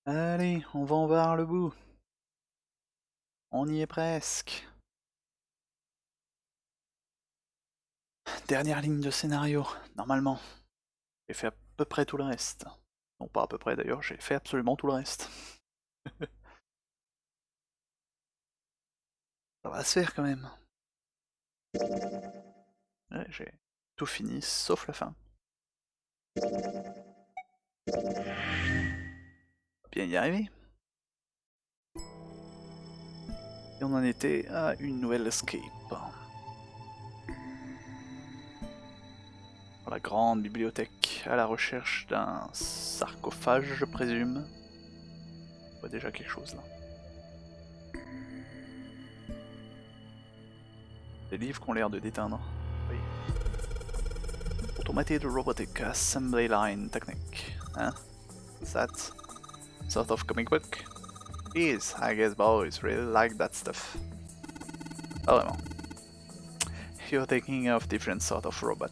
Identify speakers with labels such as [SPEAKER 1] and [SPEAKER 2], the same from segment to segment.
[SPEAKER 1] Allez, on va en voir le bout. On y est presque. Dernière ligne de scénario, normalement. J'ai fait à peu près tout le reste. Non, pas à peu près d'ailleurs, j'ai fait absolument tout le reste. Ça va se faire quand même. Ouais, j'ai tout fini, sauf la fin. Bien y arriver. Et on en était à une nouvelle escape. Dans la grande bibliothèque, à la recherche d'un sarcophage, je présume. On voit déjà quelque chose là. Des livres qui ont l'air de déteindre. Oui. Automated Robotic Assembly Line Technique. Hein? That sort of comic book? Yes, I guess boys really like that stuff. Pas vraiment. You're thinking of different sort of robot.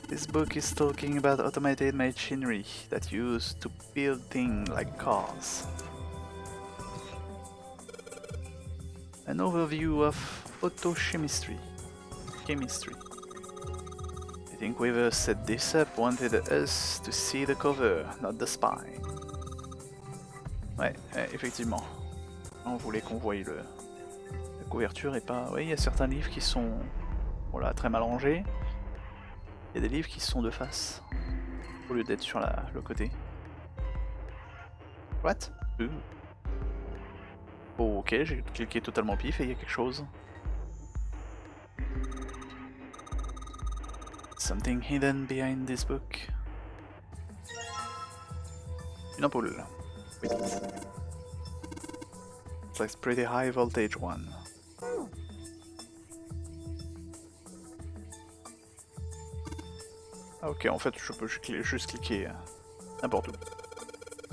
[SPEAKER 1] This book is talking about automated machinery that used to build things like cars. An overview of autochemistry. Chemistry. I think whoever set this up wanted us to see the cover, not the spine. Ouais, effectivement. On voulait qu'on voie la couverture et pas... Oui, il y a certains livres qui sont voilà, très mal rangés. Il y a des livres qui sont de face, au lieu d'être sur le côté. What? Oh, ok, j'ai cliqué totalement pif et il y a quelque chose. Something hidden behind this book. Une ampoule. Wait. It's like pretty high voltage one. Ah, ok, en fait je peux juste cliquer n'importe où.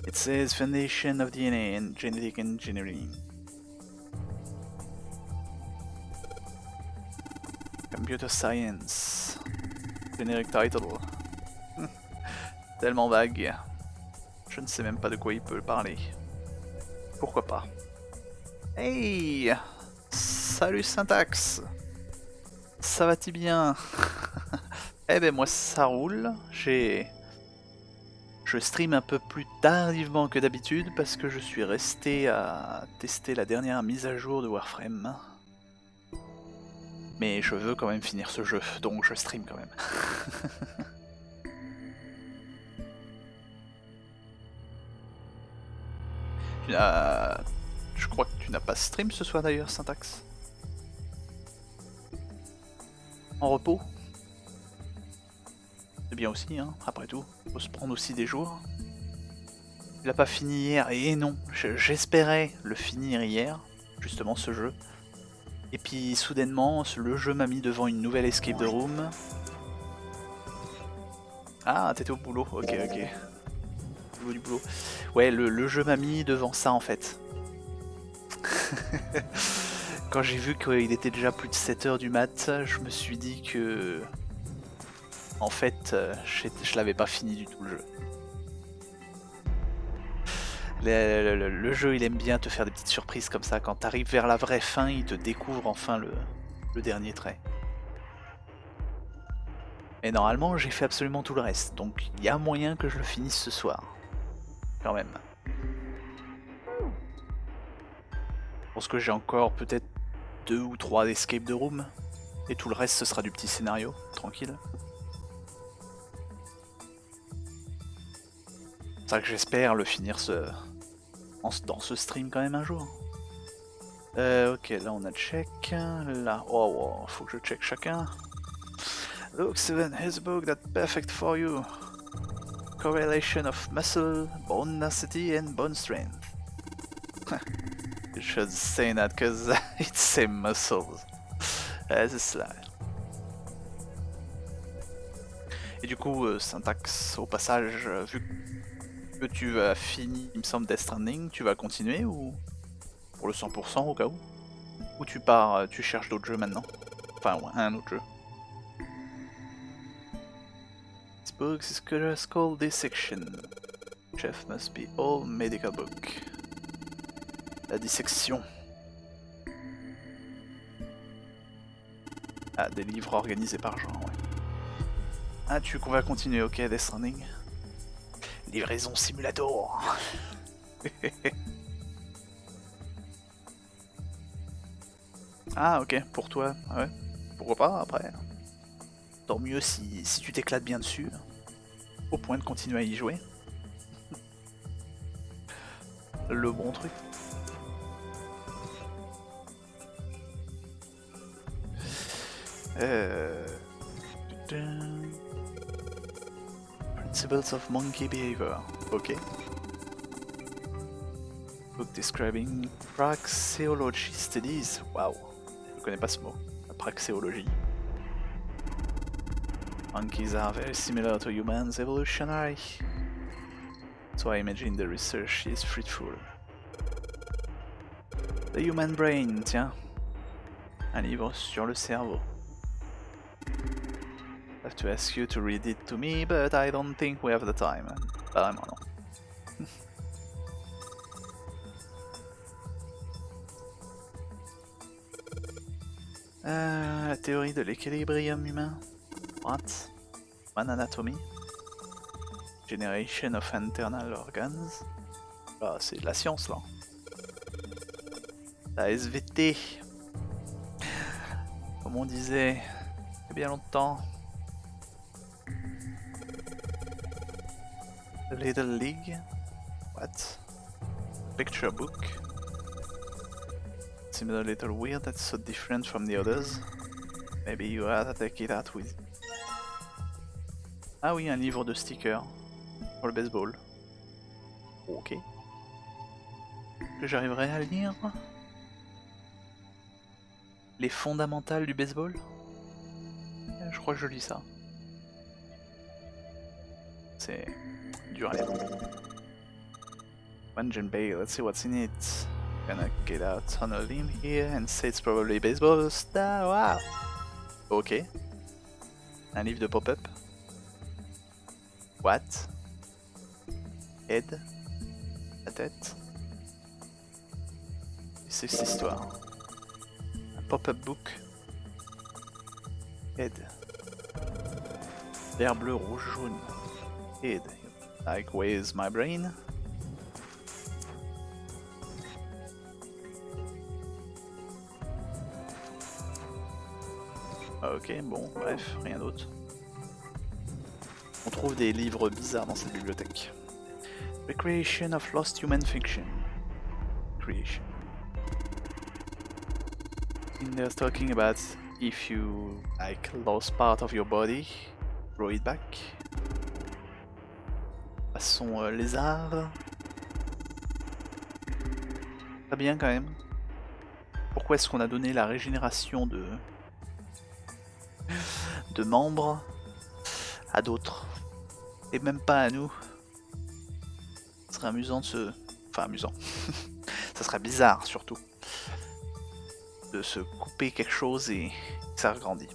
[SPEAKER 1] It says Foundation of DNA and Genetic Engineering. Computer Science. Generic title. Tellement vague. Je ne sais même pas de quoi il peut parler. Pourquoi pas. Hey! Salut Syntax! Ça va-t-il bien? Eh ben moi ça roule. Je stream un peu plus tardivement que d'habitude parce que je suis resté à tester la dernière mise à jour de Warframe. Mais je veux quand même finir ce jeu, donc je stream quand même. Je crois que tu n'as pas stream ce soir d'ailleurs, Syntax. En repos. C'est bien aussi, hein, après tout. Faut se prendre aussi des jours. Tu l'as pas fini hier, et non, j'espérais le finir hier, justement ce jeu. Et puis soudainement, le jeu m'a mis devant une nouvelle escape de room. Ah, t'étais au boulot, ok, ok. Au niveau du boulot. Ouais, le jeu m'a mis devant ça en fait. Quand j'ai vu qu'il était déjà plus de 7h du mat, je me suis dit que... En fait, je l'avais pas fini du tout le jeu. Le jeu il aime bien te faire des petites surprises comme ça, quand t'arrives vers la vraie fin, il te découvre enfin le dernier trait. Et normalement j'ai fait absolument tout le reste, donc il y a moyen que je le finisse ce soir. Quand même. Je pense que j'ai encore peut-être 2 ou 3 escape de room, et tout le reste ce sera du petit scénario, tranquille. C'est ça que j'espère le finir dans ce stream quand même un jour. Ok, là on a check. Là, oh, faut que je check chacun. Look, Steven, here's a book that's perfect for you. Correlation of muscle, bone density and bone strength. You should say that because it's same muscles. C'est cela. Et du coup, Syntax, au passage, vu que tu as fini, il me semble, Death Stranding, tu vas continuer ou pour le 100% au cas où? Ou tu pars, tu cherches d'autres jeux maintenant? Enfin, ouais, un autre jeu. This book is called Dissection. Chef must be all medical book. La dissection. Ah, des livres organisés par genre, ouais. Ah, tu qu'on va continuer, ok, Death Stranding. Livraison simulator. Ah, ok, pour toi, ouais. Pourquoi pas, après. Tant mieux si tu t'éclates bien dessus. Au point de continuer à y jouer. Le bon truc. Principles of monkey behavior. Ok. Book describing praxeology studies. Waouh. Je connais pas ce mot. La praxéologie. Monkeys are very similar to humans evolutionary. So I imagine the research is fruitful. The Human Brain, tiens. Un livre sur le cerveau. I have to ask you to read it to me, but I don't think we have the time. Pas vraiment, non. La théorie de l'équilibrium humain. What? One anatomy. Generation of internal organs. Ah, c'est de la science là. La SVT. Comme on disait il y a bien longtemps. Little League. What? Picture book. Seems a little weird, that's so different from the others. Maybe you have to take it out with. Ah oui, un livre de stickers pour le baseball. Ok. Que j'arriverai à lire les fondamentales du baseball. Je crois que je lis ça. C'est dur à lire. Dungeon Bay, let's see what's in it. Gonna get out on a limb here and say it's probably baseball star. Wow. Ok. Un livre de pop-up. What? Head. La tête. C'est cette histoire. Un pop-up book. Head. Vert, bleu, rouge, jaune. Head. Like, where's my brain? Ok, bon, bref, rien d'autre. On trouve des livres bizarres dans cette bibliothèque. Recreation of Lost Human Fiction. Creation. And they're talking about if you like lost part of your body, grow it back. Façon lézard. Très bien quand même. Pourquoi est-ce qu'on a donné la régénération de membres à d'autres et même pas à nous? Ce serait amusant de se... Enfin amusant. Ça serait bizarre surtout de se couper quelque chose et ça regrandit.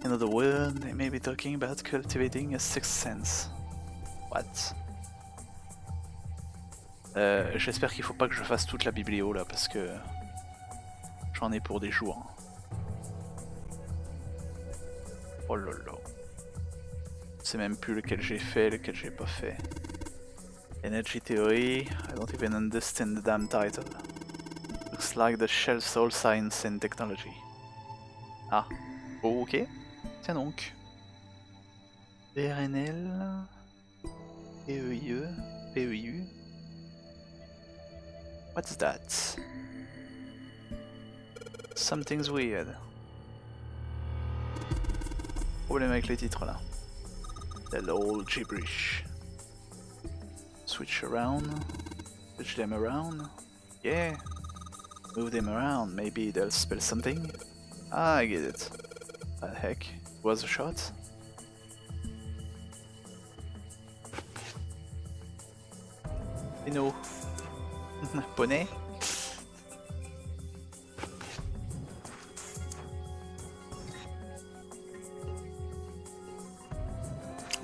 [SPEAKER 1] In other words, they may be talking about cultivating a sixth sense. What? J'espère qu'il faut pas que je fasse toute la biblio là parce que j'en ai pour des jours. Oh lolo. Je sais même plus lequel j'ai fait, lequel j'ai pas fait. Energy Theory, I don't even understand the damn title. Looks like the Shell Soul Science and Technology. Ah, oh, ok. Tiens donc. BRNL, PEIE, PEIU. What's that? Something's weird. Problème avec les titres là. The old gibberish. Switch around. Switch them around. Yeah. Move them around. Maybe they'll spell something. Ah, I get it. What the heck? Was a shot? Pino. Poney?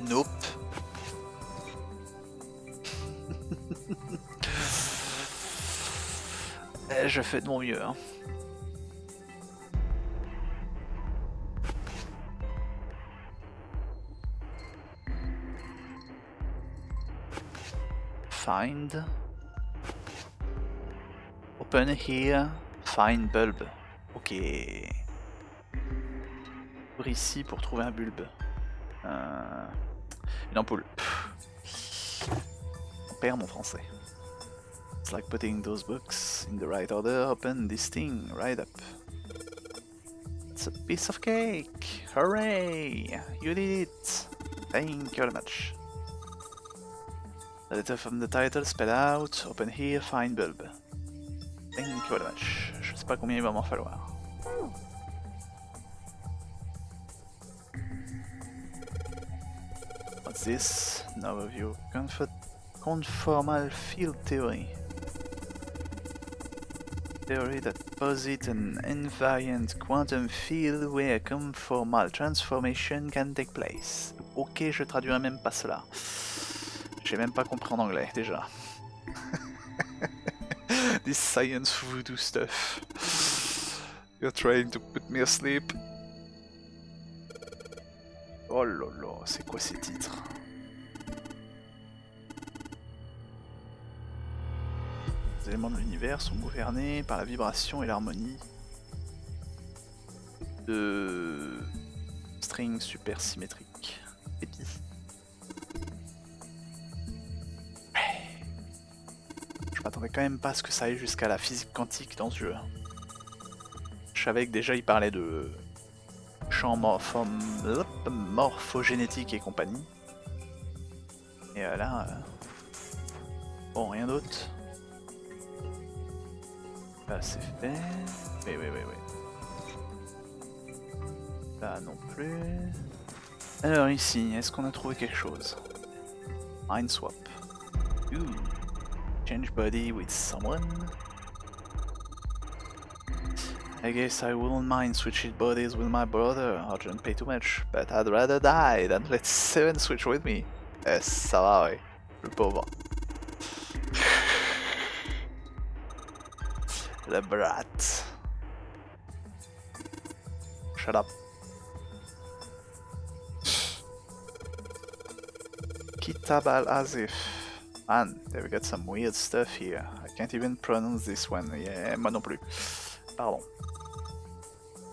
[SPEAKER 1] Nope. Je fais de mon mieux. Hein. Find. Open here. Find bulb. Ok. Ouvre ici pour trouver un bulbe. Une ampoule. On perd mon français. It's like putting those books in the right order. Open this thing right up. It's a piece of cake. Hooray! You did it. Thank you very much. The letter from the title spell out. Open here, find bulb. Thank you very much. Je sais pas combien il va m'en falloir. What's this? An overview. Conformal field theory. Theory that posits an invariant quantum field where conformal transformation can take place. Ok, je traduirai même pas cela. J'ai même pas compris en anglais déjà. This science voodoo stuff. You're trying to put me asleep. Oh lolo, c'est quoi ces titres? Les éléments de l'univers sont gouvernés par la vibration et l'harmonie de strings supersymétriques. Épi. Je m'attendais quand même pas à ce que ça aille jusqu'à la physique quantique dans ce jeu. Je savais que déjà il parlait de champs morphogénétiques et compagnie. Et là... Bon, rien d'autre. Là c'est fait. Oui. Là non plus. Alors ici, est-ce qu'on a trouvé quelque chose? Mind swap. Ooh. Change body with someone. I guess I wouldn't mind switching bodies with my brother. I don't pay too much, but I'd rather die than let Seven switch with me. Ça va, ouais. Le pauvre. Le brat. Shut up. Kitab al-Azif. Man, they've got some weird stuff here. I can't even pronounce this one. Yeah, moi non plus. Pardon.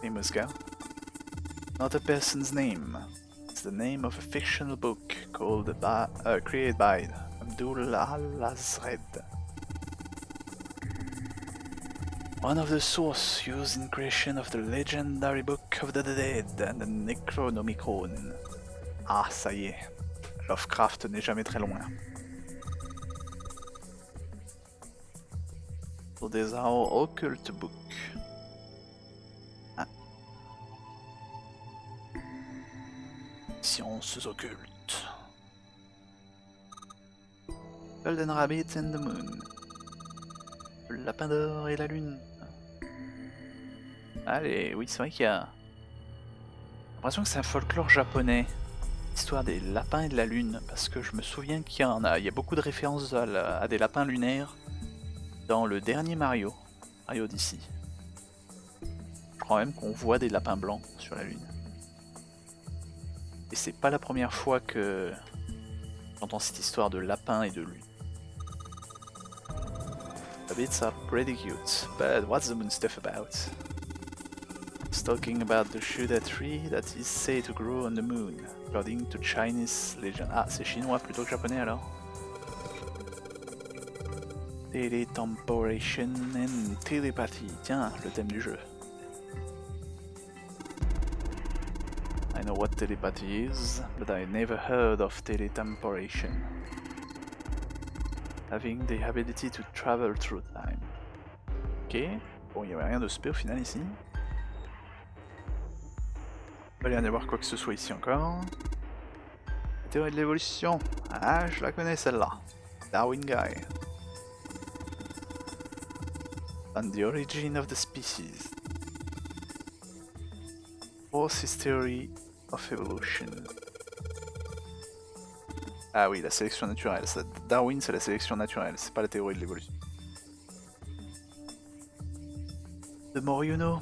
[SPEAKER 1] Famous guy. Not a person's name. It's the name of a fictional book called created by Abdul al-Azred. One of the sources used in creation of the legendary Book of the Dead and the Necronomicon. Ah, ça y est. Lovecraft n'est jamais très loin. So there's our occult book. Ah. Sciences occultes. Golden Rabbit and the Moon. Le lapin d'or et la lune. Allez, oui, c'est vrai qu'il y a... J'ai l'impression que c'est un folklore japonais. Histoire des lapins et de la lune. Parce que je me souviens qu'il y en a... Il y a beaucoup de références à des lapins lunaires dans le dernier Mario. Mario Odyssey. Je crois même qu'on voit des lapins blancs sur la lune. Et c'est pas la première fois que j'entends cette histoire de lapin et de lune. Rabbits are pretty cute, but what's the moon stuff about? It's talking about the Shuda tree that is said to grow on the moon, according to Chinese legend. Ah, c'est chinois plutôt que japonais alors? Teletemporation and telepathy. Tiens, le thème du jeu. I know what telepathy is, but I never heard of teletemporation. Having the ability to travel through time. Ok, bon, il n'y avait rien de spé au final ici. Il va y en avoir quoi que ce soit ici encore. La théorie de l'évolution. Ah, je la connais celle-là. Darwin Guy. And the origin of the species. Fourth is theory of evolution. Ah oui, la sélection naturelle. Darwin, c'est la sélection naturelle, c'est pas la théorie de l'évolution. The more you know.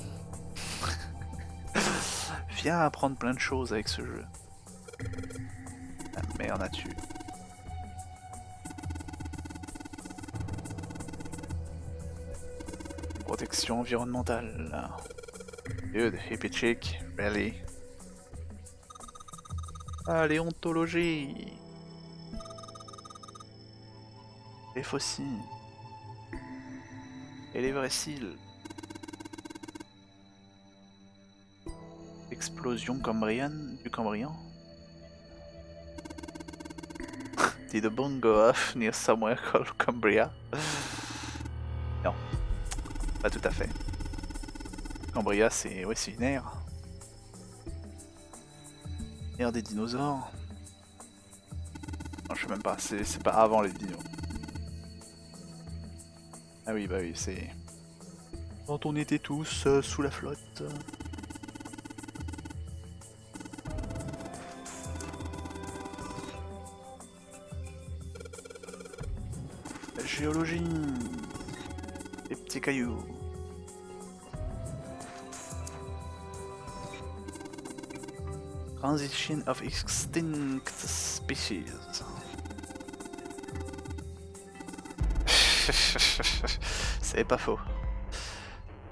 [SPEAKER 1] Viens apprendre plein de choses avec ce jeu. La mère nature. Protection environnementale. Dude, hippie chick, really? Paléontologie. Les fossiles. Et les vrais cils. Explosion cambrienne du Cambrien. Did a bomb go off near somewhere called Cambria? Non, pas tout à fait. Cambria, c'est ouais, c'est une ère. Ère des dinosaures. Non, je sais même pas, c'est pas avant les dinos. Ah oui, bah oui, c'est... Quand on était tous sous la flotte. La géologie. Les petits cailloux. Transition of extinct species. C'est pas faux.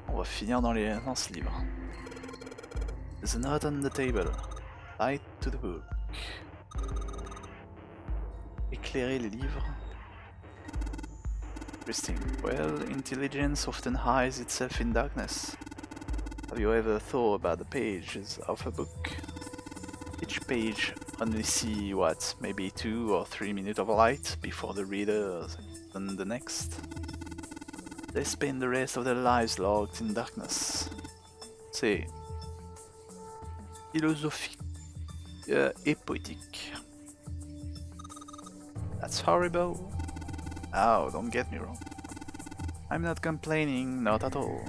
[SPEAKER 1] On va finir dans ce livre. There's a note on the table. Light to the book. Éclairer les livres. Interesting. Well, intelligence often hides itself in darkness. Have you ever thought about the pages of a book? Each page only see what, maybe 2 or 3 minutes of light before the reader and the next. They spend the rest of their lives locked in darkness. C'est philosophique et poétique. That's horrible. Oh, don't get me wrong. I'm not complaining, not at all.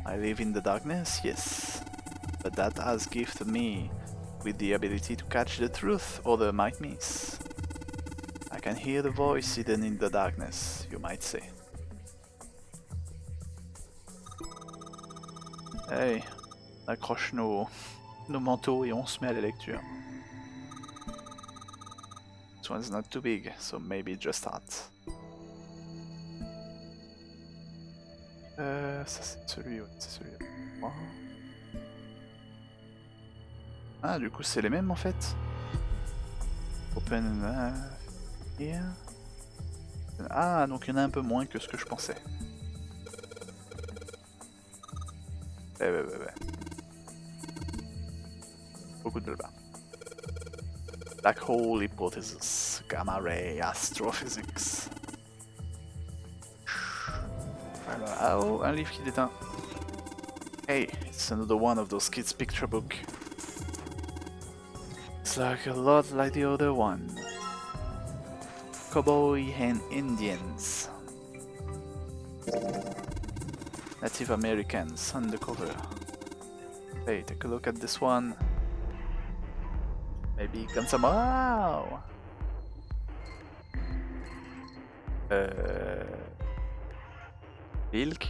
[SPEAKER 1] I live in the darkness, yes, but that has gifted me with the ability to catch the truth others might miss. I can hear the voice hidden in the darkness, you might say. Hey, on accroche nos manteaux et on se met à la lecture. This one's not too big, so maybe just start. Ça c'est celui, ouais, c'est celui-là. Oh. Ah, du coup c'est les mêmes en fait. Open here. Ah, donc il y en a un peu moins que ce que je pensais. Ouais. Beaucoup de blabla. Black hole hypothesis, gamma ray astrophysics. Alors, ah oh, un livre qui déteint. Hey, it's another one of those kids' picture book. It's like a lot like the other one. Cowboy and Indians. Native Americans on the cover. Hey, take a look at this one. Maybe come some. Wow! Ilk.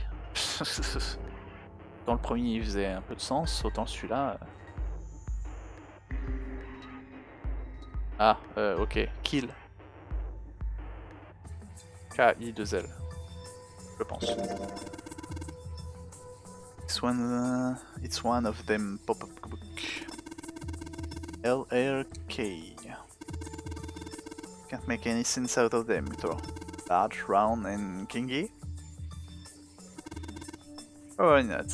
[SPEAKER 1] Dans le premier il faisait un peu de sens, autant celui-là. Ah, ok. Kill. K-I-2-L. Je pense. This one, it's one of them pop-up book. LRK. Can't make any sense out of them, though. Large, round, and kinky? Oh, why not?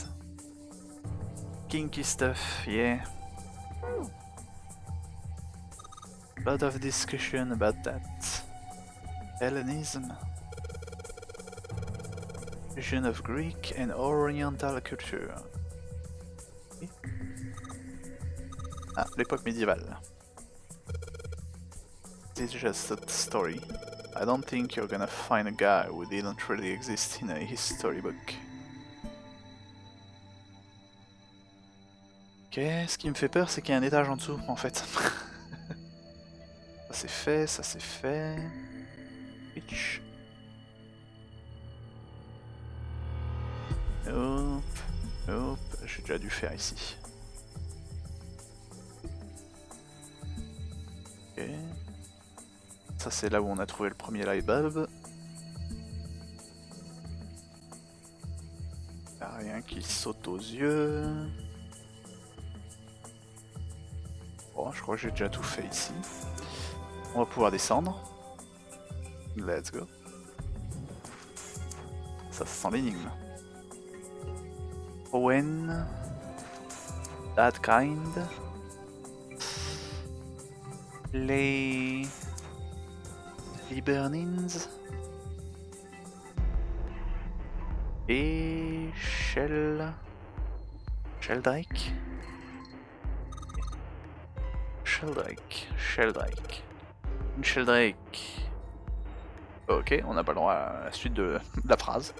[SPEAKER 1] Kinky stuff, yeah. Lot of discussion about that. Hellenism. Fusion of Greek and Oriental culture. Okay. Ah, l'époque médiévale. It's just a story. I don't think you're gonna find a guy who didn't really exist in a history book. Ok, ce qui me fait peur, c'est qu'il y a un étage en dessous, en fait. Ça c'est fait, ça c'est fait. Pitch. Nope. Nope. J'ai déjà dû faire ici. Ok. Ça c'est là où on a trouvé le premier light bulb. Y'a rien qui saute aux yeux. Bon, je crois que j'ai déjà tout fait ici. On va pouvoir descendre. Let's go. Ça sent l'énigme. When that kind. Les Burnings et Sheldrake. Une Sheldrake. Ok, on n'a pas le droit à la suite de la phrase.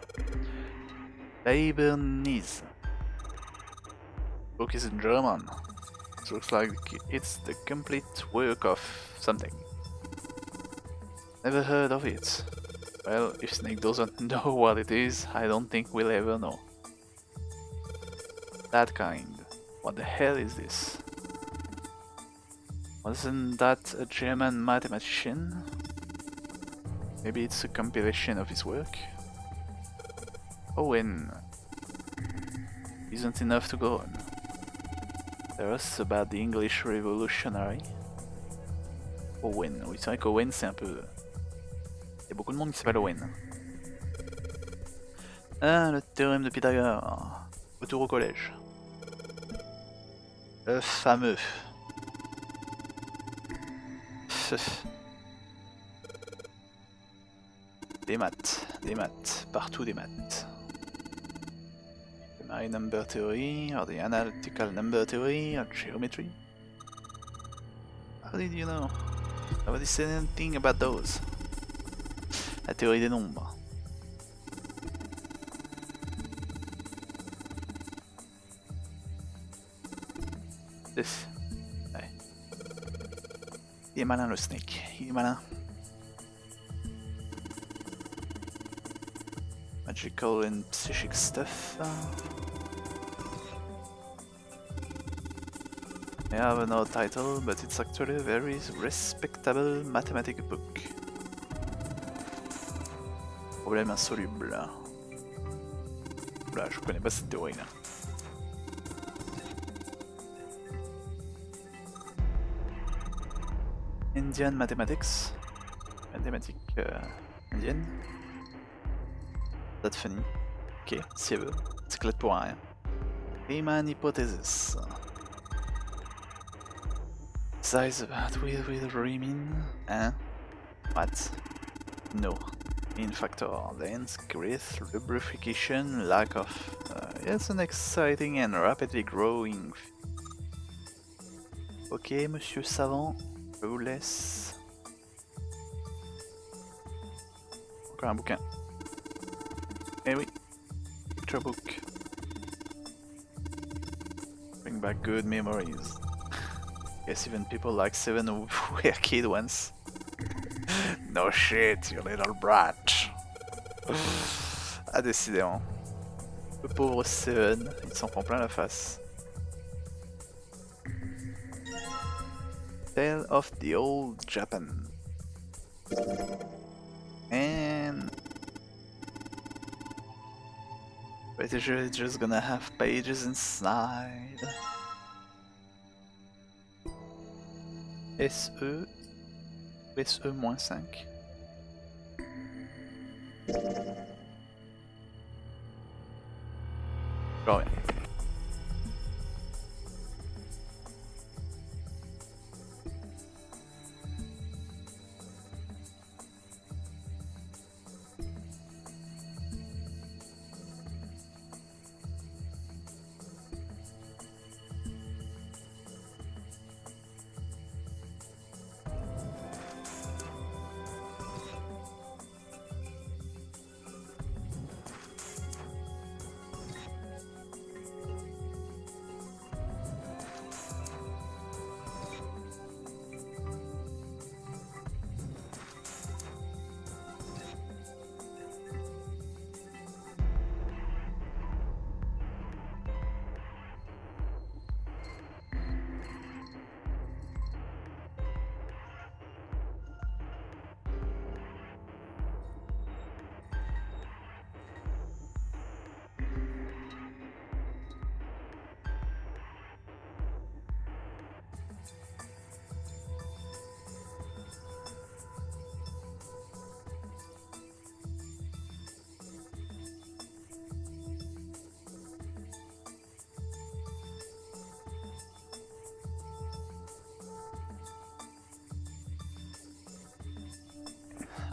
[SPEAKER 1] Burnings. Book is in German. It looks like it's the complete work of something. Never heard of it. Well, if Snake doesn't know what it is, I don't think we'll ever know. That kind. What the hell is this? Wasn't that a German mathematician? Maybe it's a compilation of his work? Owen. Isn't enough to go on. Tell us about the English Revolutionary. Owen. Oui, c'est vrai qu'Owen c'est un peu... Il y a beaucoup de monde qui s'appelle Owen. Ah, le théorème de Pythagore. Retour au collège. Le fameux. Des maths, partout des maths. The Mary number theory, or the analytical number theory, or geometry. How did you know? Nobody said anything about those. La théorie des nombres. Ouais. Il est malin le Snake, il est malin. Magical and psychic stuff. I have another title, but it's actually a very respectable mathematical book. Problème insoluble. Oula, je connais pas cette théorie là. Indian Mathematics. Mathématiques indiennes. That's funny. Ok, si elle veut. C'est clair pour rien. Riemann hypothesis. Size about with Riemann. Hein? What? No. In factor, dense, grease, lubrification, lack of... it's an exciting and rapidly growing... Ok, monsieur savant, je vous laisse. Encore un bouquin. Eh oui, picture book. Bring back good memories. Guess even people like Seven who were kid once. No shit, you little brat. Ah, décidément. Le pauvre Seven, il s'en prend plein la face. Tale of the Old Japan. And... but you're just gonna have pages inside. SE... SE-5. Genre rien.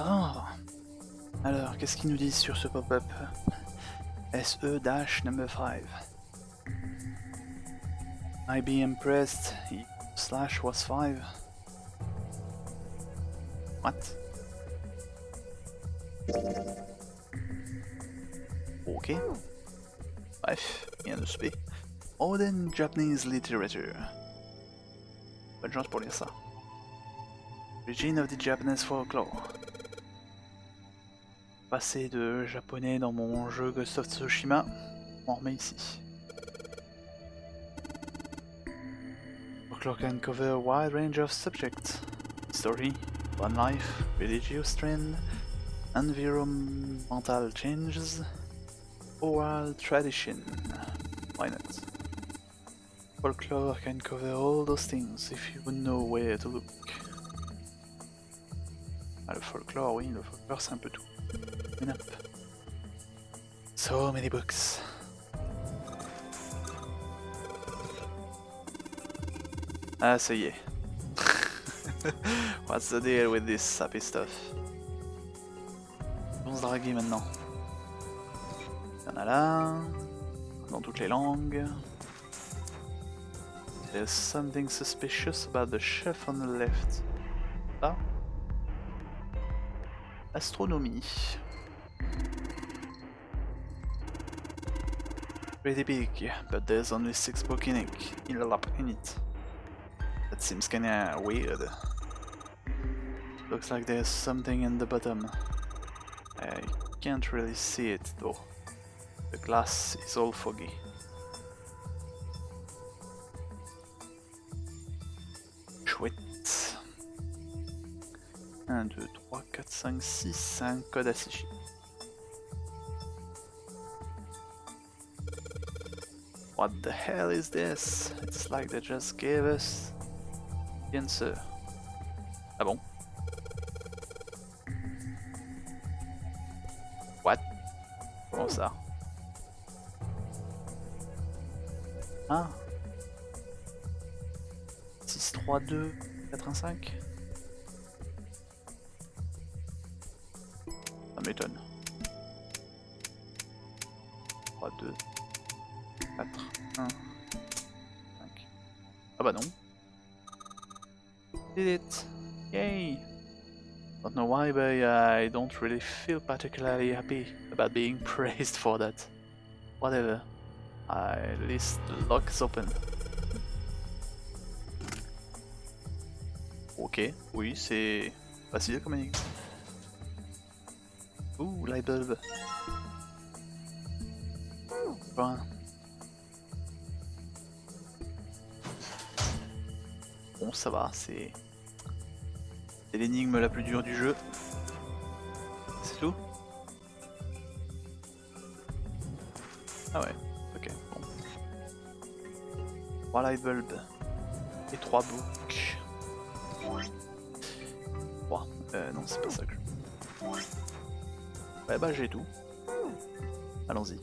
[SPEAKER 1] Ah. Alors, qu'est-ce qu'ils nous disent sur ce pop-up? SE-number 5. I be impressed. Slash was 5. What? Ok. Bref, rien de spé. Modern Japanese literature. Bonne chance pour lire ça. Origin of the Japanese folklore. Passé de japonais dans mon jeu Ghost of Tsushima, on remet ici. Folklore can cover a wide range of subjects. History, one life, religious trend, environmental changes, oral tradition. Why not? Folklore can cover all those things if you know where to look. Ah, le folklore, oui, le folklore c'est un peu tout. Up. So many books. Ah, ça y est. What's the deal with this sappy stuff? On se draguer maintenant. Il y en a là, dans toutes les langues. There's something suspicious about the chef on the left. Ah. Astronomie. Pretty big, but there's only 6 books in it. That seems kinda weird. Looks like there's something in the bottom. I can't really see it though. The glass is all foggy. Chouette. 1, 2, 3, 4, 5, 6, un code à 6 chiffres. What the hell is this? It's like they just gave us the answer. Ah bon? What? Comment ça? Ah? 6, 3, 2, 4, 1, 5? Ça m'étonne. 3, 2, 4, 1, 5. Ah bah non. Did it! Yay! Don't know why, but I don't really feel particularly happy about being praised for that. Whatever. At least the lock is open. Ok, oui, c'est facile comme énigme. Ouh, light bulb. Bon. Bon, ça va, c'est l'énigme la plus dure du jeu. C'est tout? Ah ouais, ok, bon. 3 light bulbs et 3 books. 3. Non, c'est pas ça que je... Ouais, bah j'ai tout. Allons-y.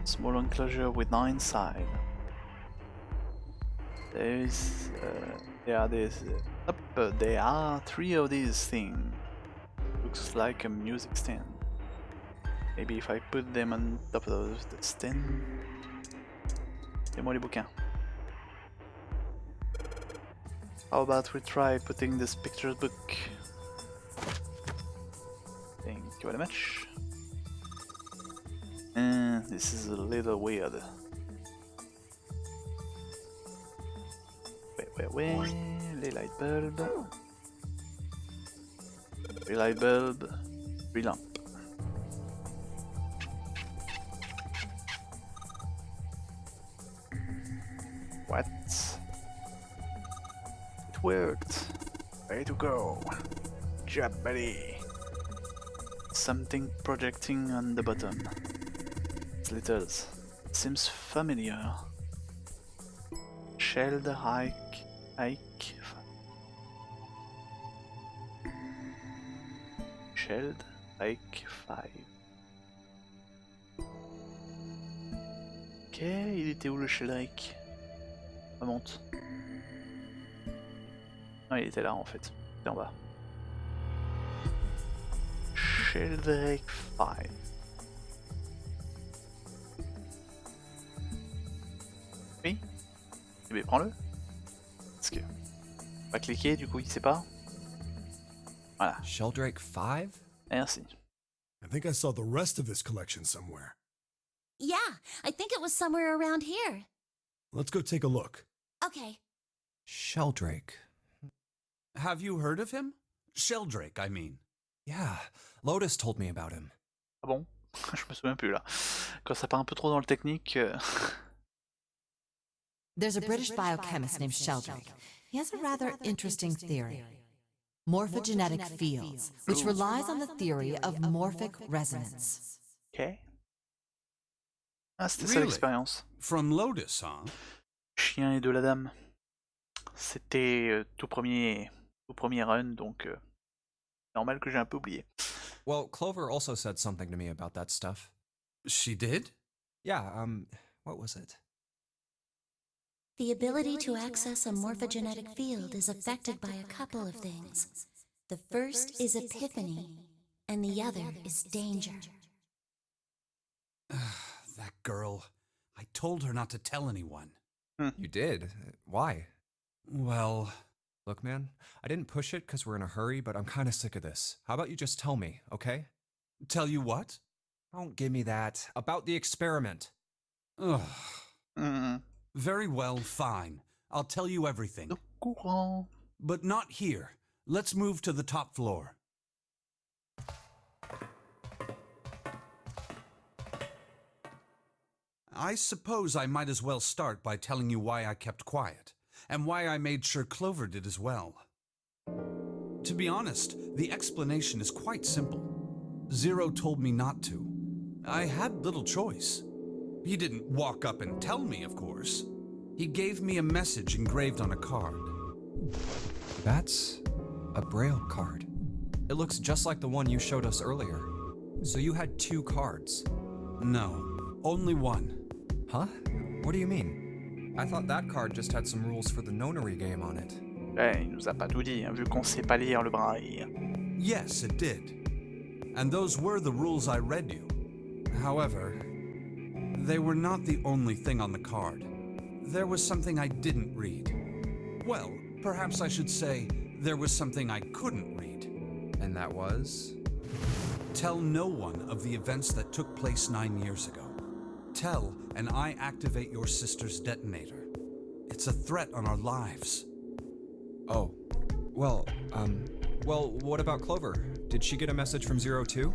[SPEAKER 1] Small enclosure with 9 sides. There are 3 of these things. Looks like a music stand. Maybe if I put them on top of the stand. Fais-moi les bouquins. How about we try putting this picture book? Thank you very much. This is a little weird. Ouais, les light bulbs. 3 light bulbs, 3 lampes. What? It worked. Way to go. Good job, buddy. Something projecting on the bottom. It's letters. Seems familiar. Shelled Ike. Shelled Ike 5. Ok, il était où le Shelled Ike? Remonte. Non, il était là en fait. Il était en bas. Sheldrake 5. Oui. Eh bien, prends-le. Parce que... On va cliquer, du coup, il sait pas. Voilà.
[SPEAKER 2] Sheldrake 5?
[SPEAKER 1] Merci.
[SPEAKER 3] I think I saw the rest of his collection somewhere.
[SPEAKER 4] Yeah, I think it was somewhere around here.
[SPEAKER 3] Let's go take a look.
[SPEAKER 4] Okay.
[SPEAKER 2] Sheldrake.
[SPEAKER 5] Have you heard of him? Sheldrake, I mean.
[SPEAKER 2] Yeah, Lotus told me about him.
[SPEAKER 1] Ah bon? Je me souviens plus là. Quand ça part un peu trop dans le technique...
[SPEAKER 6] There's a British biochemist named Sheldrake. He has a rather interesting theory. Morphogenetic fields, which relies on the theory of morphic resonance.
[SPEAKER 1] Ok. Ah, c'était ça l'expérience.
[SPEAKER 5] From Lotus, huh?
[SPEAKER 1] Chien et de la dame. C'était tout premier run, donc normal que j'ai un peu oublié.
[SPEAKER 2] Well, Clover also said something to me about that stuff.
[SPEAKER 5] She did?
[SPEAKER 2] Yeah, what was it?
[SPEAKER 4] The ability to access a morphogenetic field is affected by a couple of things. The first is epiphany, and the other is danger.
[SPEAKER 5] That girl. I told her not to tell anyone.
[SPEAKER 2] You did? Why?
[SPEAKER 5] Well...
[SPEAKER 2] Look, man, I didn't push it because we're in a hurry, but I'm kind of sick of this. How about you just tell me, okay?
[SPEAKER 5] Tell you what?
[SPEAKER 2] Don't give me that. About the experiment.
[SPEAKER 5] Ugh.
[SPEAKER 1] Mm.
[SPEAKER 5] Very well, fine. I'll tell you everything.
[SPEAKER 1] Au courant.
[SPEAKER 5] But not here. Let's move to the top floor. I suppose I might as well start by telling you why I kept quiet, and why I made sure Clover did as well. To be honest, the explanation is quite simple. Zero told me not to. I had little choice. He didn't walk up and tell me, of course. He gave me a message engraved on a card.
[SPEAKER 2] That's a Braille card. It looks just like the one you showed us earlier. So you had 2 cards.
[SPEAKER 5] No, only one.
[SPEAKER 2] Huh? What do you mean? I thought that card just had some rules for the Nonary game on it.
[SPEAKER 1] Ouais, il nous a pas tout dit, hein, vu qu'on sait pas lire le braille.
[SPEAKER 5] Yes, it did. And those were the rules I read you. However, they were not the only thing on the card. There was something I didn't read. Well, perhaps I should say, there was something I couldn't read.
[SPEAKER 2] And that was?
[SPEAKER 5] Tell no one of the events that took place 9 years ago. Tell, and I activate your sister's detonator. It's a threat on our lives.
[SPEAKER 2] Oh. Well, what about Clover? Did she get a message from Zero too?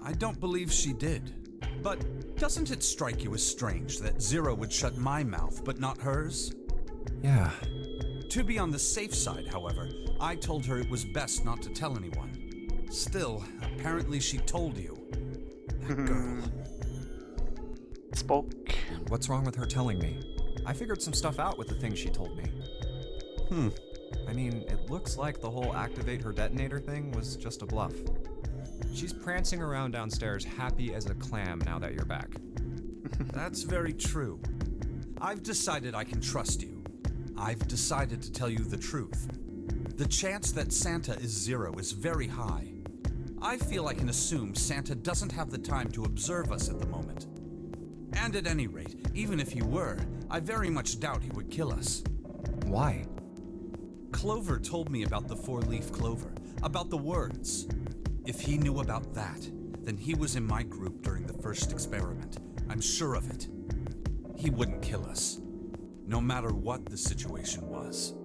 [SPEAKER 5] I don't believe she did. But doesn't it strike you as strange that Zero would shut my mouth, but not hers?
[SPEAKER 2] Yeah.
[SPEAKER 5] To be on the safe side, however, I told her it was best not to tell anyone. Still, apparently she told you. That girl.
[SPEAKER 1] Spoke.
[SPEAKER 2] What's wrong with her telling me? I figured some stuff out with the things she told me. I mean, it looks like the whole activate her detonator thing was just a bluff. She's prancing around downstairs happy as a clam now that you're back.
[SPEAKER 5] That's very true. I've decided I can trust you. I've decided to tell you the truth. The chance that Santa is Zero is very high. I feel I can assume Santa doesn't have the time to observe us at the moment. And at any rate, even if he were, I very much doubt he would kill us.
[SPEAKER 2] Why?
[SPEAKER 5] Clover told me about the 4-leaf clover, about the words. If he knew about that, then he was in my group during the first experiment. I'm sure of it. He wouldn't kill us, no matter what the situation was.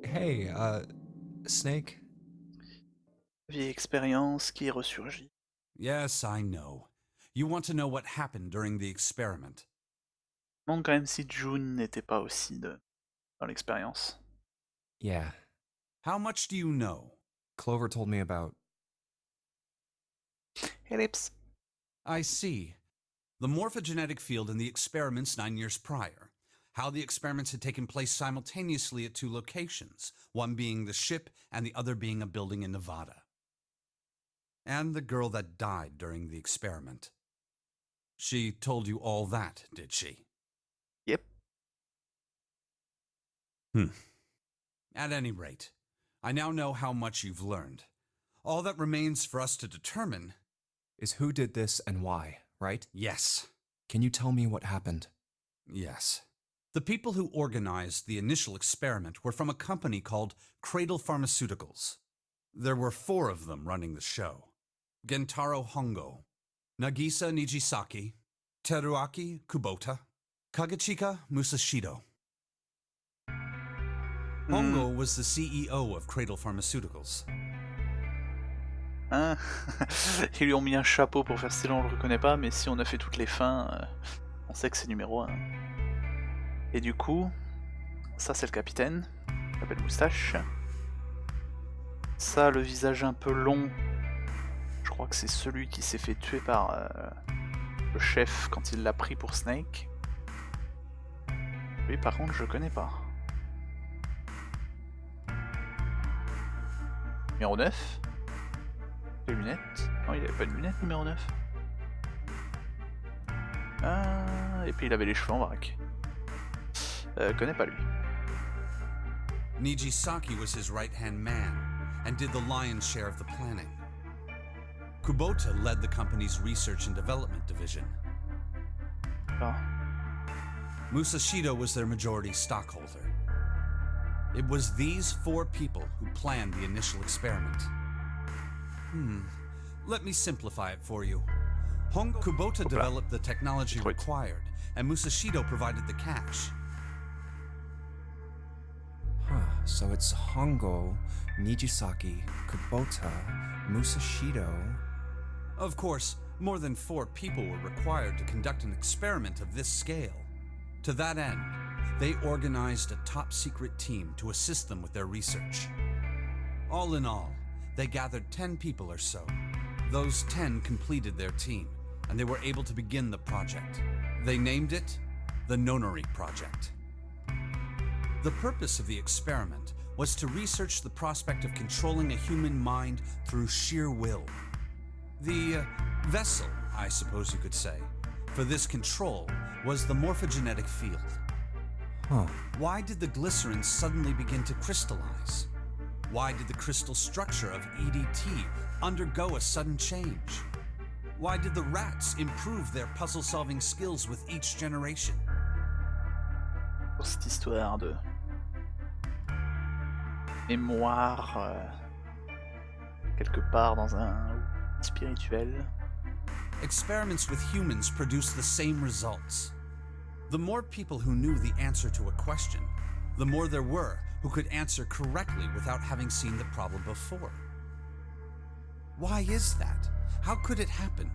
[SPEAKER 2] Hey, Snake?
[SPEAKER 1] Vieille expérience qui ressurgit.
[SPEAKER 5] Yes, I know. You want to know what happened during the experiment.
[SPEAKER 1] Je me demande quand même si June n'était pas aussi dans l'expérience.
[SPEAKER 2] Yeah.
[SPEAKER 5] How much do you know?
[SPEAKER 2] Clover told me about...
[SPEAKER 1] Ellipse.
[SPEAKER 5] I see. The morphogenetic field in the experiments 9 years prior. How the experiments had taken place simultaneously at 2 locations, one being the ship and the other being a building in Nevada. And the girl that died during the experiment. She told you all that, did she?
[SPEAKER 1] Yep.
[SPEAKER 5] At any rate, I now know how much you've learned. All that remains for us to determine
[SPEAKER 2] Is who did this and why, right?
[SPEAKER 5] yes.
[SPEAKER 2] Can you tell me what happened?
[SPEAKER 5] Yes. The people who organized the initial experiment were from a company called Cradle Pharmaceuticals. There were 4 of them running the show. Gentaro Hongo, Nagisa Nijisaki, Teruaki Kubota, Kagechika Musashido. Hongo was the CEO of Cradle Pharmaceuticals.
[SPEAKER 1] Hein. Ils lui ont mis un chapeau pour faire style, on le reconnaît pas, mais si on a fait toutes les fins, on sait que c'est numéro 1. Et du coup, ça c'est le capitaine, la belle moustache. Ça, le visage un peu long, je crois que c'est celui qui s'est fait tuer par le chef quand il l'a pris pour Snake. Lui par contre je connais pas. Numéro 9. Les lunettes. Non, il avait pas de lunettes, numéro 9. Ah, et puis il avait les cheveux en vrac. Connais pas lui.
[SPEAKER 5] Nijisaki was his right-hand man and did the lion's share of the planning. Kubota led the company's research and development division.
[SPEAKER 1] Ah.
[SPEAKER 5] Musashido was their majority stockholder. It was these 4 people who planned the initial experiment. Let me simplify it for you. Kubota developed the technology required, and Musashido provided the cash.
[SPEAKER 2] So it's Hongo, Nijisaki, Kubota, Musashido.
[SPEAKER 5] Of course, more than 4 people were required to conduct an experiment of this scale. To that end, they organized a top-secret team to assist them with their research. All in all, they gathered 10 people or so. Those 10 completed their team, and they were able to begin the project. They named it the Nonary Project. The purpose of the experiment was to research the prospect of controlling a human mind through sheer will. The vessel, I suppose you could say, for this control was the morphogenetic field. Why did the glycerin suddenly begin to crystallize? Why did the crystal structure of EDT undergo a sudden change? Why did the rats improve their puzzle-solving skills with each generation?
[SPEAKER 1] Pour cette histoire de mémoire quelque part dans un spirituel.
[SPEAKER 5] Experiments with humans produce the same results. The more people who knew the answer to a question, the more there were who could answer correctly without having seen the problem before. Why is that? How could it happen?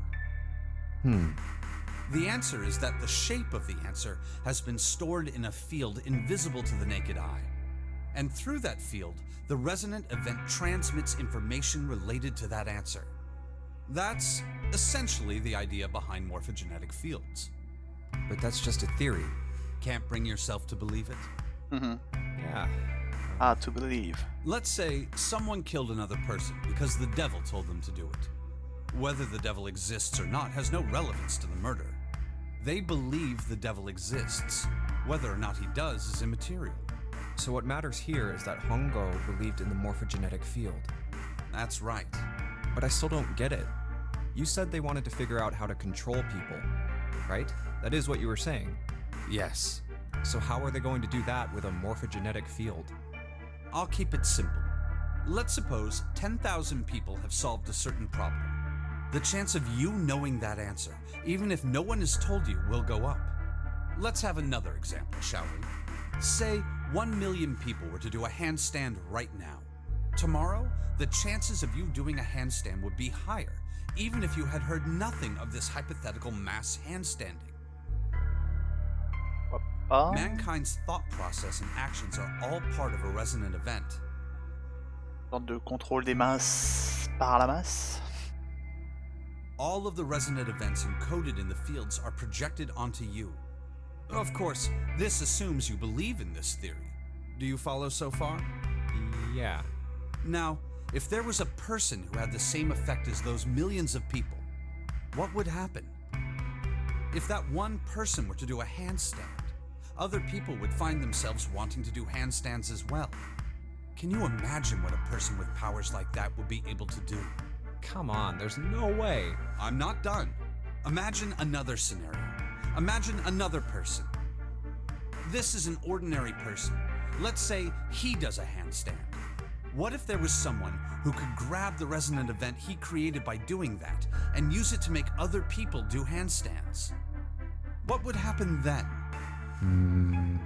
[SPEAKER 5] The answer is that the shape of the answer has been stored in a field invisible to the naked eye. And through that field, the resonant event transmits information related to that answer. That's essentially the idea behind morphogenetic fields.
[SPEAKER 2] But that's just a theory.
[SPEAKER 5] Can't bring yourself to believe it?
[SPEAKER 2] Yeah.
[SPEAKER 1] Ah, to believe.
[SPEAKER 5] Let's say someone killed another person because the devil told them to do it. Whether the devil exists or not has no relevance to the murder. They believe the devil exists. Whether or not he does is immaterial.
[SPEAKER 2] So what matters here is that Hongo believed in the morphogenetic field.
[SPEAKER 5] That's right.
[SPEAKER 2] But I still don't get it. You said they wanted to figure out how to control people, right? That is what you were saying.
[SPEAKER 5] Yes.
[SPEAKER 2] So how are they going to do that with a morphogenetic field?
[SPEAKER 5] I'll keep it simple. Let's suppose 10,000 people have solved a certain problem. The chance of you knowing that answer, even if no one has told you, will go up. Let's have another example, shall we? Say 1 million people were to do a handstand right now. Tomorrow, the chances of you doing a handstand would be higher, even if you had heard nothing of this hypothetical mass handstanding. Mankind's thought process and actions are all part of a resonant event.
[SPEAKER 1] Sorte de contrôle des masses par la masse.
[SPEAKER 5] All of the resonant events encoded in the fields are projected onto you. Of course, this assumes you believe in this theory. Do you follow so far?
[SPEAKER 2] Yeah.
[SPEAKER 5] Now, if there was a person who had the same effect as those millions of people, what would happen? If that one person were to do a handstand, other people would find themselves wanting to do handstands as well. Can you imagine what a person with powers like that would be able to do?
[SPEAKER 2] Come on, there's no way.
[SPEAKER 5] I'm not done. Imagine another scenario. Imagine another person. This is an ordinary person. Let's say he does a handstand. What if there was someone who could grab the resonant event he created by doing that and use it to make other people do handstands? What would happen then?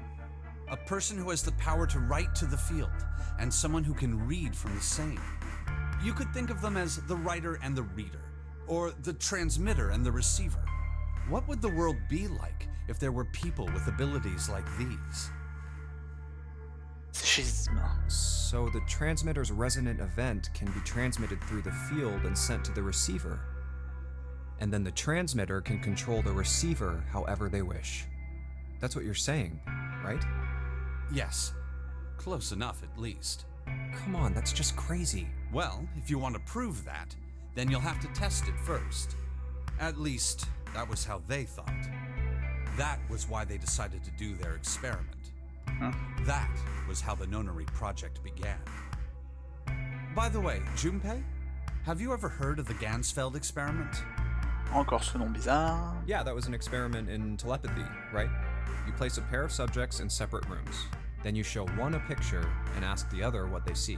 [SPEAKER 5] A person who has the power to write to the field, and someone who can read from the same. You could think of them as the writer and the reader, or the transmitter and the receiver. What would the world be like if there were people with abilities like these?
[SPEAKER 1] Schisme.
[SPEAKER 2] So the transmitter's resonant event can be transmitted through the field and sent to the receiver. And then the transmitter can control the receiver however they wish. That's what you're saying, right?
[SPEAKER 5] Yes. Close enough, at least.
[SPEAKER 2] Come on, that's just crazy.
[SPEAKER 5] Well, if you want to prove that, then you'll have to test it first. At least, that was how they thought. That was why they decided to do their experiment. That was how the Nonary project began. By the way, Junpei, have you ever heard of the Gansfeld experiment?
[SPEAKER 1] Encore ce nom bizarre.
[SPEAKER 2] Yeah, that was an experiment in telepathy, right? You place a pair of subjects in separate rooms. Then you show one a picture and ask the other what they see.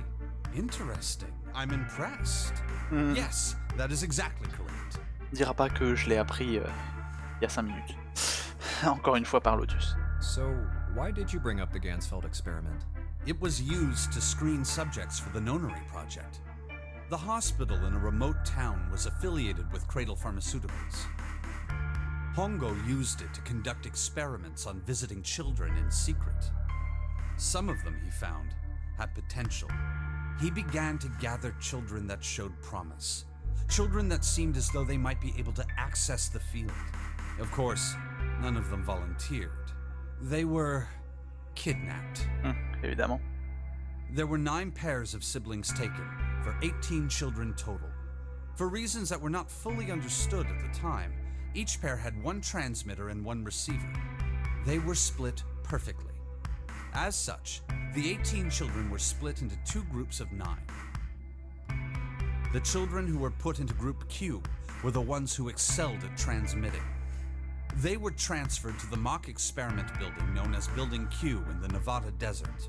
[SPEAKER 5] Interesting. I'm impressed. Yes, that is exactly correct.
[SPEAKER 1] Dira pas que je l'ai appris il y a 5 minutes. Encore une fois par Lotus.
[SPEAKER 2] So, why did you bring up the Gansfeld experiment?
[SPEAKER 5] It was used to screen subjects for the Nonary project. The hospital in a remote town was affiliated with Cradle Pharmaceuticals. Hongo used it to conduct experiments on visiting children in secret. Some of them, he found, had potential. He began to gather children that showed promise. Children that seemed as though they might be able to access the field. Of course, none of them volunteered. They were kidnapped.
[SPEAKER 1] Évidemment.
[SPEAKER 5] There were 9 pairs of siblings taken, for 18 children total. For reasons that were not fully understood at the time, each pair had one transmitter and one receiver. They were split perfectly. As such, the 18 children were split into 2 groups of 9. The children who were put into Group Q were the ones who excelled at transmitting. They were transferred to the mock experiment building known as Building Q in the Nevada desert.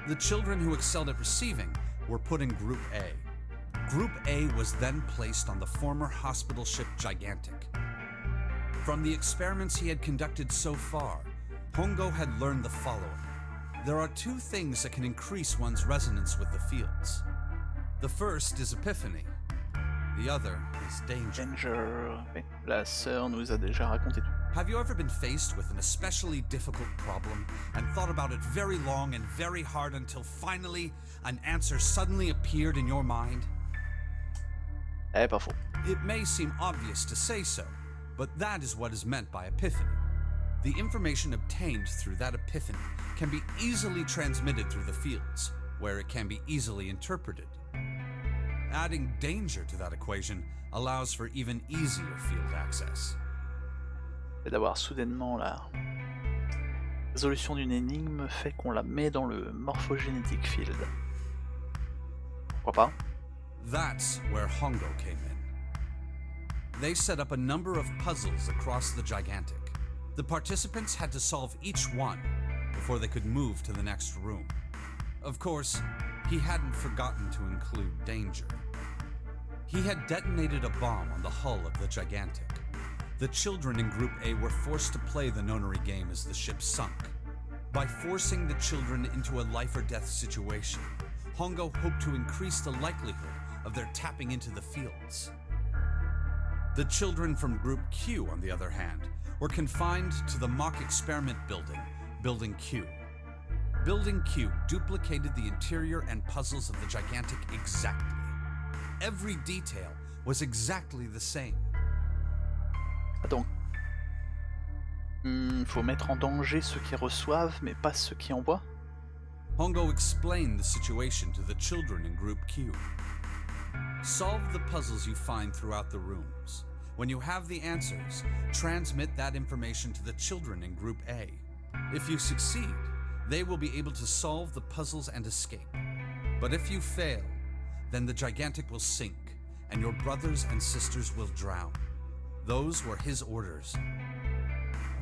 [SPEAKER 5] The children who excelled at receiving were put in Group A. Group A was then placed on the former hospital ship Gigantic. From the experiments he had conducted so far, Hongo had learned the following. There are 2 things that can increase one's resonance with the fields. The first is epiphany. The other is danger.
[SPEAKER 1] Danger. Oui, la sœur nous a déjà raconté tout.
[SPEAKER 5] Have you ever been faced with an especially difficult problem and thought about it very long and very hard until finally an answer suddenly appeared in your mind?
[SPEAKER 1] Pas faux.
[SPEAKER 5] It may seem obvious to say so, but that is what is meant by epiphany. The information obtained through that epiphany can be easily transmitted through the fields, where it can be easily interpreted. Adding danger to that equation allows for even easier field access.
[SPEAKER 1] Et d'avoir soudainement la résolution d'une énigme fait qu'on la met dans le morphogénétique field. Pourquoi pas?
[SPEAKER 5] That's where Hongo came in. They set up a number of puzzles across the Gigantic. The participants had to solve each one before they could move to the next room. Of course, he hadn't forgotten to include danger. He had detonated a bomb on the hull of the Gigantic. The children in Group A were forced to play the Nonary game as the ship sunk. By forcing the children into a life-or-death situation, Hongo hoped to increase the likelihood of their tapping into the fields. The children from Group Q, on the other hand, were confined to the mock experiment building, Building Q. Building Q duplicated the interior and puzzles of the Gigantic exactly. Every detail was exactly the same.
[SPEAKER 1] Donc, faut mettre en danger ceux qui reçoivent, mais pas ceux qui envoient.
[SPEAKER 5] Hongo explained the situation to the children in Group Q. Solve the puzzles you find throughout the rooms. When you have the answers, transmit that information to the children in Group A. If you succeed, They will be able to solve the puzzles and escape. But if you fail, then the gigantic will sink, and your brothers and sisters will drown. Those were his orders.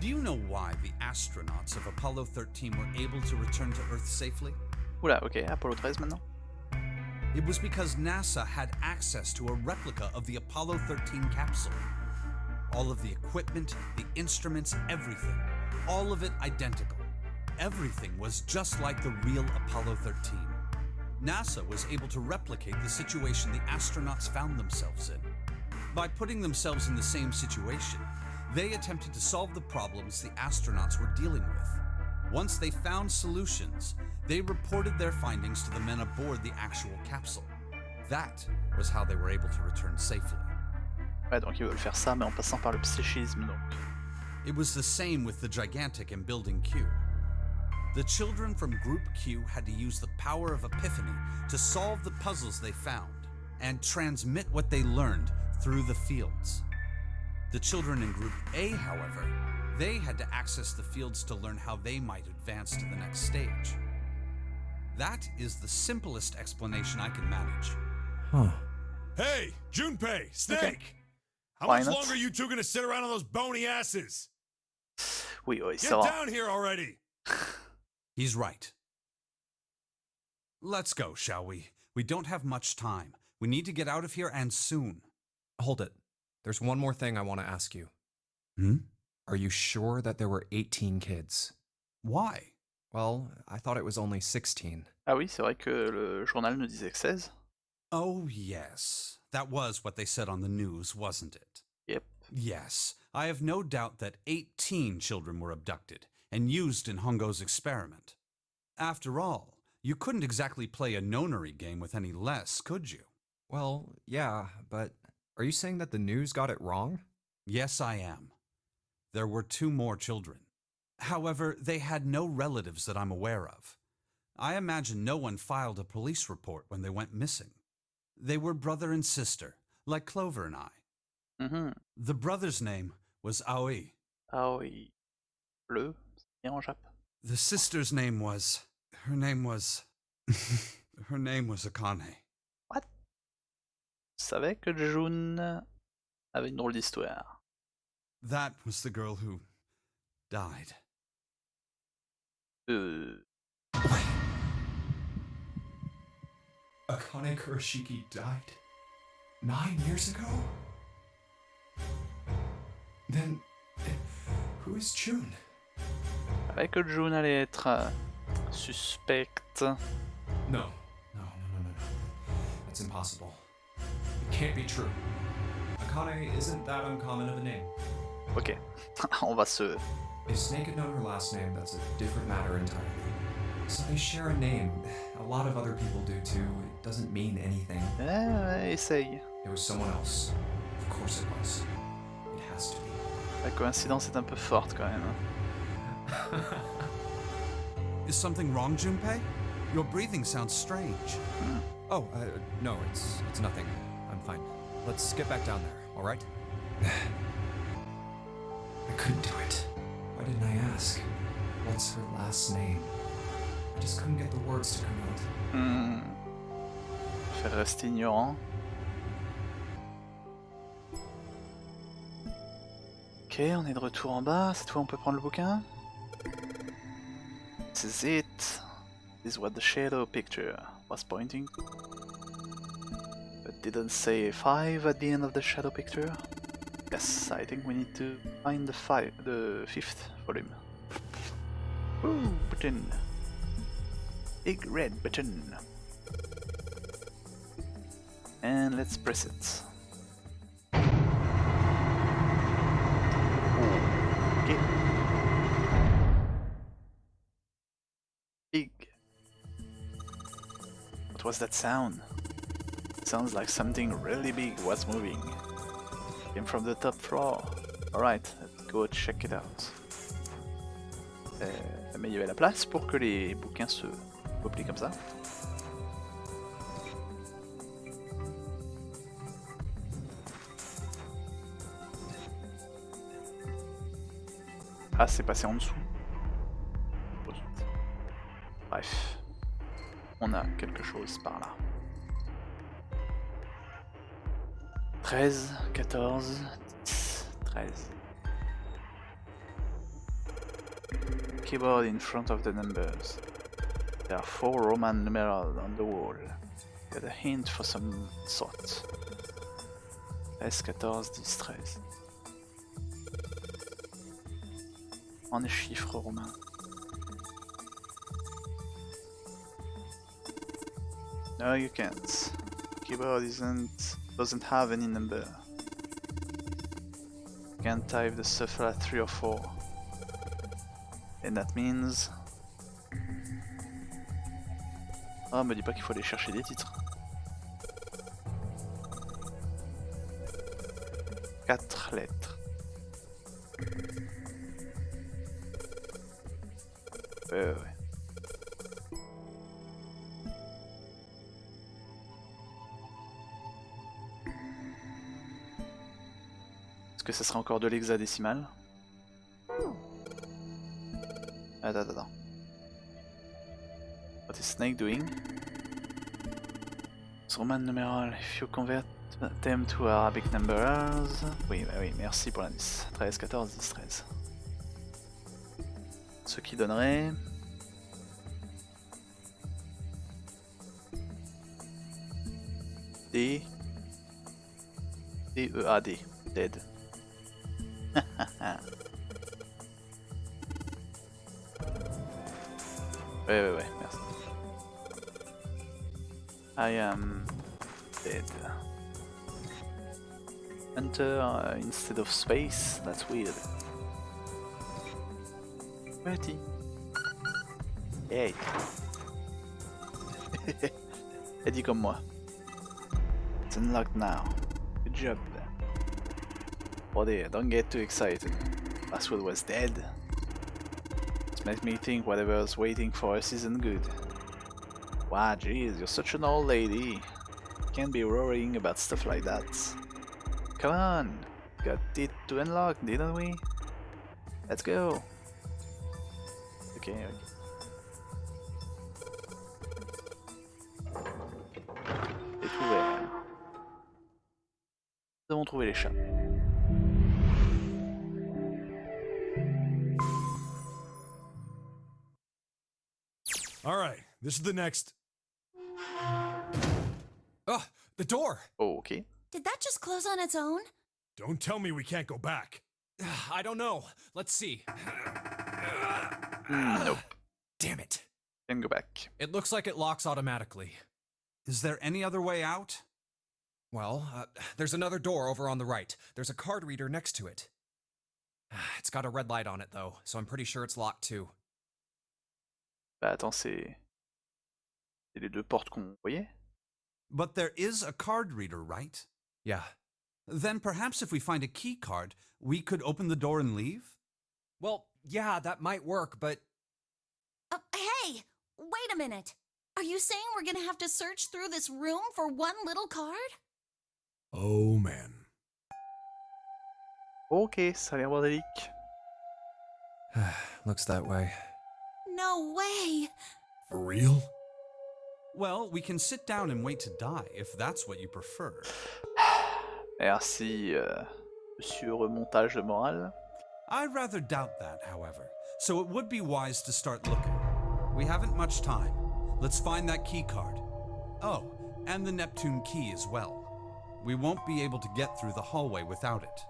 [SPEAKER 5] Do you know why the astronauts of Apollo 13 were able to return to Earth safely?
[SPEAKER 1] Oula, ok, Apollo 13 maintenant.
[SPEAKER 5] It was because NASA had access to a replica of the Apollo 13 capsule. All of the equipment, the instruments, everything. All of it identical. Everything was just like the real Apollo 13. NASA was able to replicate the situation the astronauts found themselves in. By putting themselves in the same situation, they attempted to solve the problems the astronauts were dealing with. Once they found solutions, they reported their findings to the men aboard the actual capsule. That was how they were able to return safely.
[SPEAKER 1] Ouais, donc ils veulent faire ça, mais en passant par le psychisme, donc.
[SPEAKER 5] It was the same with the gigantic in Building Q. The children from Group Q had to use the power of epiphany to solve the puzzles they found and transmit what they learned through the fields. The children in Group A, however, they had to access the fields to learn how they might advance to the next stage. That is the simplest explanation I can manage.
[SPEAKER 2] Huh.
[SPEAKER 3] Hey, Junpei, Snake!
[SPEAKER 1] Okay.
[SPEAKER 3] How
[SPEAKER 1] Why
[SPEAKER 3] much
[SPEAKER 1] not?
[SPEAKER 3] longer are you two gonna sit around on those bony asses?
[SPEAKER 1] Oui, oui,
[SPEAKER 3] Get
[SPEAKER 1] ça va.
[SPEAKER 3] down here already!
[SPEAKER 5] He's right. Let's go, shall we? We don't have much time. We need to get out of here and soon.
[SPEAKER 2] Hold it. There's one more thing I want to ask you.
[SPEAKER 5] Hmm?
[SPEAKER 2] Are you sure that there were 18 kids?
[SPEAKER 5] Why?
[SPEAKER 2] Well, I thought it was only 16.
[SPEAKER 1] Ah oui, c'est vrai que le journal ne disait que 16.
[SPEAKER 5] Oh, yes. That was what they said on the news, wasn't it?
[SPEAKER 1] Yep.
[SPEAKER 5] Yes. I have no doubt that 18 children were abducted and used in Hongo's experiment. After all, you couldn't exactly play a Nonary game with any less, could you?
[SPEAKER 2] Well, yeah, but are you saying that the news got it wrong?
[SPEAKER 5] Yes, I am. There were 2 more children. However, they had no relatives that I'm aware of. I imagine no one filed a police report when they went missing. They were brother and sister, like Clover and I.
[SPEAKER 1] Mhm.
[SPEAKER 5] The brother's name was Aoi.
[SPEAKER 1] Ah oui. Bleu, c'est bien en Jap.
[SPEAKER 5] The sister's name was... Her name was Akane.
[SPEAKER 1] What? Je savais que June avait une drôle d'histoire.
[SPEAKER 5] That was the girl who died.
[SPEAKER 2] Akane Kurashiki died 9 years ago? Then, who is June?
[SPEAKER 1] Je savais que June allait être suspecte.
[SPEAKER 2] No. That's impossible. It can't be true. Akane isn't that uncommon of a name.
[SPEAKER 1] Ok, on va se...
[SPEAKER 2] If Snake had known her last name, that's a different matter entirely. So they share a name. A lot of other people do too. It doesn't mean anything.
[SPEAKER 1] Essaye.
[SPEAKER 2] It was someone else. Of course it was. It has to be.
[SPEAKER 1] La coïncidence est un peu forte quand même.
[SPEAKER 5] Is something wrong, Junpei? Your breathing sounds strange.
[SPEAKER 2] Oh, no, it's nothing. I'm fine. Let's get back down there, all right? I couldn't do it. Why didn't I ask? What's her last name? I just couldn't get the words to come out.
[SPEAKER 1] Faire rester ignorant. Ok, on est de retour en bas. Cette fois, on peut prendre le bouquin. This is it. This is what the shadow picture was pointing. But didn't say 5 at the end of the shadow picture. Yes, I think we need to find the 5th volume. Ooh, button. Big red button. And let's press it. Okay. Big. What was that sound? Sounds like something really big was moving. Came from the top floor. Alright, let's go check it out. Mais il y avait la place pour que les bouquins se replient comme ça. Ah, c'est passé en dessous. On a quelque chose par là. 13, 14, 10, 13. Keyboard in front of the numbers. There are 4 Roman numerals on the wall. Got a hint for some sort. 13, 14, 10, 13. En des chiffres romains. No, you can't. Keyboard doesn't have any number. You can't type the stuff at 3 or 4. And that means... Ah, me dis pas qu'il faut aller chercher des titres. 4 lettres. Ouais. Est-ce que ça sera encore de l'hexadécimal? Attends. What is Snake doing? Roman numeral, if you convert them to Arabic numbers... Oui, bah oui, merci pour l'indice. 13, 14, 10, 13. Ce qui donnerait... D... D-E-A-D. Dead. Ouais, merci. I am dead. Enter instead of space, that's weird. Pretty. Hey. Elle dit comme moi. It's unlocked now. Good job. Oh dear, don't get too excited. Password was dead. This makes me think whatever's waiting for us isn't good. Wow, jeez, you're such an old lady. Can't be worrying about stuff like that. Come on, got it to unlock, didn't we? Let's go. Okay. Et trouvé. Nous avons trouvé les chats.
[SPEAKER 3] Alright, this is the next.
[SPEAKER 2] Oh, the door!
[SPEAKER 1] Oh, okay.
[SPEAKER 4] Did that just close on its own?
[SPEAKER 3] Don't tell me we can't go back.
[SPEAKER 2] I don't know. Let's see.
[SPEAKER 1] Nope.
[SPEAKER 2] Damn it.
[SPEAKER 1] Then go back.
[SPEAKER 2] It looks like it locks automatically.
[SPEAKER 5] Is there any other way out?
[SPEAKER 2] Well, there's another door over on the right. There's a card reader next to it. It's got a red light on it, though, so I'm pretty sure it's locked too.
[SPEAKER 1] Bah attends, c'est les deux portes qu'on voyait?
[SPEAKER 5] But there is a card reader, right?
[SPEAKER 2] Yeah.
[SPEAKER 5] Then perhaps if we find a key card, we could open the door and leave?
[SPEAKER 2] Well, yeah, that might work, but...
[SPEAKER 4] Hey! Wait a minute! Are you saying we're gonna have to search through this room for one little card?
[SPEAKER 3] Oh man.
[SPEAKER 1] Ok, ça a l'air bordélique.
[SPEAKER 2] Looks that way.
[SPEAKER 4] No way!
[SPEAKER 3] For real?
[SPEAKER 5] Well, we can sit down and wait to die, if that's what you prefer.
[SPEAKER 1] Merci, monsieur remontage de morale.
[SPEAKER 5] I rather doubt that, however, so it would be wise to start looking. We haven't much time. Let's find that key card. Oh, and the Neptune key as well. We won't be able to get through the hallway without it.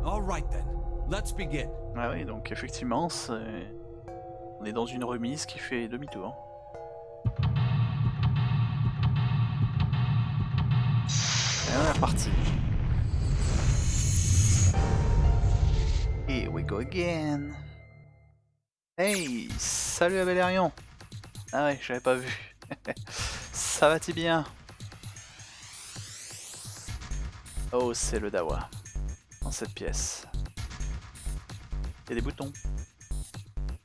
[SPEAKER 5] All right then, let's begin.
[SPEAKER 1] Ah oui, donc effectivement, on est dans une remise qui fait demi-tour. Et on est reparti. Here we go again. Hey, salut à Valérian. Ah ouais, j'avais pas vu. Ça va-t-il bien? Oh, c'est le Dawa. Dans cette pièce. Il y a des boutons.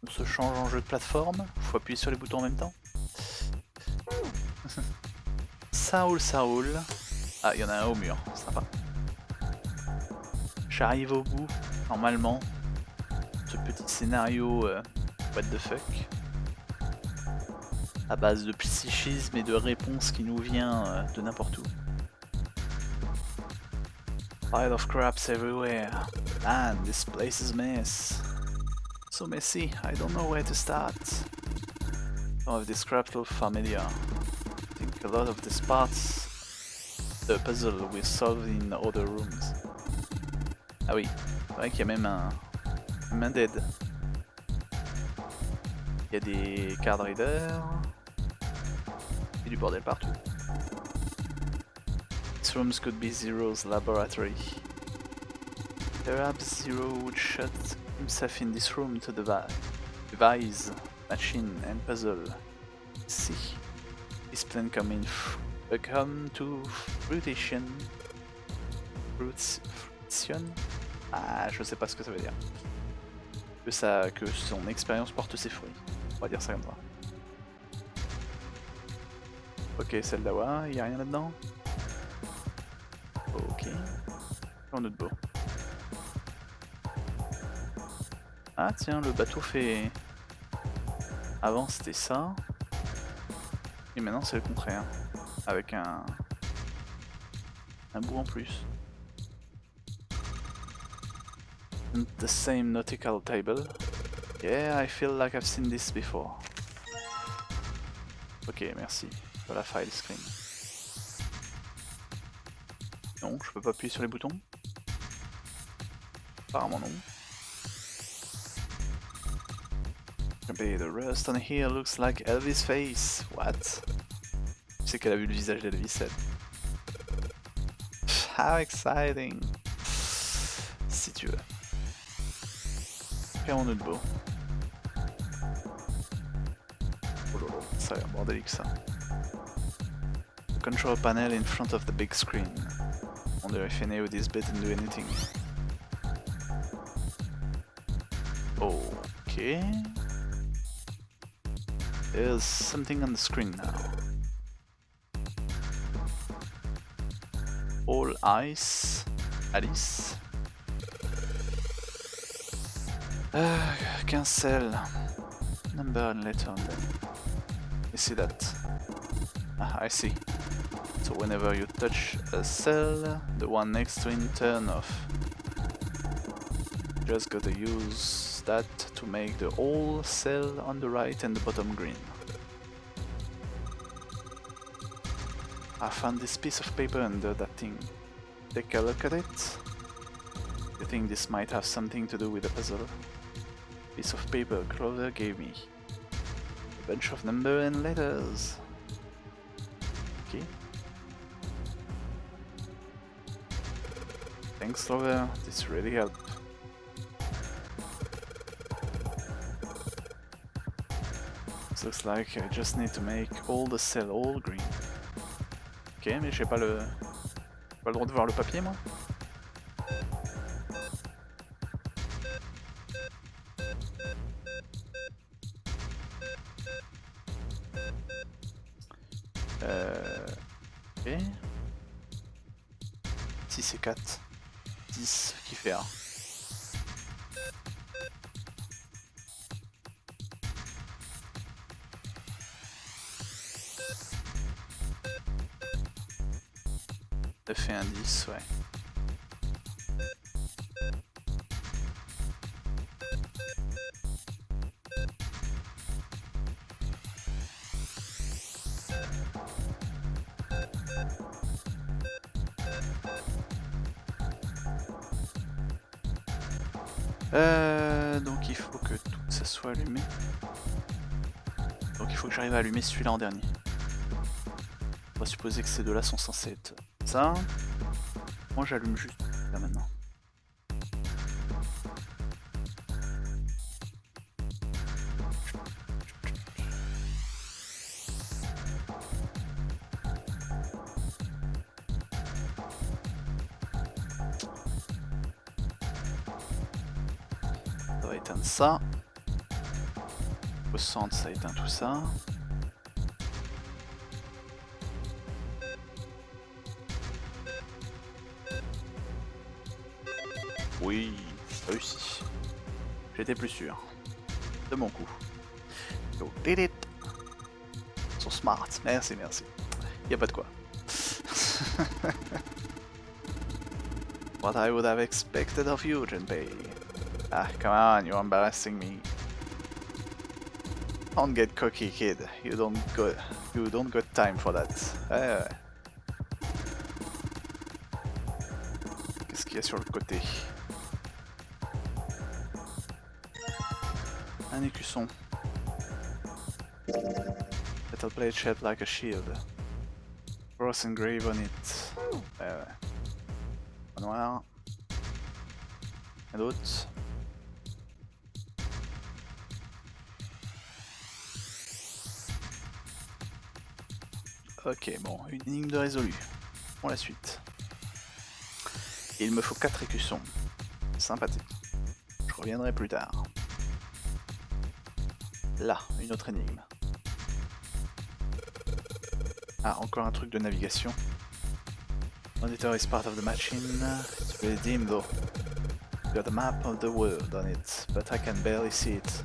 [SPEAKER 1] On se change en jeu de plateforme. Faut appuyer sur les boutons en même temps. Ça roule. Ah, il y en a un au mur. Sympa. J'arrive au bout, normalement. Ce petit scénario what the fuck. à base de psychisme et de réponses qui nous vient de n'importe où. Pile of craps everywhere. Man, this place is a mess. So messy, I don't know where to start. Some of these scraps look familiar. I think a lot of these parts, the puzzle we solved in other rooms. Ah oui, c'est vrai qu'il y a même un dead. Il y a des card readers. Et du bordel partout. These rooms could be Zero's laboratory. Perhaps Zero would shut himself in this room to devise machine and puzzle. See, his plan come to fruition. Ah, je sais pas ce que ça veut dire. Que son expérience porte ses fruits. On va dire ça comme ça. Ok, celle d'Awa, y a rien là-dedans. Ok. On est de beau. Ah tiens, le bateau fait... Avant c'était ça. Et maintenant c'est le contraire. Avec un bout en plus. And the same nautical table. Yeah, I feel like I've seen this before. Ok, merci. Voilà, file screen. Non, je peux pas appuyer sur les boutons. Apparemment non. Okay, the rust on here looks like Elvis' face. What? Tu sais qu'elle a vu le visage d'Elvis, elle. How exciting! Si tu veux. Faire mon autre beau. Oh lolo, ça a l'air bordélique ça. The control panel in front of the big screen. Wonder if any of these buttons do anything. Okay. There's something on the screen now. All ice. Alice. Cancel. Number and letter. You see that? Ah, I see. So whenever you touch a cell, the one next to it turn off. Just gotta use that to make the whole cell on the right and the bottom green. I found this piece of paper under that thing. Take a look at it. You think this might have something to do with the puzzle? Piece of paper Clover gave me. A bunch of numbers and letters. Okay. Thanks Clover, this really helped. This looks like I just need to make all the cell all green. Ok, mais j'ai pas le droit de voir le papier moi. Ok. 6 et 4. 10 qui fait A. Ça fait un 10, ouais. Donc il faut que tout ça soit allumé. Donc il faut que j'arrive à allumer celui-là en dernier. On va supposer que ces deux-là sont censés être ça. Moi j'allume juste là maintenant. Ça va éteindre ça. Au centre ça éteint tout ça. Oui, réussi. J'étais plus sûr. De mon coup. So, did it. so smart. Merci, merci. Y a pas de quoi. What I would have expected of you, Junpei. Ah, come on, you're embarrassing me. Don't get cocky, kid. You don't got time for that. Ouais. Qu'est-ce qu'il y a sur le côté? Un écusson. Metal plate shaped like a shield. Cross engraved on it. Ouais. Noir. Un autre. Ok, bon, une énigme de résolue. Pour la suite. Et il me faut 4 écussons. Sympathique. Je reviendrai plus tard. Là, une autre énigme. Ah, encore un truc de navigation. Monitor is part of the machine. It's really dim though. Got a map of the world on it, but I can barely see it.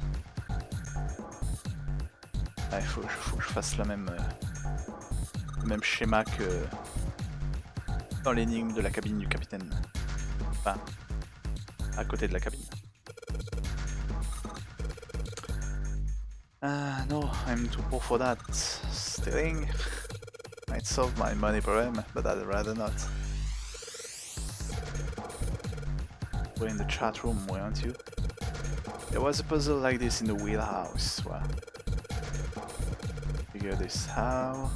[SPEAKER 1] Ah, il faut que je fasse le même schéma que dans l'énigme de la cabine du capitaine. Enfin, à côté de la cabine. No, I'm too poor for that. Stealing might solve my money problem, but I'd rather not. We're in the chat room, weren't you? There was a puzzle like this in the wheelhouse. Well, figure this out.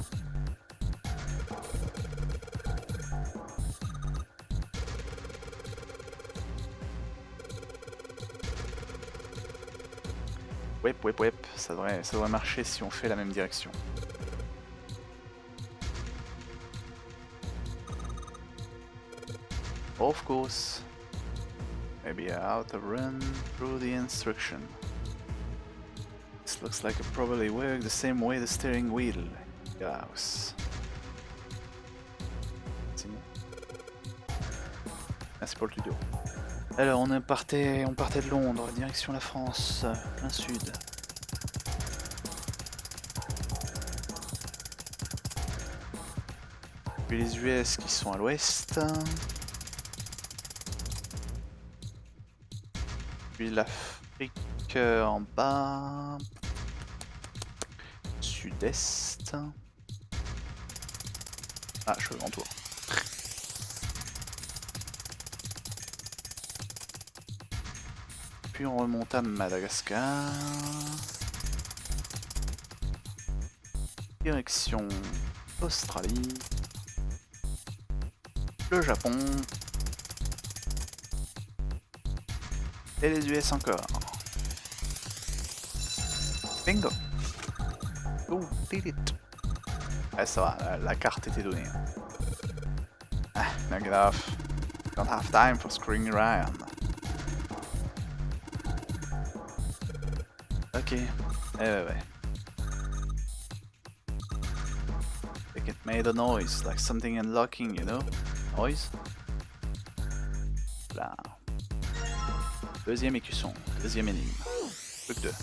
[SPEAKER 1] Wep, ça devrait marcher si on fait la même direction. Of course. Maybe how to run through the instruction. This looks like it probably works the same way the steering wheel goes. Merci pour le tuto. Alors on partait de Londres, direction la France, plein sud. Puis les US qui sont à l'ouest. Puis l'Afrique en bas. Sud-est. Ah, je fais le grand tour. Puis on remonte à Madagascar. Direction Australie. Le Japon. Et les US encore. Bingo. Oh, did it. Ouais, ça va, la carte était donnée. Ah, not grave. Don't have time for screwing around. Ok, ouais. Like it made a noise, like something unlocking, you know? Noise. Là. Deuxième écusson, deuxième énigme. Truc 2.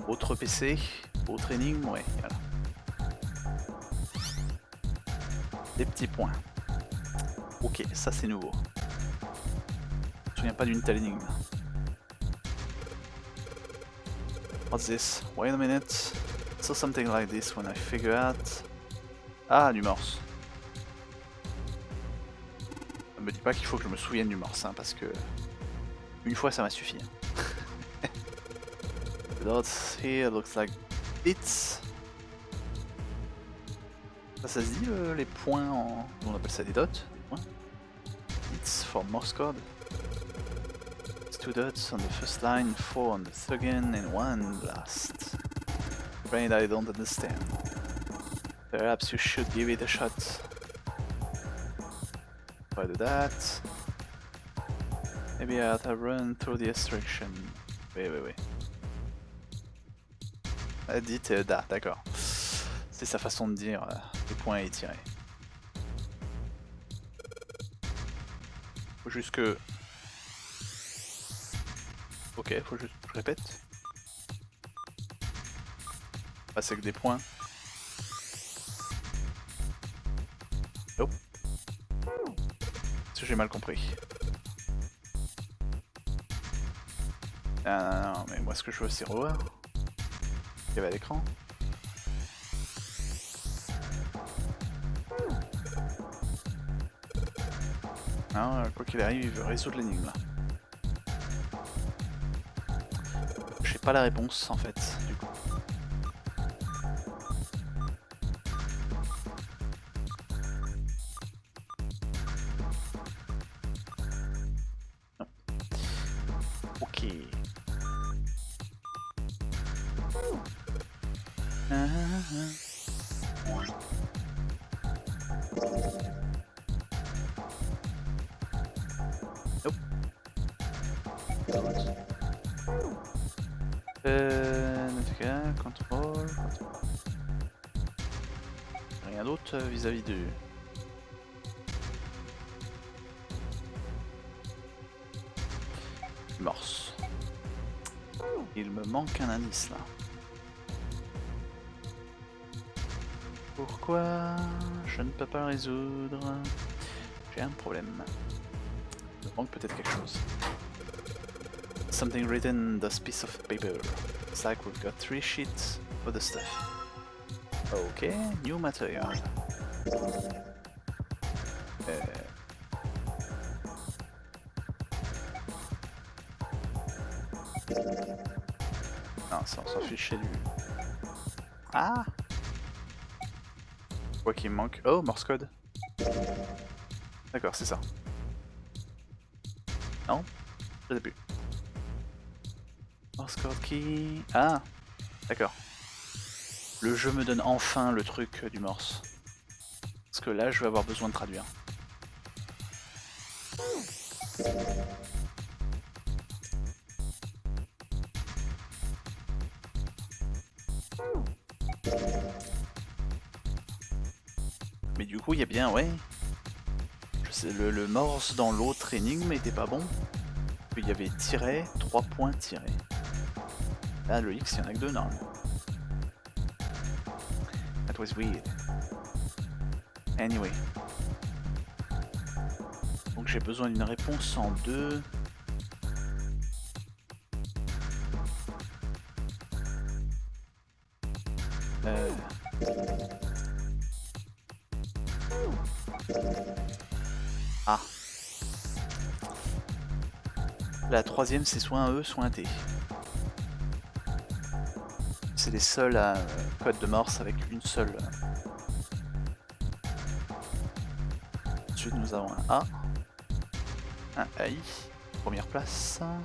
[SPEAKER 1] Autre PC, autre énigme, ouais, voilà. Des petits points. Ok, ça c'est nouveau. Je me souviens pas d'une telle énigme. What's this? Wait a minute. I saw something like this when I figure out... Ah, du morse. Ne me dis pas qu'il faut que je me souvienne du morse, hein, parce que... Une fois ça m'a suffi. Hein. The dots here looks like bits. Ça se dit les points en... On appelle ça des dots, des points. Bits for Morse code. 2 dots on the first line, 4 on the second, and 1 last. Afraid I don't understand. Perhaps you should give it a shot. If I do that, maybe I have to run through the instruction. Wait. Dites da, d'accord. C'est sa façon de dire les points à étirer. Faut juste que... Ok, faut juste que je répète. Passer que des points. Oh. Est-ce que j'ai mal compris? Ah non, mais moi ce que je veux c'est revoir. Il y avait à l'écran. Non, quoi qu'il arrive, il veut résoudre l'énigme. J'ai pas la réponse en fait, du coup. Non. Ok. Contrôle. Rien d'autre vis-à-vis du... morse. Il me manque un indice là. Pourquoi je ne peux pas résoudre? J'ai un problème. Il me manque peut-être quelque chose. Something written on this piece of paper. It's like we've got 3 sheets for the stuff. Okay, new material. Non, ça on s'en fiche chez lui. Ah! Quoi qu'il me manque? Oh, Morse code. D'accord, c'est ça. Non? Je sais plus. Morse code qui... Ah! D'accord. Le jeu me donne enfin le truc du morse. Parce que là, je vais avoir besoin de traduire. Mais du coup, il y a bien, ouais. Je sais, le morse dans l'autre énigme était pas bon. Il y avait tiret, 3 points tirés. Là, le X, il y en a que 2 normalement. That was weird. Anyway. Donc j'ai besoin d'une réponse en 2. Ah. La troisième c'est soit un E soit un T. C'est les seuls codes de morse avec une seule. Ensuite nous avons un A, un AI, première place, un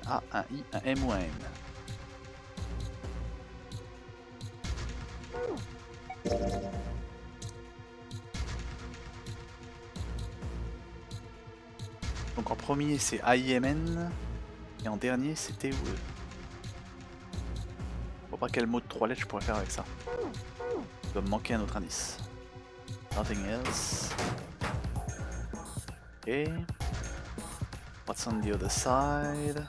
[SPEAKER 1] A, un I, un M ou un N. Donc en premier c'est AIMN et en dernier c'est T ou E. Je vois pas quel mot de 3 lettres je pourrais faire avec ça. Il doit me manquer un autre indice. Nothing else. Ok. What's on the other side?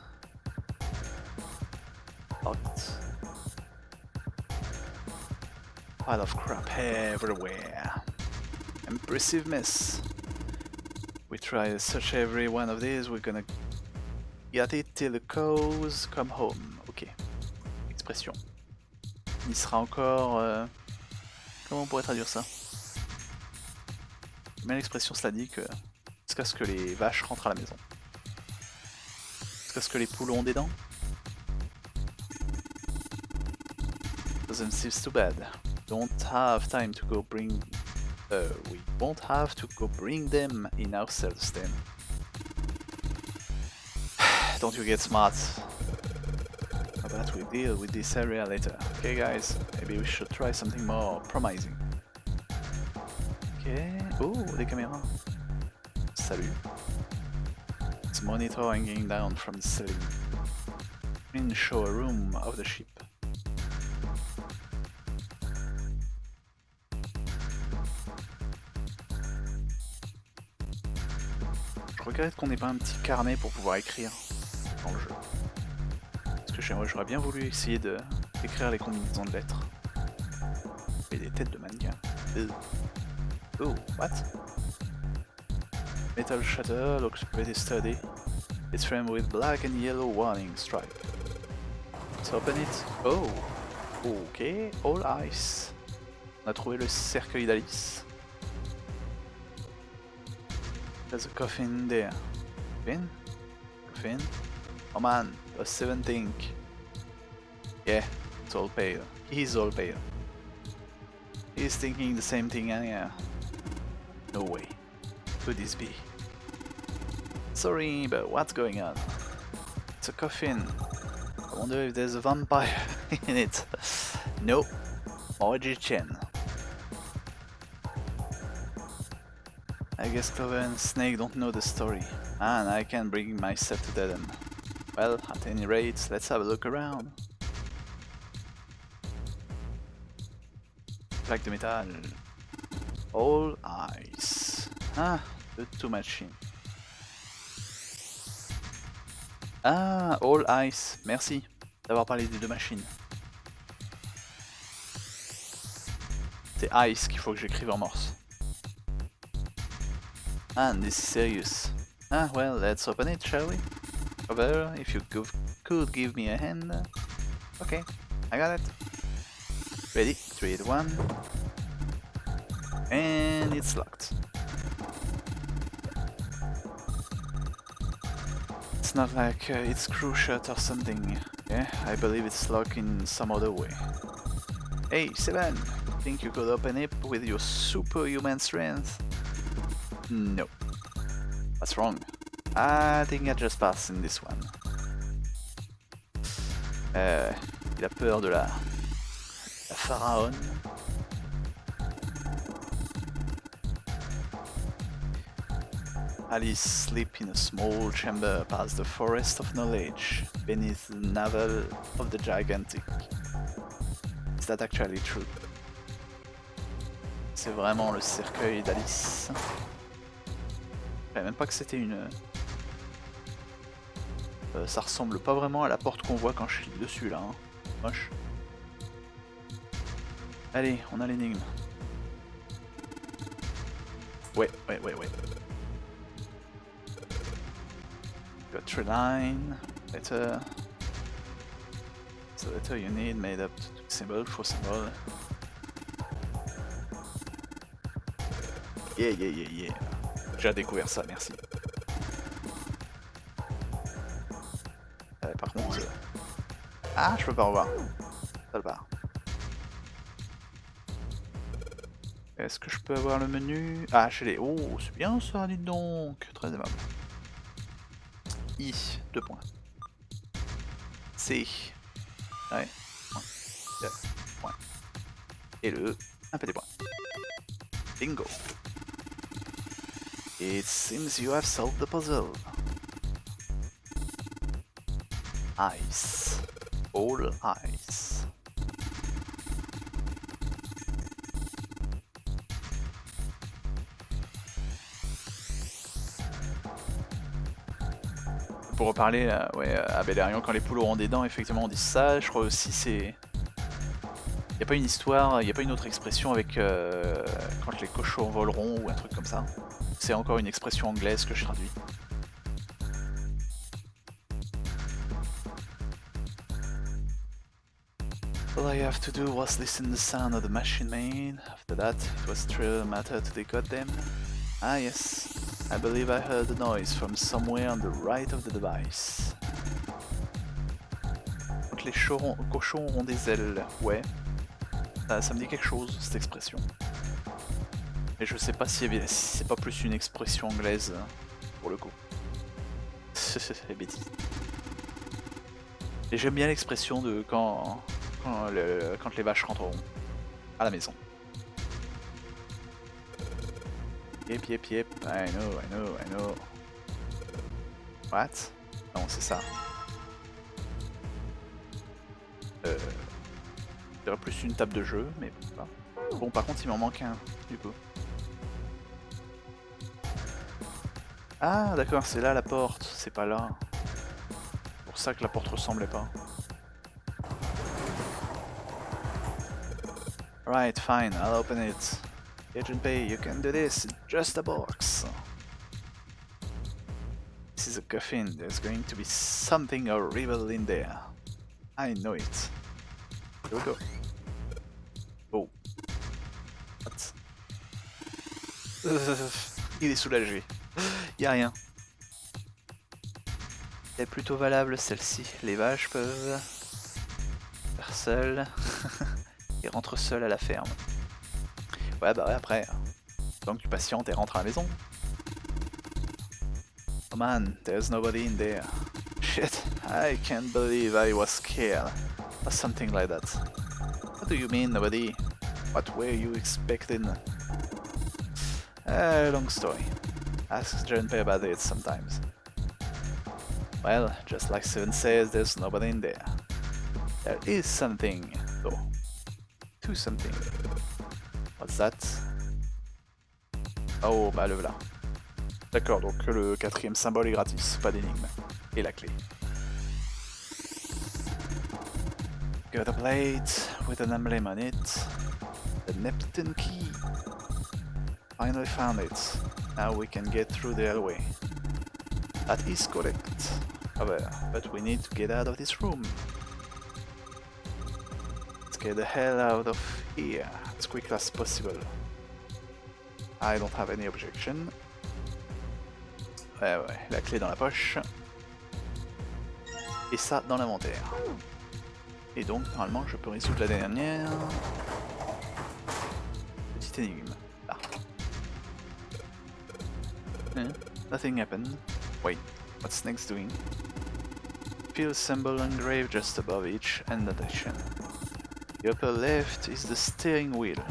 [SPEAKER 1] Locked. Pile of crap everywhere. Impressive mess. We try to search every one of these, we're gonna get it till the cows come home. Ok. Expression. Il sera encore... Comment on pourrait traduire ça? Mais l'expression cela dit que jusqu'à ce que les vaches rentrent à la maison. Jusqu'à ce que les poules ont des dents. Doesn't seem too bad. Don't have time to go bring... we won't have to go bring them in ourselves then. Don't you get smart? How about we deal with this area later? Okay guys, maybe we should try something more promising. Ok, oh des caméras. Salut. It's monitor hanging down from the ceiling. In show a room of the ship. Je regrette qu'on n'ait pas un petit carnet pour pouvoir écrire dans le jeu. Parce que je j'aurais bien voulu essayer d'écrire les combinaisons de lettres. Et des têtes de mannequins. Oh, what? Metal shutter looks pretty sturdy. It's framed with black and yellow warning stripe. Let's open it. Oh, ok, all ice. On a trouvé le cercueil d'Alice. There's a coffin there. Coffin? Coffin? Oh man, a 17. Yeah, it's all pale. He's all pale. He's thinking the same thing anyhow. No way. Could this be? Sorry, but what's going on? It's a coffin. I wonder if there's a vampire in it. No. More Egyptian. I guess Clover and Snake don't know the story. And I can't bring myself to tell them. Well, at any rate, let's have a look around. Plaque de métal. All ice. Ah, the two machines. Ah, all ice. Merci d'avoir parlé des deux machines. C'est ice qu'il faut que j'écrive en morse. And this is serious. Ah, well, let's open it, shall we? Over, if you could give me a hand. Okay, I got it. Ready? 3, 2, 1. And it's locked. It's not like it's screw shut or something. Yeah, I believe it's locked in some other way. Hey, Seven! Think you could open it with your superhuman strength? No. What's wrong? I think I just passed in this one. Il a peur de la pharaon. Alice sleep in a small chamber past the forest of knowledge, beneath the navel of the gigantic. Is that actually true? C'est vraiment le cercueil d'Alice. Je savais même pas que c'était une... ça ressemble pas vraiment à la porte qu'on voit quand je suis dessus là. Hein. Moche. Allez, on a l'énigme. Ouais. Got tree line, letter. It's the letter you need made up to symbol for symbol. Yeah. J'ai découvert ça, merci. Par contre... Ah, je peux pas revoir. Ça le part. Est-ce que je peux avoir le menu? Ah, je l'ai. Oh, c'est bien ça, dites donc. Très aimable. I, 2 points. C. Ouais. Point. 2 points. Et le E, un petit point. Bingo. It seems you have solved the puzzle. Ice. All ice. Pour reparler à Beleriand, quand les poules auront des dents, effectivement on dit ça. Je crois aussi c'est... Y a pas une histoire, y a pas une autre expression avec quand les cochons voleront ou un truc comme ça. C'est encore une expression anglaise que je traduis. All I have to do was listen to the sound of the machine made. After that, it was still a matter to decode them. Ah yes, I believe I heard the noise from somewhere on the right of the device. Donc les cochons auront des ailes, ouais. Ça me dit quelque chose, cette expression. Mais je sais pas si c'est pas plus une expression anglaise, pour le coup. C'est bêtise. Et j'aime bien l'expression de quand les vaches rentreront à la maison. Yep, I know. What? Non, c'est ça. J'aurais plus une table de jeu, mais pas. Bon, par contre, il m'en manque un, du coup. Ah, d'accord, c'est là la porte, c'est pas là. C'est pour ça que la porte ressemblait pas. Right, fine, I'll open it. Agent Bay, you can do this, it's just a box. This is a coffin, there's going to be something horrible in there. I know it. Here we go. Oh. What? Il est soulagé. Y'a rien. Elle est plutôt valable celle-ci. Les vaches peuvent faire seules et rentrent seules à la ferme. Ouais bah ouais après. Donc tu patientes et rentres à la maison. Oh man, there's nobody in there. Shit, I can't believe I was scared. Or something like that. What do you mean nobody? What were you expecting? Long story. Ask Junpei about it sometimes. Well, just like Seven says, there's nobody in there. There is something, though. To something. What's that? Oh, bah le voilà. D'accord, donc le quatrième symbole est gratis, pas d'énigme. Et la clé. Got a plate with an emblem on it. The Neptune key. Finally found it. Now we can get through the hallway. That is correct. But we need to get out of this room. Let's get the hell out of here as quick as possible. I don't have any objection. Ouais, la clé dans la poche. Et ça dans l'inventaire. Et donc, normalement, je peux résoudre la dernière. Petite énigme. Là. Nothing happened. Wait, what's next doing? Field symbol engraved just above each annotation. The upper left is the steering wheel.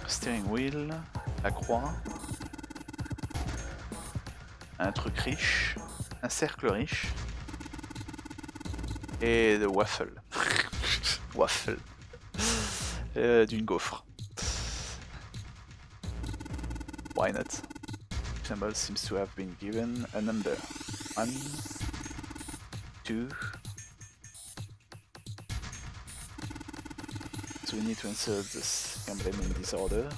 [SPEAKER 1] Steering wheel, la croix. Un truc riche, un cercle riche, et de waffle. Waffle. D'une gaufre. Why not? Symbol seems to have been given a number. 1, 2. So we need to insert this emblem in this order.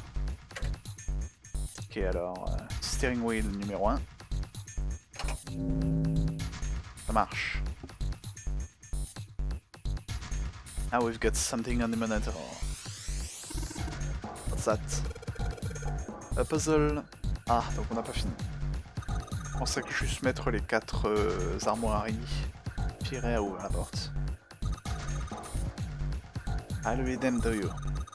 [SPEAKER 1] Ok, alors, steering wheel numéro 1. Ça marche. Now we've got something on the monitor. What's that? A puzzle. Ah, donc on n'a pas fini. Je pensais que juste mettre les 4 armoiries suffirait à ouvrir la porte. I'll read them to you.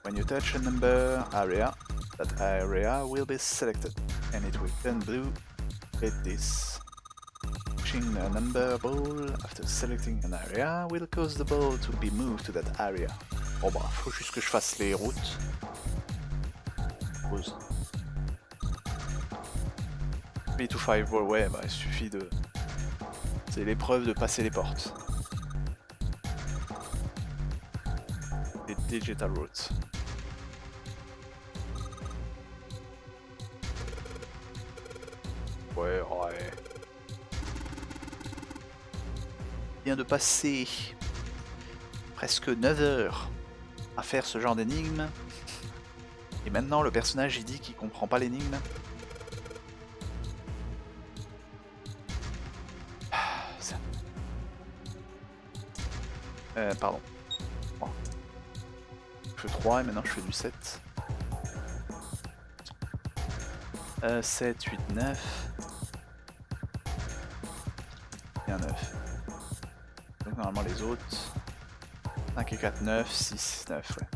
[SPEAKER 1] When you touch a number area, that area will be selected, and it will turn blue. Hit this. Touching a number ball after selecting an area will cause the ball to be moved to that area. Bon bah, faut juste que je fasse les routes. Pause. 3 to 5 ball, ouais, bah il suffit de... C'est l'épreuve de passer les portes. Les digital routes. Ouais. Vient de passer presque 9 heures à faire ce genre d'énigme. Et maintenant le personnage il dit qu'il comprend pas l'énigme. Pardon. Oh. Je fais 3 et maintenant je fais du 7. 7, 8, 9. Et un 9. Donc normalement les autres. 5 et 4, 9, 6, 9, ouais.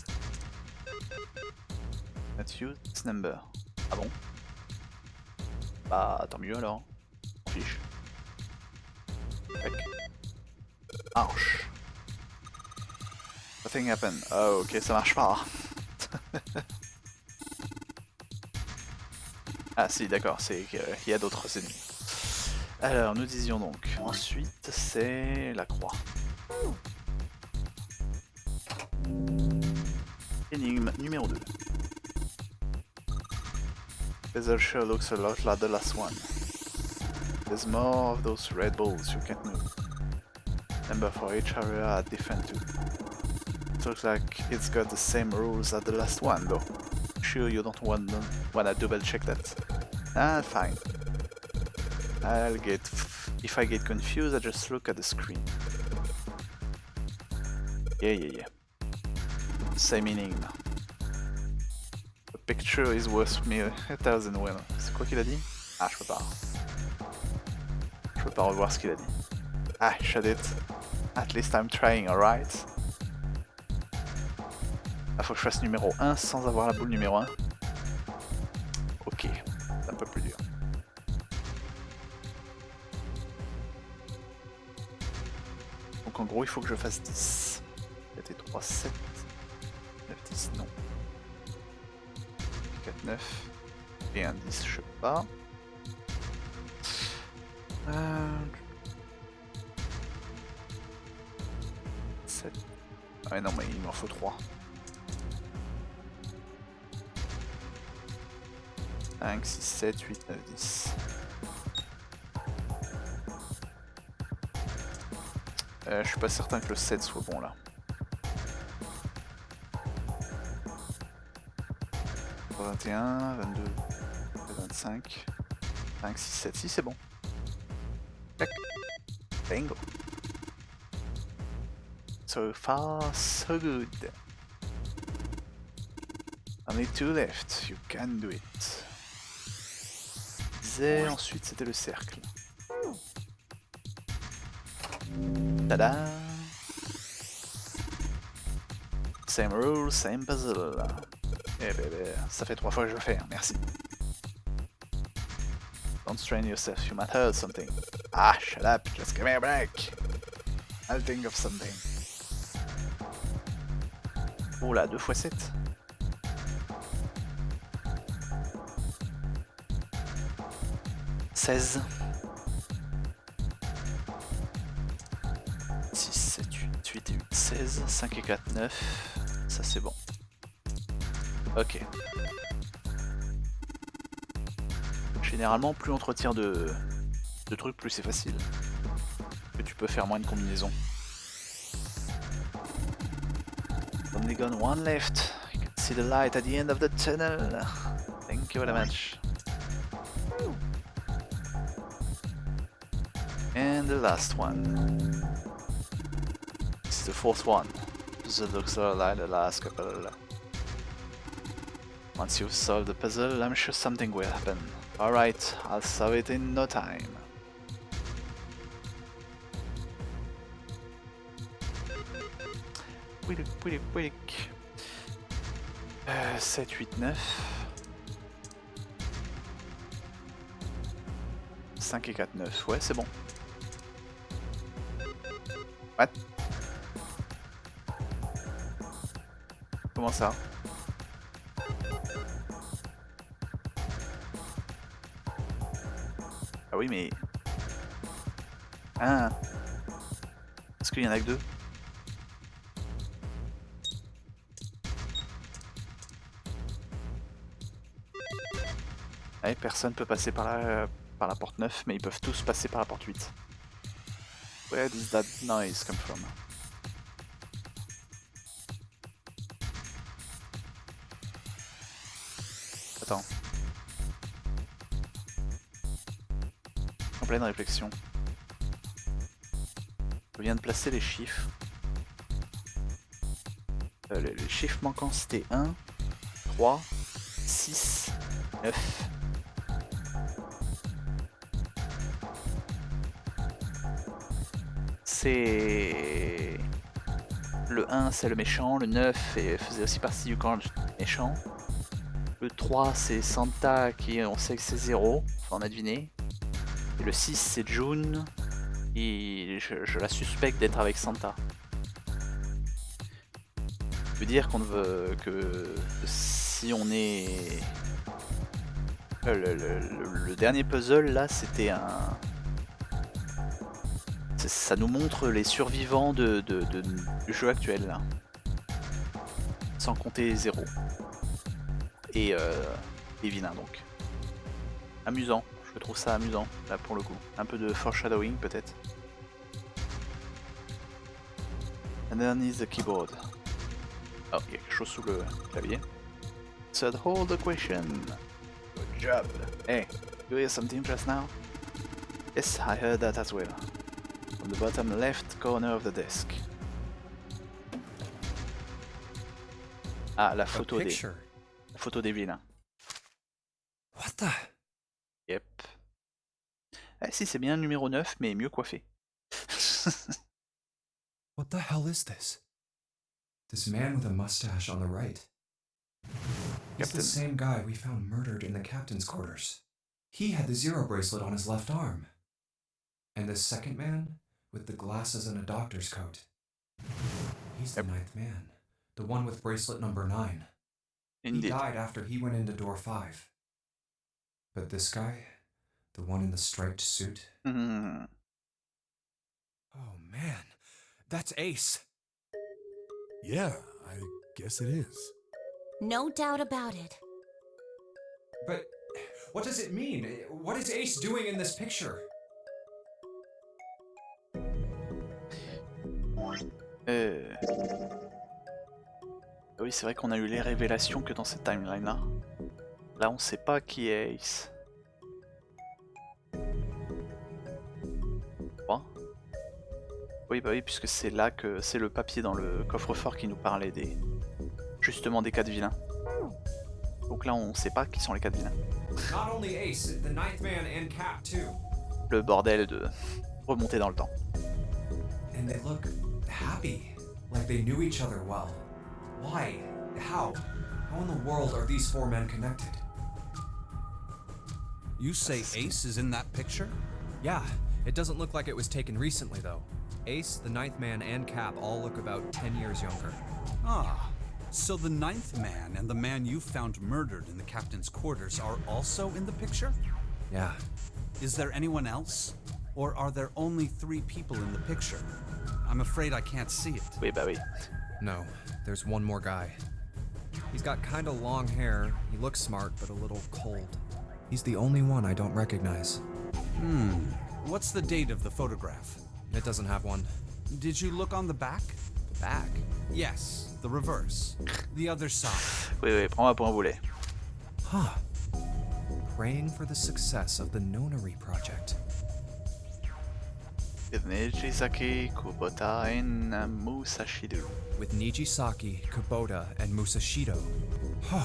[SPEAKER 1] Let's use this number. Ah bon? Bah tant mieux alors. On fiche. Tac. Ouch. Nothing happened. Oh ok, ça marche pas. Ah si, d'accord, c'est qu'il y a d'autres ennemis. Alors, nous disions donc, ensuite, c'est la croix. Énigme numéro 2. Puzzle sure looks a lot like the last one. There's more of those red balls you can't move. Number for each area are different too. Looks like it's got the same rules as the last one, though. Sure you don't wanna double check that? Ah, fine. If I get confused, I just look at the screen. Yeah. Same meaning. A picture is worth me 1,000 words. C'est quoi qu'il a dit? Ah, je peux pas. Je peux pas revoir ce qu'il a dit. Ah, shut it. At least I'm trying, alright? Ah, faut que je fasse numéro 1 sans avoir la boule numéro 1. Ok, c'est un peu plus dur. Donc en gros, il faut que je fasse 10. 4 et 3, 7. 9, 10, non. 4, 9. Et un 10, je sais pas. 7. Ah ouais, non, mais il m'en faut 3. 5, 6, 7, 8, 9, 10. Je suis pas certain que le 7 soit bon là. 21, 22, 25, 5, 6, 7, 6 c'est bon. Tac. Bingo. So far, so good. Only 2 left, you can do it. Ensuite c'était le cercle. Tada! Same rule, same puzzle. Eh bébé, ça fait 3 fois que je le fais, hein. Merci. Don't strain yourself, you might hurt something. Ah, shut up, just give me a break. I'll think of something. Oh là, 2 x 7. « 16. 6, 7, 8, 8 et 8, 16, 5 et 4, 9. Ça c'est bon. Ok. Généralement, plus on te retire de trucs, plus c'est facile. Que tu peux faire moins de combinaisons. Only gone one left. You can see the light at the end of the tunnel. Thank you very much. And the last one. This is the 4th one. Puzzle looks like the last couple. Once you've solved the puzzle, I'm sure something will happen. Alright, I'll solve it in no time. Quick. 7, 8, 9. 5 et 4, 9. Ouais, c'est bon. What? Comment ça? Ah oui, mais... Ah. Est-ce qu'il y en a que 2? Ouais, personne peut passer par la porte 9, mais ils peuvent tous passer par la porte 8. Where does that noise come from? Attends. En pleine réflexion. Je viens de placer les chiffres. Les chiffres manquants c'était 1, 3, 6, 9. C'est... Le 1 c'est le méchant, le 9 faisait aussi partie du camp méchant. Le 3 c'est Santa qui on sait que c'est 0, enfin on a deviné. Et le 6 c'est June, et je la suspecte d'être avec Santa. Je veux dire qu'on veut que si on est... Le dernier puzzle là c'était un... Ça nous montre les survivants du jeu actuel là. Sans compter 0. Et les vilains donc. Amusant, je trouve ça amusant là pour le coup. Un peu de foreshadowing peut-être. Underneath the keyboard. Oh, il y a quelque chose sous le clavier. Said hold the question. Good job. Hey, you hear something just now? Yes, I heard that as well. From the bottom left corner of the desk. Ah, la
[SPEAKER 2] A
[SPEAKER 1] photo
[SPEAKER 2] picture.
[SPEAKER 1] des vilains.
[SPEAKER 2] What the?
[SPEAKER 1] Yep. Eh si, c'est bien le numéro 9, mais mieux coiffé.
[SPEAKER 2] What the hell is this? This man with a mustache on the right. He's
[SPEAKER 1] Captain.
[SPEAKER 2] the same guy we found murdered in the captain's quarters. He had the zero bracelet on his left arm. And the second man with the glasses and a doctor's coat. He's the ninth man. The one with bracelet number 9. He
[SPEAKER 1] Indeed.
[SPEAKER 2] died after he went into door 5. But this guy, the one in the striped suit.
[SPEAKER 1] Hmm.
[SPEAKER 2] Oh man, that's Ace.
[SPEAKER 3] Yeah, I guess it is.
[SPEAKER 4] No doubt about it.
[SPEAKER 2] But what does it mean? What is Ace doing in this picture?
[SPEAKER 1] Oui, c'est vrai qu'on a eu les révélations que dans cette timeline-là. Là, on sait pas qui est Ace. Quoi? Oui, bah oui, puisque c'est là que c'est le papier dans le coffre-fort qui nous parlait justement des 4 vilains. Donc là, on sait pas qui sont les 4 vilains.
[SPEAKER 2] Not only Ace, the ninth man and Cap too.
[SPEAKER 1] Le bordel de remonter dans le temps.
[SPEAKER 2] And they look happy, like they knew each other well. Why? How? How in the world are these 4 men connected?
[SPEAKER 5] You say Ace is in that picture?
[SPEAKER 2] Yeah, it doesn't look like it was taken recently though. Ace, the ninth man, and Cap all look about 10 years younger.
[SPEAKER 5] Ah, so the ninth man and the man you found murdered in the captain's quarters are also in the picture?
[SPEAKER 2] Yeah.
[SPEAKER 5] Is there anyone else? Or are there only 3 people in the picture? I'm afraid I can't see it.
[SPEAKER 1] Oui, bah oui.
[SPEAKER 2] No, there's one more guy. He's got kinda long hair, he looks smart but a little cold. He's the only one I don't recognize.
[SPEAKER 5] What's the date of the photograph?
[SPEAKER 2] It doesn't have one.
[SPEAKER 5] Did you look on the back?
[SPEAKER 2] The back?
[SPEAKER 5] Yes, the reverse. The other side.
[SPEAKER 1] Oui, oui, prends-moi pour un boulet.
[SPEAKER 2] Huh. Praying for the success of the Nonary project.
[SPEAKER 1] With Nijisaki, Kubota, and Musashido.
[SPEAKER 2] With Nijisaki, Kubota, and Musashido. Huh.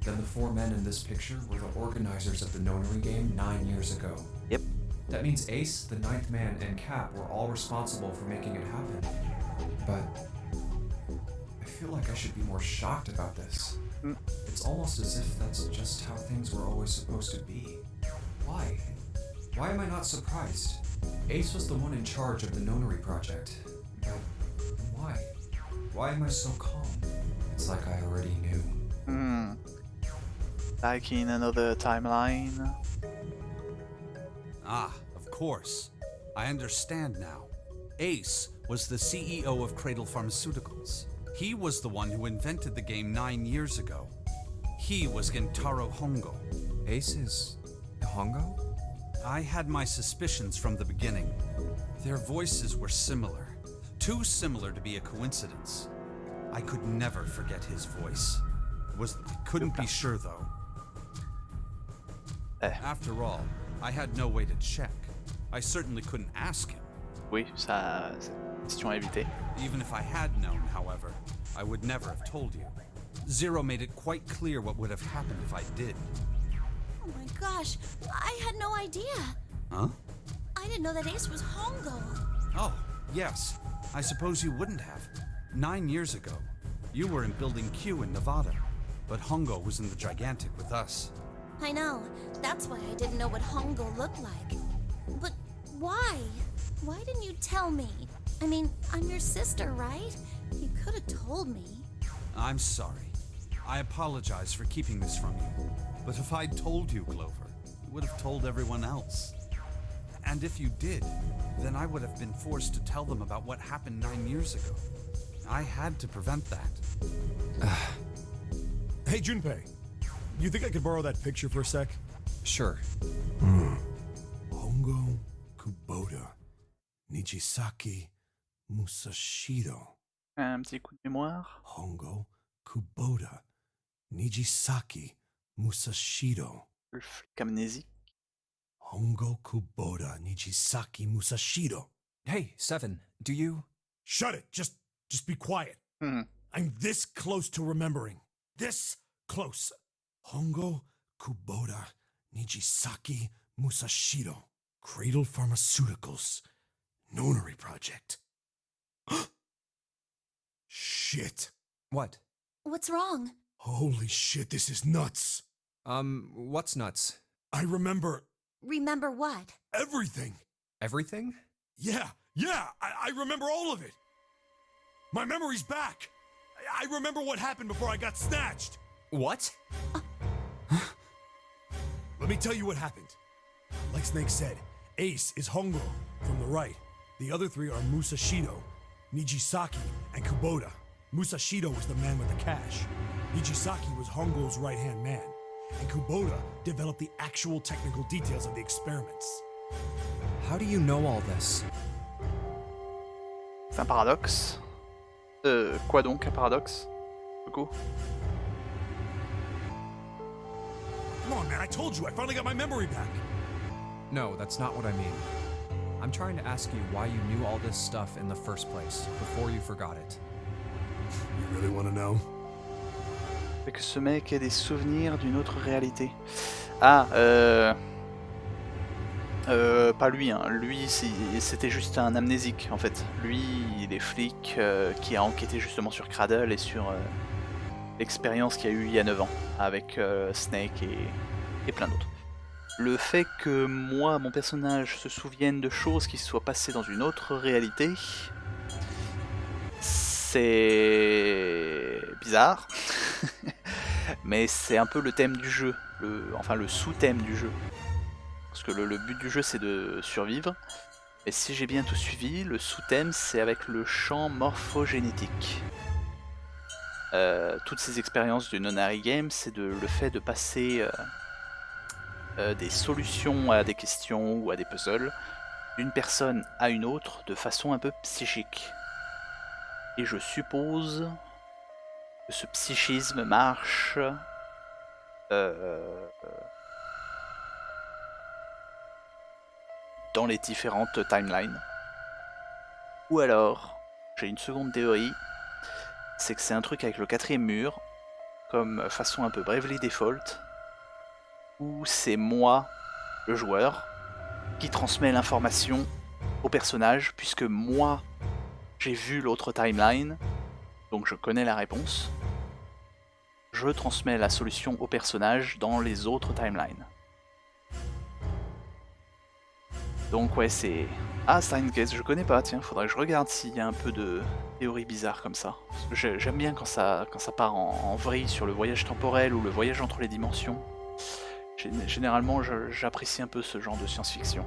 [SPEAKER 2] Then the 4 men in this picture were the organizers of the Nonary game 9 years ago.
[SPEAKER 1] Yep.
[SPEAKER 2] That means Ace, the ninth man, and Cap were all responsible for making it happen. But I feel like I should be more shocked about this. It's almost as if that's just how things were always supposed to be. Why? Why am I not surprised? Ace was the one in charge of the Nonary project. But why? Why am I so calm? It's like I already knew.
[SPEAKER 1] Like in another timeline.
[SPEAKER 5] Ah, of course. I understand now. Ace was the CEO of Cradle Pharmaceuticals. He was the one who invented the game 9 years ago. He was Gentaro Hongo.
[SPEAKER 2] Ace is Hongo?
[SPEAKER 5] I had my suspicions from the beginning. Their voices were similar. Too similar to be a coincidence. I could never forget his voice. I couldn't be sure though. After all, I had no way to check. I certainly couldn't ask him.
[SPEAKER 1] Oui, ça, c'est une question à éviter.
[SPEAKER 5] Even if I had known, however, I would never have told you. Zero made it quite clear what would have happened if I did.
[SPEAKER 4] Oh my gosh, I had no idea.
[SPEAKER 5] Huh?
[SPEAKER 4] I didn't know that Ace was Hongo.
[SPEAKER 5] Oh, yes. I suppose you wouldn't have. 9 years ago, you were in Building Q in Nevada, but Hongo was in the Gigantic with us.
[SPEAKER 4] I know. That's why I didn't know what Hongo looked like. But why? Why didn't you tell me? I mean, I'm your sister, right? You could have told me.
[SPEAKER 5] I'm sorry. I apologize for keeping this from you. But if I'd told you, Clover, you would have told everyone else. And if you did, then I would have been forced to tell them about what happened 9 years ago. I had to prevent that.
[SPEAKER 3] Hey, Junpei. You think I could borrow that picture for a sec?
[SPEAKER 2] Sure.
[SPEAKER 3] Hongo, Kubota, Nijisaki, Musashido.
[SPEAKER 1] Un petit coup de mémoire.
[SPEAKER 3] Hongo Kubota Nijisaki Musashido.
[SPEAKER 1] Le flic amnésique.
[SPEAKER 3] Hongo Kubota Nijisaki Musashido.
[SPEAKER 2] Hey, Seven, do you...
[SPEAKER 3] Shut it! Just be quiet.
[SPEAKER 1] Mhm.
[SPEAKER 3] I'm this close to remembering. This close. Hongo Kubota Nijisaki Musashido. Cradle Pharmaceuticals. Nonary Project. Shit.
[SPEAKER 2] What?
[SPEAKER 4] What's wrong?
[SPEAKER 3] Holy shit, this is nuts.
[SPEAKER 2] What's nuts?
[SPEAKER 3] I remember
[SPEAKER 4] Remember what?
[SPEAKER 3] everything.
[SPEAKER 2] Everything?
[SPEAKER 3] Yeah, I remember all of it. My memory's back. I remember what happened before I got snatched.
[SPEAKER 2] What?
[SPEAKER 3] Let me tell you what happened. Like Snake said, Ace is Hongo from the right. The other three are Musashido, Nijisaki, and Kubota. Musashido was the man with the cash. Nijisaki was Hongo's right-hand man. And Kubota developed the actual technical details of the experiments.
[SPEAKER 2] How do you know all this?
[SPEAKER 1] C'est un paradoxe. Quoi donc, un paradoxe? Coco?
[SPEAKER 3] Come on, man, I told you, I finally got my memory back.
[SPEAKER 2] No, that's not what I mean. I'm trying to ask you why you knew all this stuff in the first place, before you forgot it.
[SPEAKER 3] You really want to know?
[SPEAKER 1] C'est que ce mec ait des souvenirs d'une autre réalité. Pas lui, hein. Lui c'était juste un amnésique en fait. Lui, il est flic qui a enquêté justement sur Cradle et sur l'expérience qu'il y a eu il y a 9 ans avec Snake et plein d'autres. Le fait que moi, mon personnage se souvienne de choses qui se soient passées dans une autre réalité, c'est bizarre, mais c'est un peu le thème du jeu, enfin le sous-thème du jeu. Parce que le but du jeu c'est de survivre, et si j'ai bien tout suivi, le sous-thème c'est avec le champ morphogénétique. Toutes ces expériences du Nonary Game, c'est le fait de passer des solutions à des questions ou à des puzzles d'une personne à une autre de façon un peu psychique. Et je suppose que ce psychisme marche dans les différentes timelines. Ou alors, j'ai une seconde théorie, c'est que c'est un truc avec le quatrième mur, comme façon un peu Bravely Default, où c'est moi, le joueur, qui transmet l'information au personnage, puisque moi, j'ai vu l'autre timeline, donc je connais la réponse. Je transmets la solution au personnage dans les autres timelines. Donc ouais, c'est... Ah, Steins Gate, je connais pas, tiens, faudrait que je regarde s'il y a un peu de théorie bizarre comme ça. J'aime bien quand ça part en vrille sur le voyage temporel ou le voyage entre les dimensions. Généralement, j'apprécie un peu ce genre de science-fiction.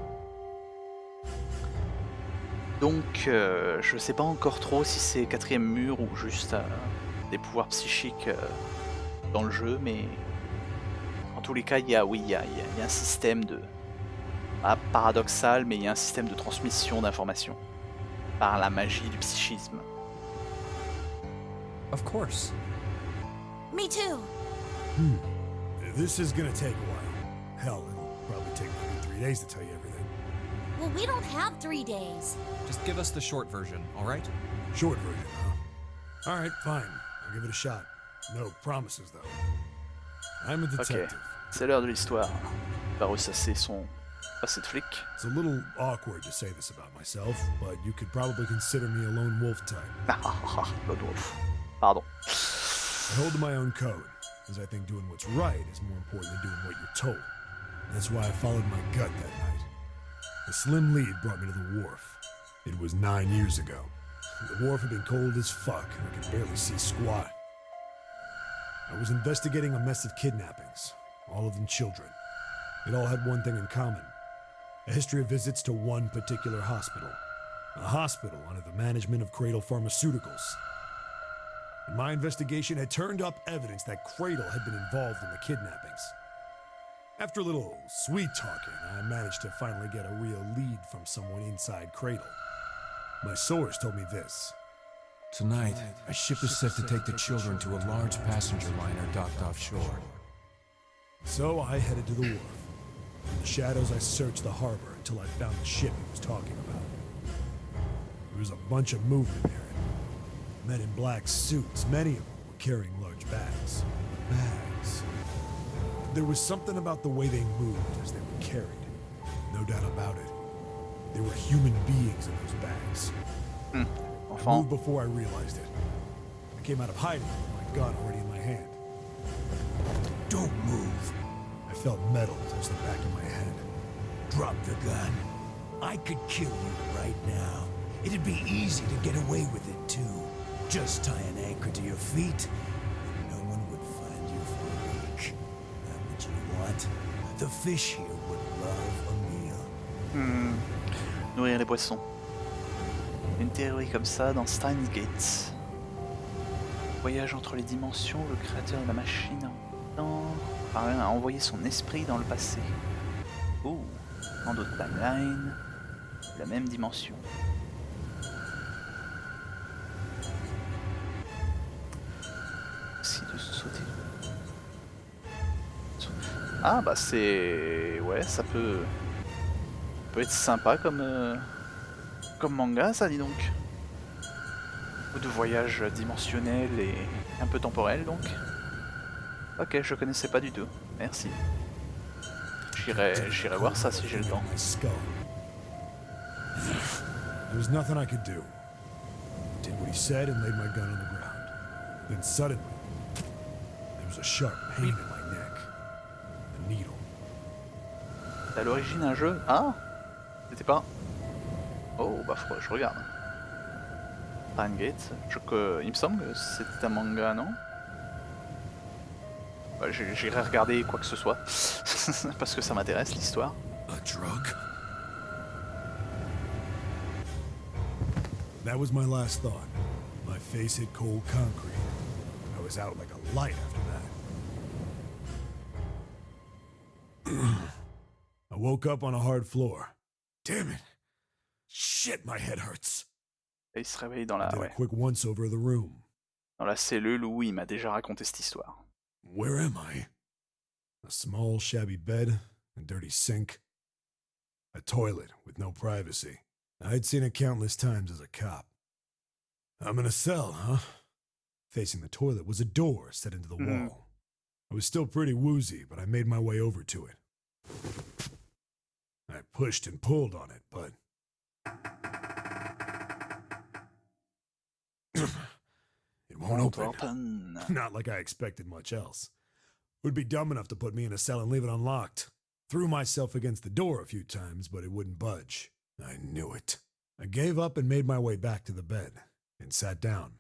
[SPEAKER 1] Donc, je sais pas encore trop si c'est quatrième mur ou juste des pouvoirs psychiques dans le jeu, mais en tous les cas, il y a un système de... Pas paradoxal, mais il y a un système de transmission d'informations par la magie du psychisme.
[SPEAKER 2] Of course.
[SPEAKER 4] Me too.
[SPEAKER 3] This is gonna take a while. Hell, it'll probably take maybe 3 days to tell you everything.
[SPEAKER 4] Well, we don't have 3 days.
[SPEAKER 2] Just give us the short version, alright?
[SPEAKER 3] Short version, huh? Alright, fine. I'll give it a shot. No promises, though. I'm a
[SPEAKER 1] Ok,
[SPEAKER 3] detective.
[SPEAKER 1] c'est l'heure de l'histoire. Il va ressasser son passé de flic.
[SPEAKER 3] It's a little awkward to say this about myself, but you could probably consider me a lone wolf type.
[SPEAKER 1] Lone Wolf. Pardon.
[SPEAKER 3] I hold to my own code, as I think doing what's right is more important than doing what you're told. That's why I followed my gut that night. The slim lead brought me to the wharf. It was 9 years ago. The wharf had been cold as fuck, and I could barely see squat. I was investigating a mess of kidnappings, all of them children. It all had one thing in common: a history of visits to one particular hospital. A hospital under the management of Cradle Pharmaceuticals. And my investigation had turned up evidence that Cradle had been involved in the kidnappings. After a little sweet talking, I managed to finally get a real lead from someone inside Cradle. My source told me this: Tonight, a ship is set to take the children to a large passenger liner docked offshore. So I headed to the wharf. In the shadows, I searched the harbor until I found the ship he was talking about. There was a bunch of movement near it. Men in black suits, many of them were carrying large bags. Bags. There was something about the way they moved as they were carried. No doubt about it. There were human beings in those bags. I moved before I realized it. I came out of hiding with my gun already in my hand. Don't move. I felt metal touch the back of my head.
[SPEAKER 7] Drop the gun. I could kill you right now. It'd be easy to get away with it, too. Just tie an anchor to your feet, and no one would find you for a week. That what you want? The fish here would love a meal.
[SPEAKER 1] Nourrir les poissons. Une théorie comme ça dans Steins Gate. Voyage entre les dimensions, le créateur de la machine parvient à envoyer son esprit dans le passé. Ouh, dans d'autres timelines, la même dimension. Si de sauter. Ah bah c'est... Ouais, ça peut être sympa comme manga, ça, dis donc. Ou de voyage dimensionnel et un peu temporel, donc. Ok, je connaissais pas du tout. Merci. J'irai voir ça si j'ai le temps.
[SPEAKER 3] There was nothing I could do. I did what he said and laid my gun on the ground. Then suddenly, there was a sharp pain in my neck. A needle.
[SPEAKER 1] C'est à l'origine un jeu. Ah, c'était pas. Oh, bah faudrait que je regarde. Gate, il me semble que c'était un manga, non? Bah, j'irai regarder quoi que ce soit, parce que ça m'intéresse l'histoire.
[SPEAKER 3] A drug? That was my last thought. My face hit cold concrete. I was out like a light after that. I woke up on a hard floor. Damn it! Shit, my head hurts.
[SPEAKER 1] Et il se réveille dans
[SPEAKER 3] I did a quick once-over of the room.
[SPEAKER 1] Dans la cellule où il m'a déjà raconté cette histoire.
[SPEAKER 3] Where am I? A small, shabby bed, a dirty sink, a toilet with no privacy. I'd seen it countless times as a cop. I'm in a cell, huh? Facing the toilet was a door set into the wall. I was still pretty woozy, but I made my way over to it. I pushed and pulled on it, but... it won't open. Not like I expected much else. Would be dumb enough to put me in a cell and leave it unlocked. Threw myself against the door a few times, but it wouldn't budge. I knew it. I gave up and made my way back to the bed, and sat down.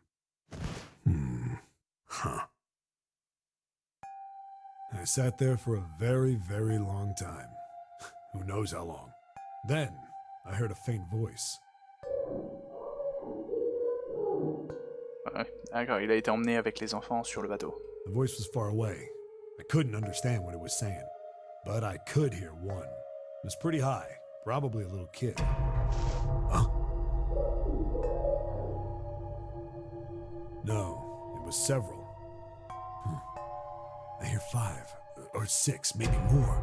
[SPEAKER 3] I sat there for a very, very long time. Who knows how long. Then, I heard a faint voice.
[SPEAKER 1] Ouais, d'accord, il a été emmené avec les enfants sur le bateau.
[SPEAKER 3] The voice was far away. I couldn't understand what it was saying, but I could hear one. It was pretty high, probably a little kid. Huh? No, it was several. I hear 5 or 6, maybe more.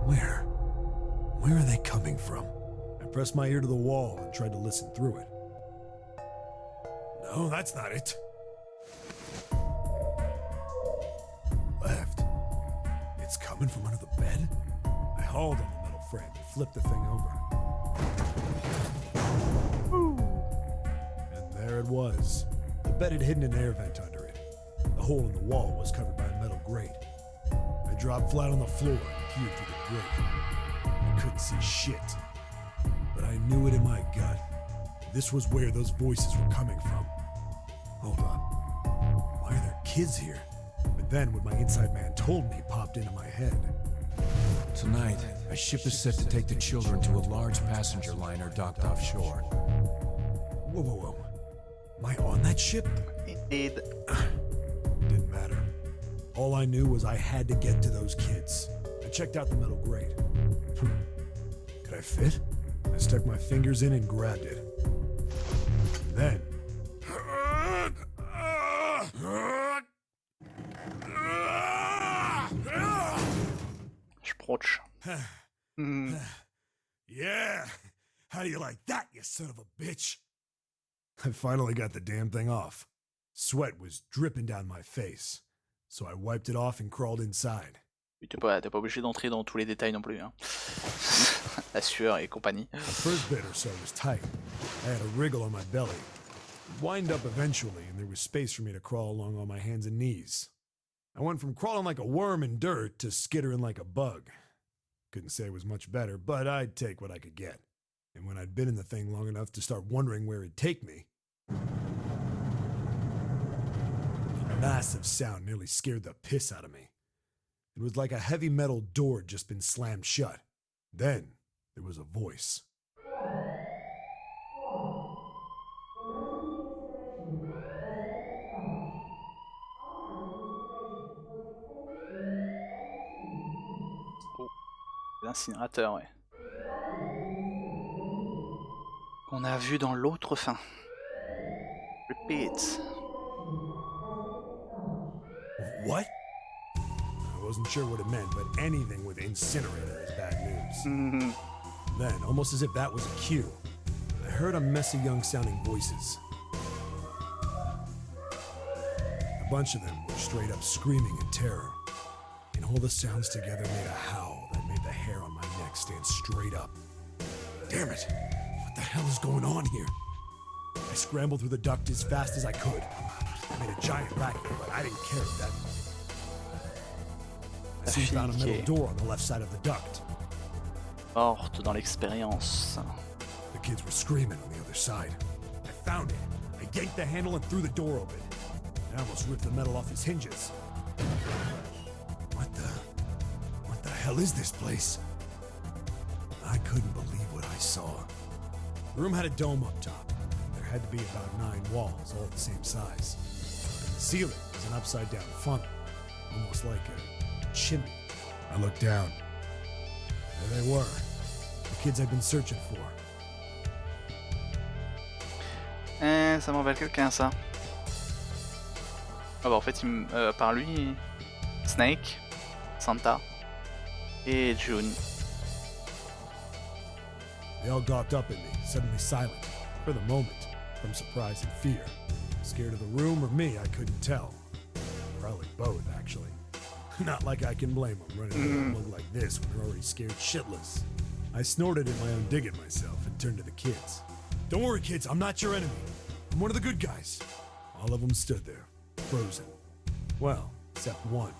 [SPEAKER 3] Where? Where are they coming from? I pressed my ear to the wall and tried to listen through it. No, that's not it. Left. It's coming from under the bed? I hauled on the metal frame and flipped the thing over. And there it was. The bed had hidden an air vent under it. The hole in the wall was covered by a metal grate. I dropped flat on the floor and peered through the grate. I couldn't see shit, but I knew it in my gut. This was where those voices were coming from. Hold on. Why are there kids here? But then what my inside man told me popped into my head. Tonight, a ship is set to take the children to a large passenger liner docked offshore. Whoa, whoa, whoa. Am I on that ship?
[SPEAKER 1] Indeed.
[SPEAKER 3] Didn't matter. All I knew was I had to get to those kids. I checked out the metal grate. Could I fit? I stuck my fingers in and grabbed it. And then...
[SPEAKER 1] Roach. Hmm.
[SPEAKER 3] Yeah! How do you like that, you son of a bitch? I finally got the damn thing off. Sweat was dripping down my face, so I wiped it off and crawled inside.
[SPEAKER 1] T'es pas obligé d'entrer dans tous les détails non plus. Hein. La sueur et compagnie.
[SPEAKER 3] The first bit or so was tight. I had a wriggle on my belly. It wind up eventually, and there was space for me to crawl along on my hands and knees. I went from crawling like a worm in dirt to skittering like a bug. Couldn't say it was much better, but I'd take what I could get. And when I'd been in the thing long enough to start wondering where it'd take me, a massive sound nearly scared the piss out of me. It was like a heavy metal door had just been slammed shut. Then there was a voice.
[SPEAKER 1] L'incinérateur, ouais. Qu'on a vu dans l'autre fin. Repeat.
[SPEAKER 3] What? I wasn't sure what it meant, but anything with incinerator is bad news. Then, almost as if that was a cue, I heard a mess of young-sounding voices. A bunch of them were straight up screaming in terror, and all the sounds together made a howl that made the hair on my neck stand straight up. Damn it! What the hell is going on here? I scrambled through the duct as fast as I could. I made a giant racket, but I didn't care at that point. I soon found a metal door on the left side of the duct.
[SPEAKER 1] Morte dans l'expérience.
[SPEAKER 3] The kids were screaming on the other side. I found it. I yanked the handle and threw the door open. I almost ripped the metal off its hinges. What the hell is this place? I couldn't believe what I saw. The room had a dome up top. There had to be about 9 walls, all the same size. And the ceiling was an upside-down funnel, almost like a chimney. I looked down. There they were, the kids I'd been searching for.
[SPEAKER 1] Ça me rappelle quelqu'un, ça. Ah bah en fait, par lui, Snake, Santa et June.
[SPEAKER 3] They all gawked up at me, suddenly silent, for the moment, from surprise and fear. Scared of the room or me, I couldn't tell. Probably both, actually. Not like I can blame them running around look like this when they're already scared shitless. I snorted at my own dig at myself and turned to the kids. Don't worry, kids, I'm not your enemy. I'm one of the good guys. All of them stood there, frozen. Well, except one.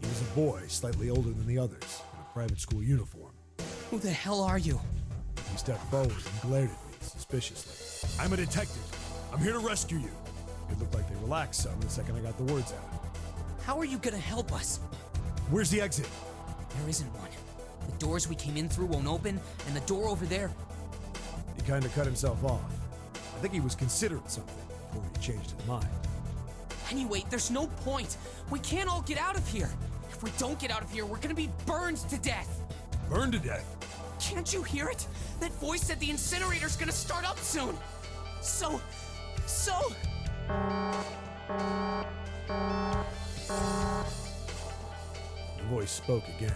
[SPEAKER 3] He was a boy, slightly older than the others, in a private school uniform.
[SPEAKER 8] Who the hell are you?
[SPEAKER 3] He stepped forward and glared at me suspiciously. I'm a detective. I'm here to rescue you. It looked like they relaxed some the second I got the words out.
[SPEAKER 8] How are you gonna help us?
[SPEAKER 3] Where's the exit?
[SPEAKER 8] There isn't one. The doors we came in through won't open, and the door over there...
[SPEAKER 3] He kind of cut himself off. I think he was considering something before he changed his mind.
[SPEAKER 8] Anyway, there's no point. We can't all get out of here. If we don't get out of here, we're gonna be burned to death.
[SPEAKER 3] Burned to death?
[SPEAKER 8] Can't you hear it? That voice said the incinerator's gonna start up soon. So...
[SPEAKER 3] The voice spoke again.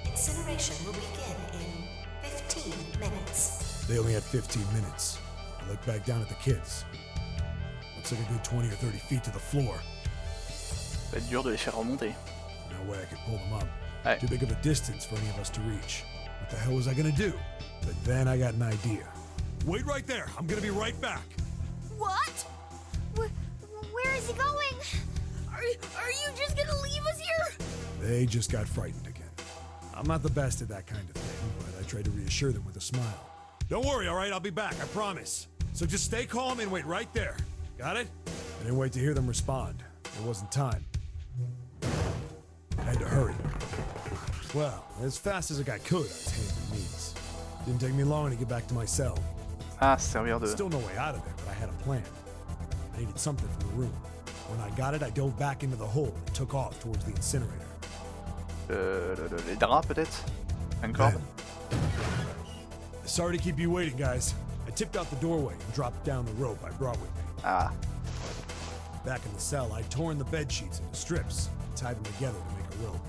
[SPEAKER 4] Incineration will begin in 15 minutes.
[SPEAKER 3] They only had 15 minutes. I looked back down at the kids. Looks like a good 20 or 30 feet to the floor.
[SPEAKER 1] Ça va être dur de les faire remonter.
[SPEAKER 3] No way I could pull them up.
[SPEAKER 1] Ouais.
[SPEAKER 3] Too big of a distance for any of us to reach. What the hell was I gonna do? But then I got an idea. Wait right there. I'm gonna be right back.
[SPEAKER 9] What? Where is he going? Are you just gonna leave us here?
[SPEAKER 3] They just got frightened again. I'm not the best at that kind of thing, but I tried to reassure them with a smile. Don't worry, all right? I'll be back, I promise. So just stay calm and wait right there. Got it? I didn't wait to hear them respond. There wasn't time. I had to hurry. Well, as fast as a guy could, I was hands and knees. Didn't take me long to get back to my cell.
[SPEAKER 1] Ah, servir de...
[SPEAKER 3] Still no way out of there, but I had a plan. I needed something from the room. When I got it, I dove back into the hole and took off towards the incinerator.
[SPEAKER 1] Les draps, peut-être? Une corde?
[SPEAKER 3] Sorry to keep you waiting, guys. I tipped out the doorway and dropped down the rope I brought with me.
[SPEAKER 1] Ah.
[SPEAKER 3] Back in the cell, I'd torn the bed sheets into strips and tied them together to make a rope.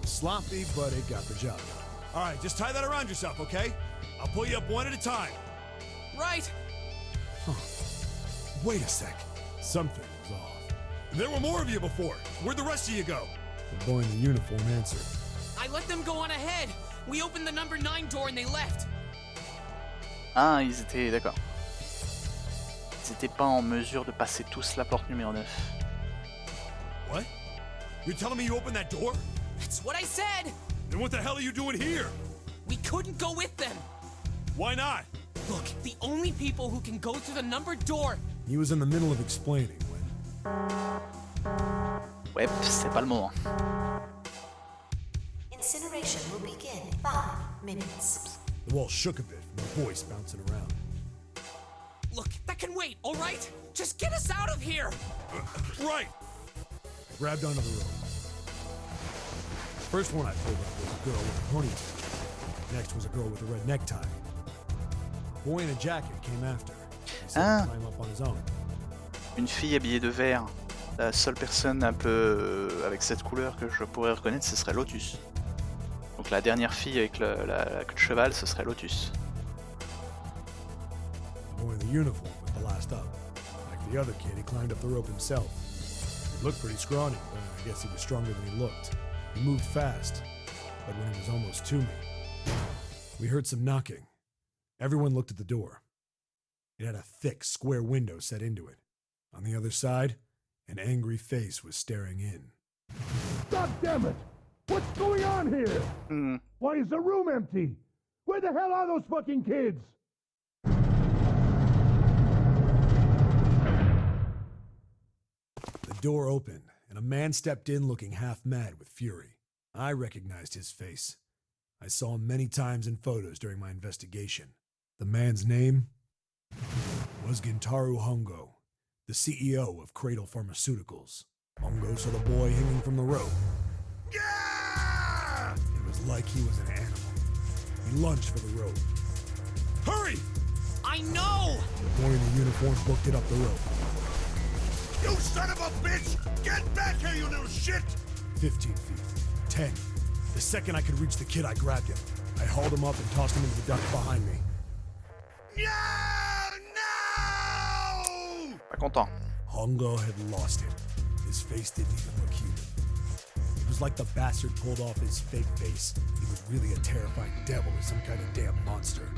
[SPEAKER 3] Sloppy, but it got the job done.
[SPEAKER 7] All right, just tie that around yourself, okay? I'll pull you up one at a time.
[SPEAKER 8] Right.
[SPEAKER 3] Wait a sec. Something was off.
[SPEAKER 7] There were more of you before. Where'd the rest of you go?
[SPEAKER 3] The boy in the uniform answered.
[SPEAKER 8] I let them go on ahead. We opened the number 9 door and they left.
[SPEAKER 1] Ah, ils étaient... d'accord. Ils étaient pas en mesure de passer tous la porte numéro 9.
[SPEAKER 7] What? You're telling me you opened that door?
[SPEAKER 8] That's what I said.
[SPEAKER 7] Then what the hell are you doing here?
[SPEAKER 8] We couldn't go with them.
[SPEAKER 7] Why not?
[SPEAKER 8] Look, the only people who can go through the numbered door.
[SPEAKER 3] He was in the middle of explaining when...
[SPEAKER 1] Ouais, c'est pas le moment.
[SPEAKER 4] Incineration will begin in 5 minutes.
[SPEAKER 3] The wall shook a bit from the voice bouncing around.
[SPEAKER 8] Look, that can wait, all right? Just get us out of here.
[SPEAKER 7] Right.
[SPEAKER 3] I grabbed onto the rope. First one I pulled up was a girl with a ponytail. Next was a girl with a red necktie. A boy in a jacket came after. He said to climb up on his own.
[SPEAKER 1] Une fille habillée de vert. La seule personne un peu avec cette couleur que je pourrais reconnaître, ce serait Lotus. Donc la dernière fille avec la queue de cheval, ce serait Lotus.
[SPEAKER 3] The boy in the uniform was the last up. Like the other kid, he climbed up the rope himself. He looked pretty scrawny, but I guess he was stronger than he looked. He moved fast, but when he was almost to me, we heard some knocking. Everyone looked at the door. It had a thick, square window set into it. On the other side, an angry face was staring in.
[SPEAKER 10] God damn it! What's going on here? Why is the room empty? Where the hell are those fucking kids?
[SPEAKER 3] The door opened, and a man stepped in looking half mad with fury. I recognized his face. I saw him many times in photos during my investigation. The man's name was Gintaro Hongo, the CEO of Cradle Pharmaceuticals. Hongo saw the boy hanging from the rope.
[SPEAKER 7] Yeah!
[SPEAKER 3] It was like he was an animal. He lunged for the rope.
[SPEAKER 7] Hurry!
[SPEAKER 8] I know!
[SPEAKER 3] The boy in the uniform booked it up the rope.
[SPEAKER 7] You son of a bitch! Get back here, you little shit!
[SPEAKER 3] 15 feet. 10. The second I could reach the kid, I grabbed him. I hauled him up and tossed him into the duct behind me.
[SPEAKER 7] Yeah! No!
[SPEAKER 1] Pas content.
[SPEAKER 3] Hongo had lost it. His face didn't even look human. It was like the bastard pulled off his fake face. He was really a terrifying devil or some kind of damn monster.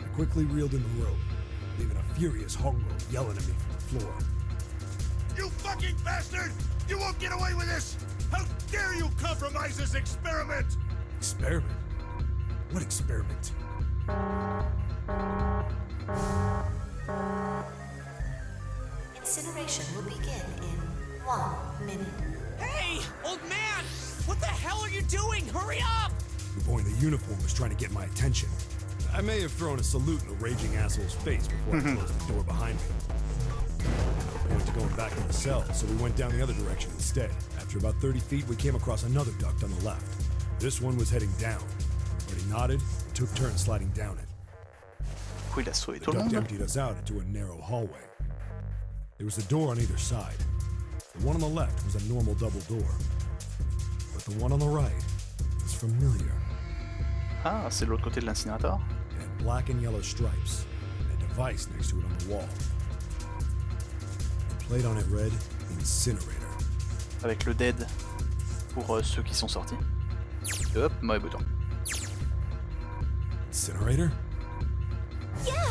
[SPEAKER 3] I quickly reeled in the rope, leaving a furious Hongo yelling at me from the floor.
[SPEAKER 7] You fucking bastard! You won't get away with this! How dare you compromise this experiment!
[SPEAKER 3] Experiment? What experiment?
[SPEAKER 4] Incineration will begin in 1 minute.
[SPEAKER 8] Hey, old man! What the hell are you doing? Hurry up!
[SPEAKER 3] The boy in the uniform was trying to get my attention. I may have thrown a salute in the raging asshole's face before I closed the door behind me. No point to going back to the cell, so we went down the other direction instead. After about 30 feet, we came across another duct on the left. This one was heading down, but he nodded and took turns sliding down it.
[SPEAKER 1] Du coup, il a sauvé
[SPEAKER 3] The
[SPEAKER 1] tout le
[SPEAKER 3] duct
[SPEAKER 1] monde.
[SPEAKER 3] emptied us out into a narrow hallway. There was a door on either side. The one on the left was a normal double door, but the one on the right was familiar.
[SPEAKER 1] Ah, c'est de l'autre côté de l'incinérateur.
[SPEAKER 3] It had black and yellow stripes, and a device next to it on the wall. The plate on it read, Incinerator.
[SPEAKER 1] Avec le dead pour ceux qui sont sortis. Hop, mauvais bouton.
[SPEAKER 3] Incinerator?
[SPEAKER 9] Yeah,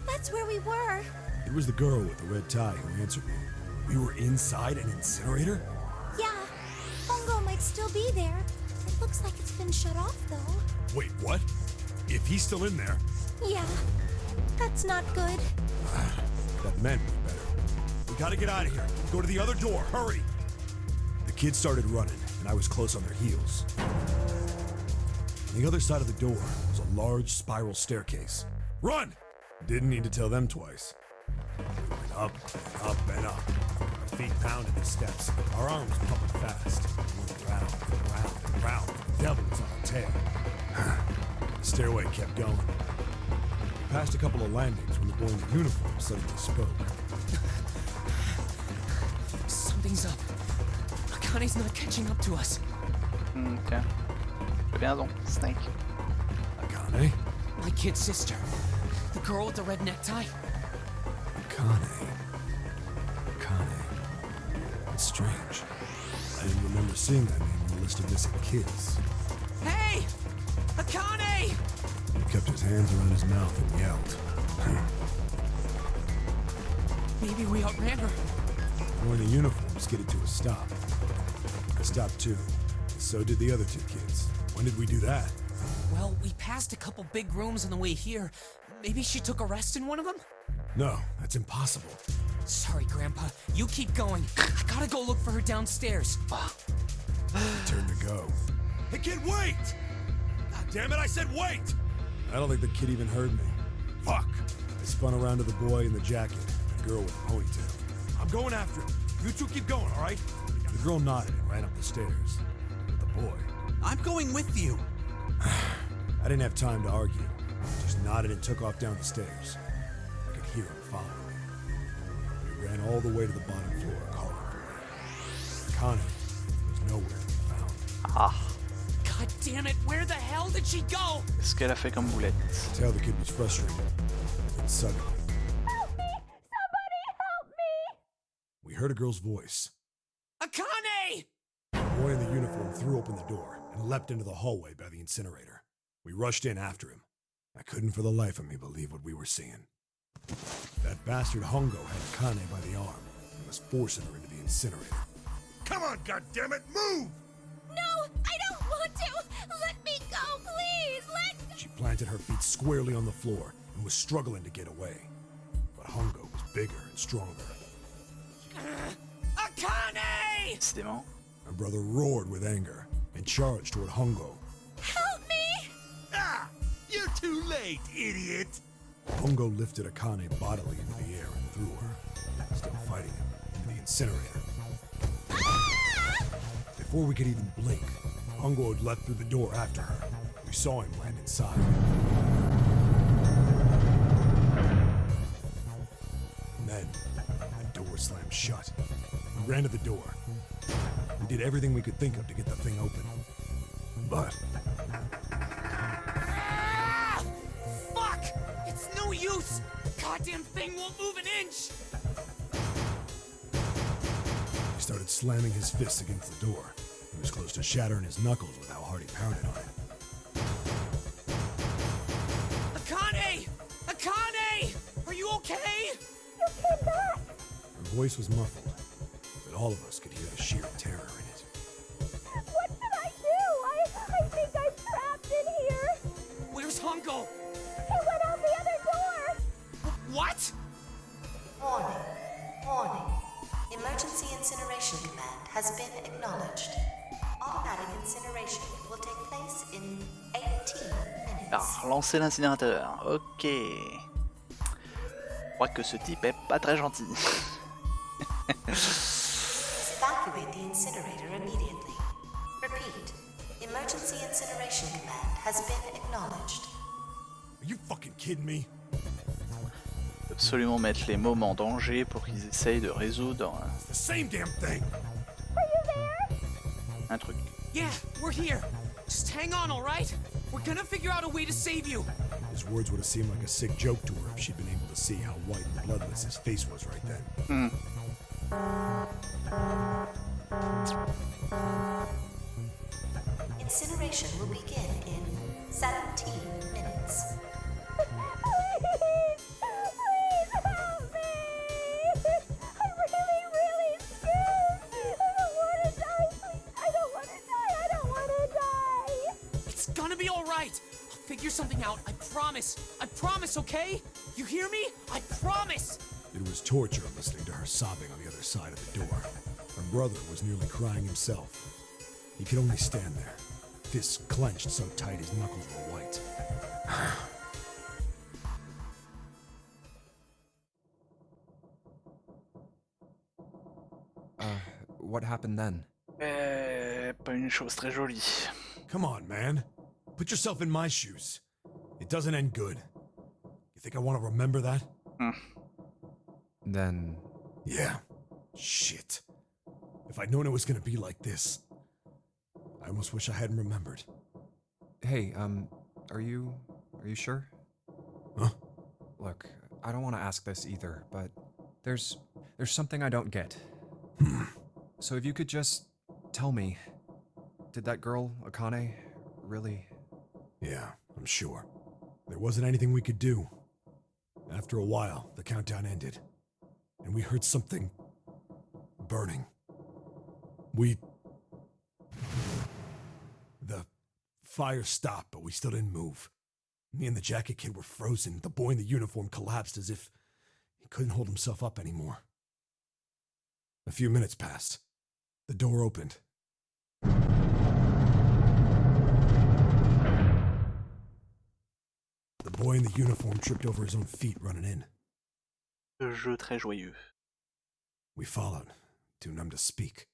[SPEAKER 9] that's where we were.
[SPEAKER 3] It was the girl with the red tie who answered me. We were inside an incinerator?
[SPEAKER 9] Yeah, Hongo might still be there. It looks like it's been shut off, though.
[SPEAKER 3] Wait, what? If he's still in there,
[SPEAKER 9] Yeah, that's not good.
[SPEAKER 3] that meant we better. We gotta get out of here. Go to the other door, hurry! The kids started running, and I was close on their heels. On the other side of the door was a large spiral staircase. Run! Didn't need to tell them twice. We went up and up and up. Our feet pounded the steps. Our arms pumping fast. We went round and round and round. The devil was on our tail. The stairway kept going. We passed a couple of landings when the boy in the uniform suddenly spoke.
[SPEAKER 8] Something's up. Akane's not catching up to us.
[SPEAKER 1] Tiens. Viens donc, Snake.
[SPEAKER 3] Akane?
[SPEAKER 8] My kid sister. The girl with the red necktie.
[SPEAKER 3] Akane. That's strange. I didn't remember seeing that name on the list of missing kids.
[SPEAKER 8] Hey! Akane!
[SPEAKER 3] He kept his hands around his mouth and yelled.
[SPEAKER 8] Maybe we outran her.
[SPEAKER 3] Wearing the uniforms skidded to a stop. I stopped too. So did the other two kids. When did we do that?
[SPEAKER 8] Well, we passed a couple big rooms on the way here. Maybe she took a rest in one of them?
[SPEAKER 3] No, that's impossible.
[SPEAKER 8] Sorry, Grandpa. You keep going. I gotta go look for her downstairs.
[SPEAKER 3] Turn to go.
[SPEAKER 10] Hey, kid, wait! God damn it, I said wait!
[SPEAKER 3] I don't think the kid even heard me.
[SPEAKER 10] Fuck!
[SPEAKER 3] I spun around to the boy in the jacket, the girl with the ponytail.
[SPEAKER 10] I'm going after him. You two keep going, all right?
[SPEAKER 3] The girl nodded and ran up the stairs. But the boy...
[SPEAKER 5] I'm going with you.
[SPEAKER 3] I didn't have time to argue. Just nodded and took off down the stairs. I could hear him following me. We ran all the way to the bottom floor, calling for me. Connie was nowhere to be found.
[SPEAKER 1] Ah,
[SPEAKER 8] God damn it, where the hell did she go?
[SPEAKER 1] qu'est-ce qu'elle a fait comme boulette?
[SPEAKER 3] I could tell the kid was frustrated. Then suddenly...
[SPEAKER 9] Help me! Somebody help me!
[SPEAKER 3] We heard a girl's voice.
[SPEAKER 8] Akane!
[SPEAKER 3] The boy in the uniform threw open the door and leapt into the hallway by the incinerator. We rushed in after him. I couldn't for the life of me believe what we were seeing. That bastard Hongo had Kane by the arm and was forcing her into the incinerator.
[SPEAKER 10] Come on, goddammit, move!
[SPEAKER 9] No, I don't want to! Let me go, please! Let go!
[SPEAKER 3] She planted her feet squarely on the floor and was struggling to get away. But Hongo was bigger and stronger.
[SPEAKER 8] Akane!
[SPEAKER 1] Décidément.
[SPEAKER 3] My brother roared with anger and charged toward Hongo.
[SPEAKER 9] Help me!
[SPEAKER 10] Ah! You're too late, idiot!
[SPEAKER 3] Hongo lifted Akane bodily into the air and threw her, still fighting him, into the incinerator. Before we could even blink, Hongo had leapt through the door after her. We saw him land inside. And then, the door slammed shut. We ran to the door. We did everything we could think of to get the thing open. But
[SPEAKER 8] Fuck! It's no use! Goddamn thing won't move an inch!
[SPEAKER 3] he started slamming his fists against the door. He was close to shattering his knuckles with how hard he pounded on it.
[SPEAKER 8] Akane! Akane! Are you okay?
[SPEAKER 9] You came back!
[SPEAKER 3] Her voice was muffled, but all of us could hear the sheer terror in it.
[SPEAKER 9] What should I do? I think I'm trapped in here!
[SPEAKER 8] Where's Hongo?
[SPEAKER 9] He went out the other door!
[SPEAKER 8] What?
[SPEAKER 6] Warning. Emergency incineration command has been acknowledged. Automatic incineration will take place in 18 minutes.
[SPEAKER 1] Ah, lancer l'incinérateur. Ok. Je crois que ce type est pas très gentil.
[SPEAKER 6] Evacuate the incinerator immediately. Repeat. Emergency incineration command has been acknowledged.
[SPEAKER 3] Are you fucking kidding me?
[SPEAKER 1] Faut absolument mettre les mômes en danger pour qu'ils essayent de résoudre
[SPEAKER 10] The same damn thing!
[SPEAKER 1] un truc.
[SPEAKER 8] Yeah, we're here. Just hang on, alright? We're gonna figure out a way to save you.
[SPEAKER 3] His words would have seemed like a sick joke to her if she'd been able to see how white and bloodless his face was right then.
[SPEAKER 6] Incineration will begin in 17 minutes.
[SPEAKER 9] Please! Please help me! I'm really scared! I don't want to die! Please! I don't want to die! I don't want to die!
[SPEAKER 8] It's gonna be alright. I'll figure something out. I promise. I promise, okay? You hear me? I promise!
[SPEAKER 3] It was torture listening to her sobbing on the other side of the door. Her brother was nearly crying himself. He could only stand there, fists clenched so tight his knuckles were white.
[SPEAKER 2] What happened then?
[SPEAKER 1] Pas une chose très jolie.
[SPEAKER 3] Come on, man. Put yourself in my shoes. It doesn't end good. You think I want to remember that?
[SPEAKER 2] Then...
[SPEAKER 3] Yeah. Shit. If I'd known it was gonna be like this, I almost wish I hadn't remembered.
[SPEAKER 2] Hey, are you sure?
[SPEAKER 3] Huh?
[SPEAKER 2] Look, I don't want to ask this either, but there's something I don't get. So if you could just tell me, did that girl, Akane, really...
[SPEAKER 3] Yeah, I'm sure. There wasn't anything we could do. After a while, the countdown ended, and we heard something burning. The fire stopped, but we still didn't move. Me and the jacket kid were frozen. The boy in the uniform collapsed as if he couldn't hold himself up anymore. A few minutes passed. The door opened. The boy in the uniform tripped over his own feet running in.
[SPEAKER 1] Jeu très joyeux.
[SPEAKER 3] We followed, too numb to speak.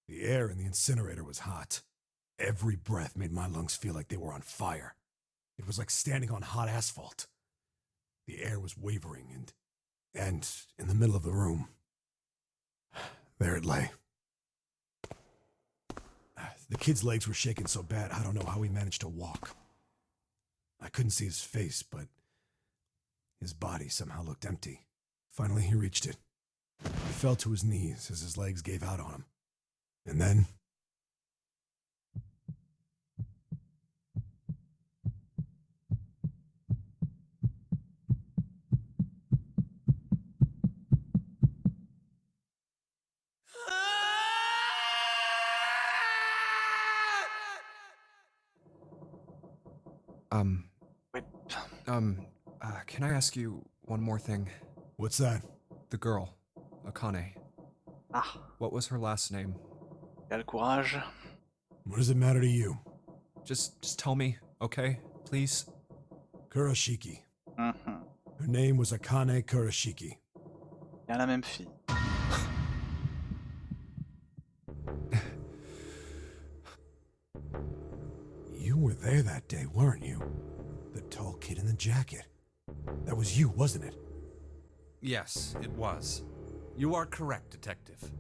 [SPEAKER 3] The air in the incinerator was hot. Every breath made my lungs feel like they were on fire. It was like standing on hot asphalt. The air was wavering, and in the middle of the room, there it lay. The kid's legs were shaking so bad, I don't know how he managed to walk. I couldn't see his face, but his body somehow looked empty. Finally, he reached it. He fell to his knees as his legs gave out on him. And then...
[SPEAKER 1] Wait.
[SPEAKER 2] Can I ask you one more thing?
[SPEAKER 3] What's that?
[SPEAKER 2] The girl, Akane.
[SPEAKER 1] Ah,
[SPEAKER 2] What was her last name?
[SPEAKER 1] quel courage.
[SPEAKER 3] What does it matter to you?
[SPEAKER 2] Just tell me, okay? Please?
[SPEAKER 3] Kurashiki.
[SPEAKER 1] Mhm.
[SPEAKER 3] Her name was Akane Kurashiki.
[SPEAKER 1] Bien la même fille.
[SPEAKER 3] You were there that day, weren't you? The tall kid in the jacket. That was you, wasn't it?
[SPEAKER 5] Yes, it was. You are correct, Detective.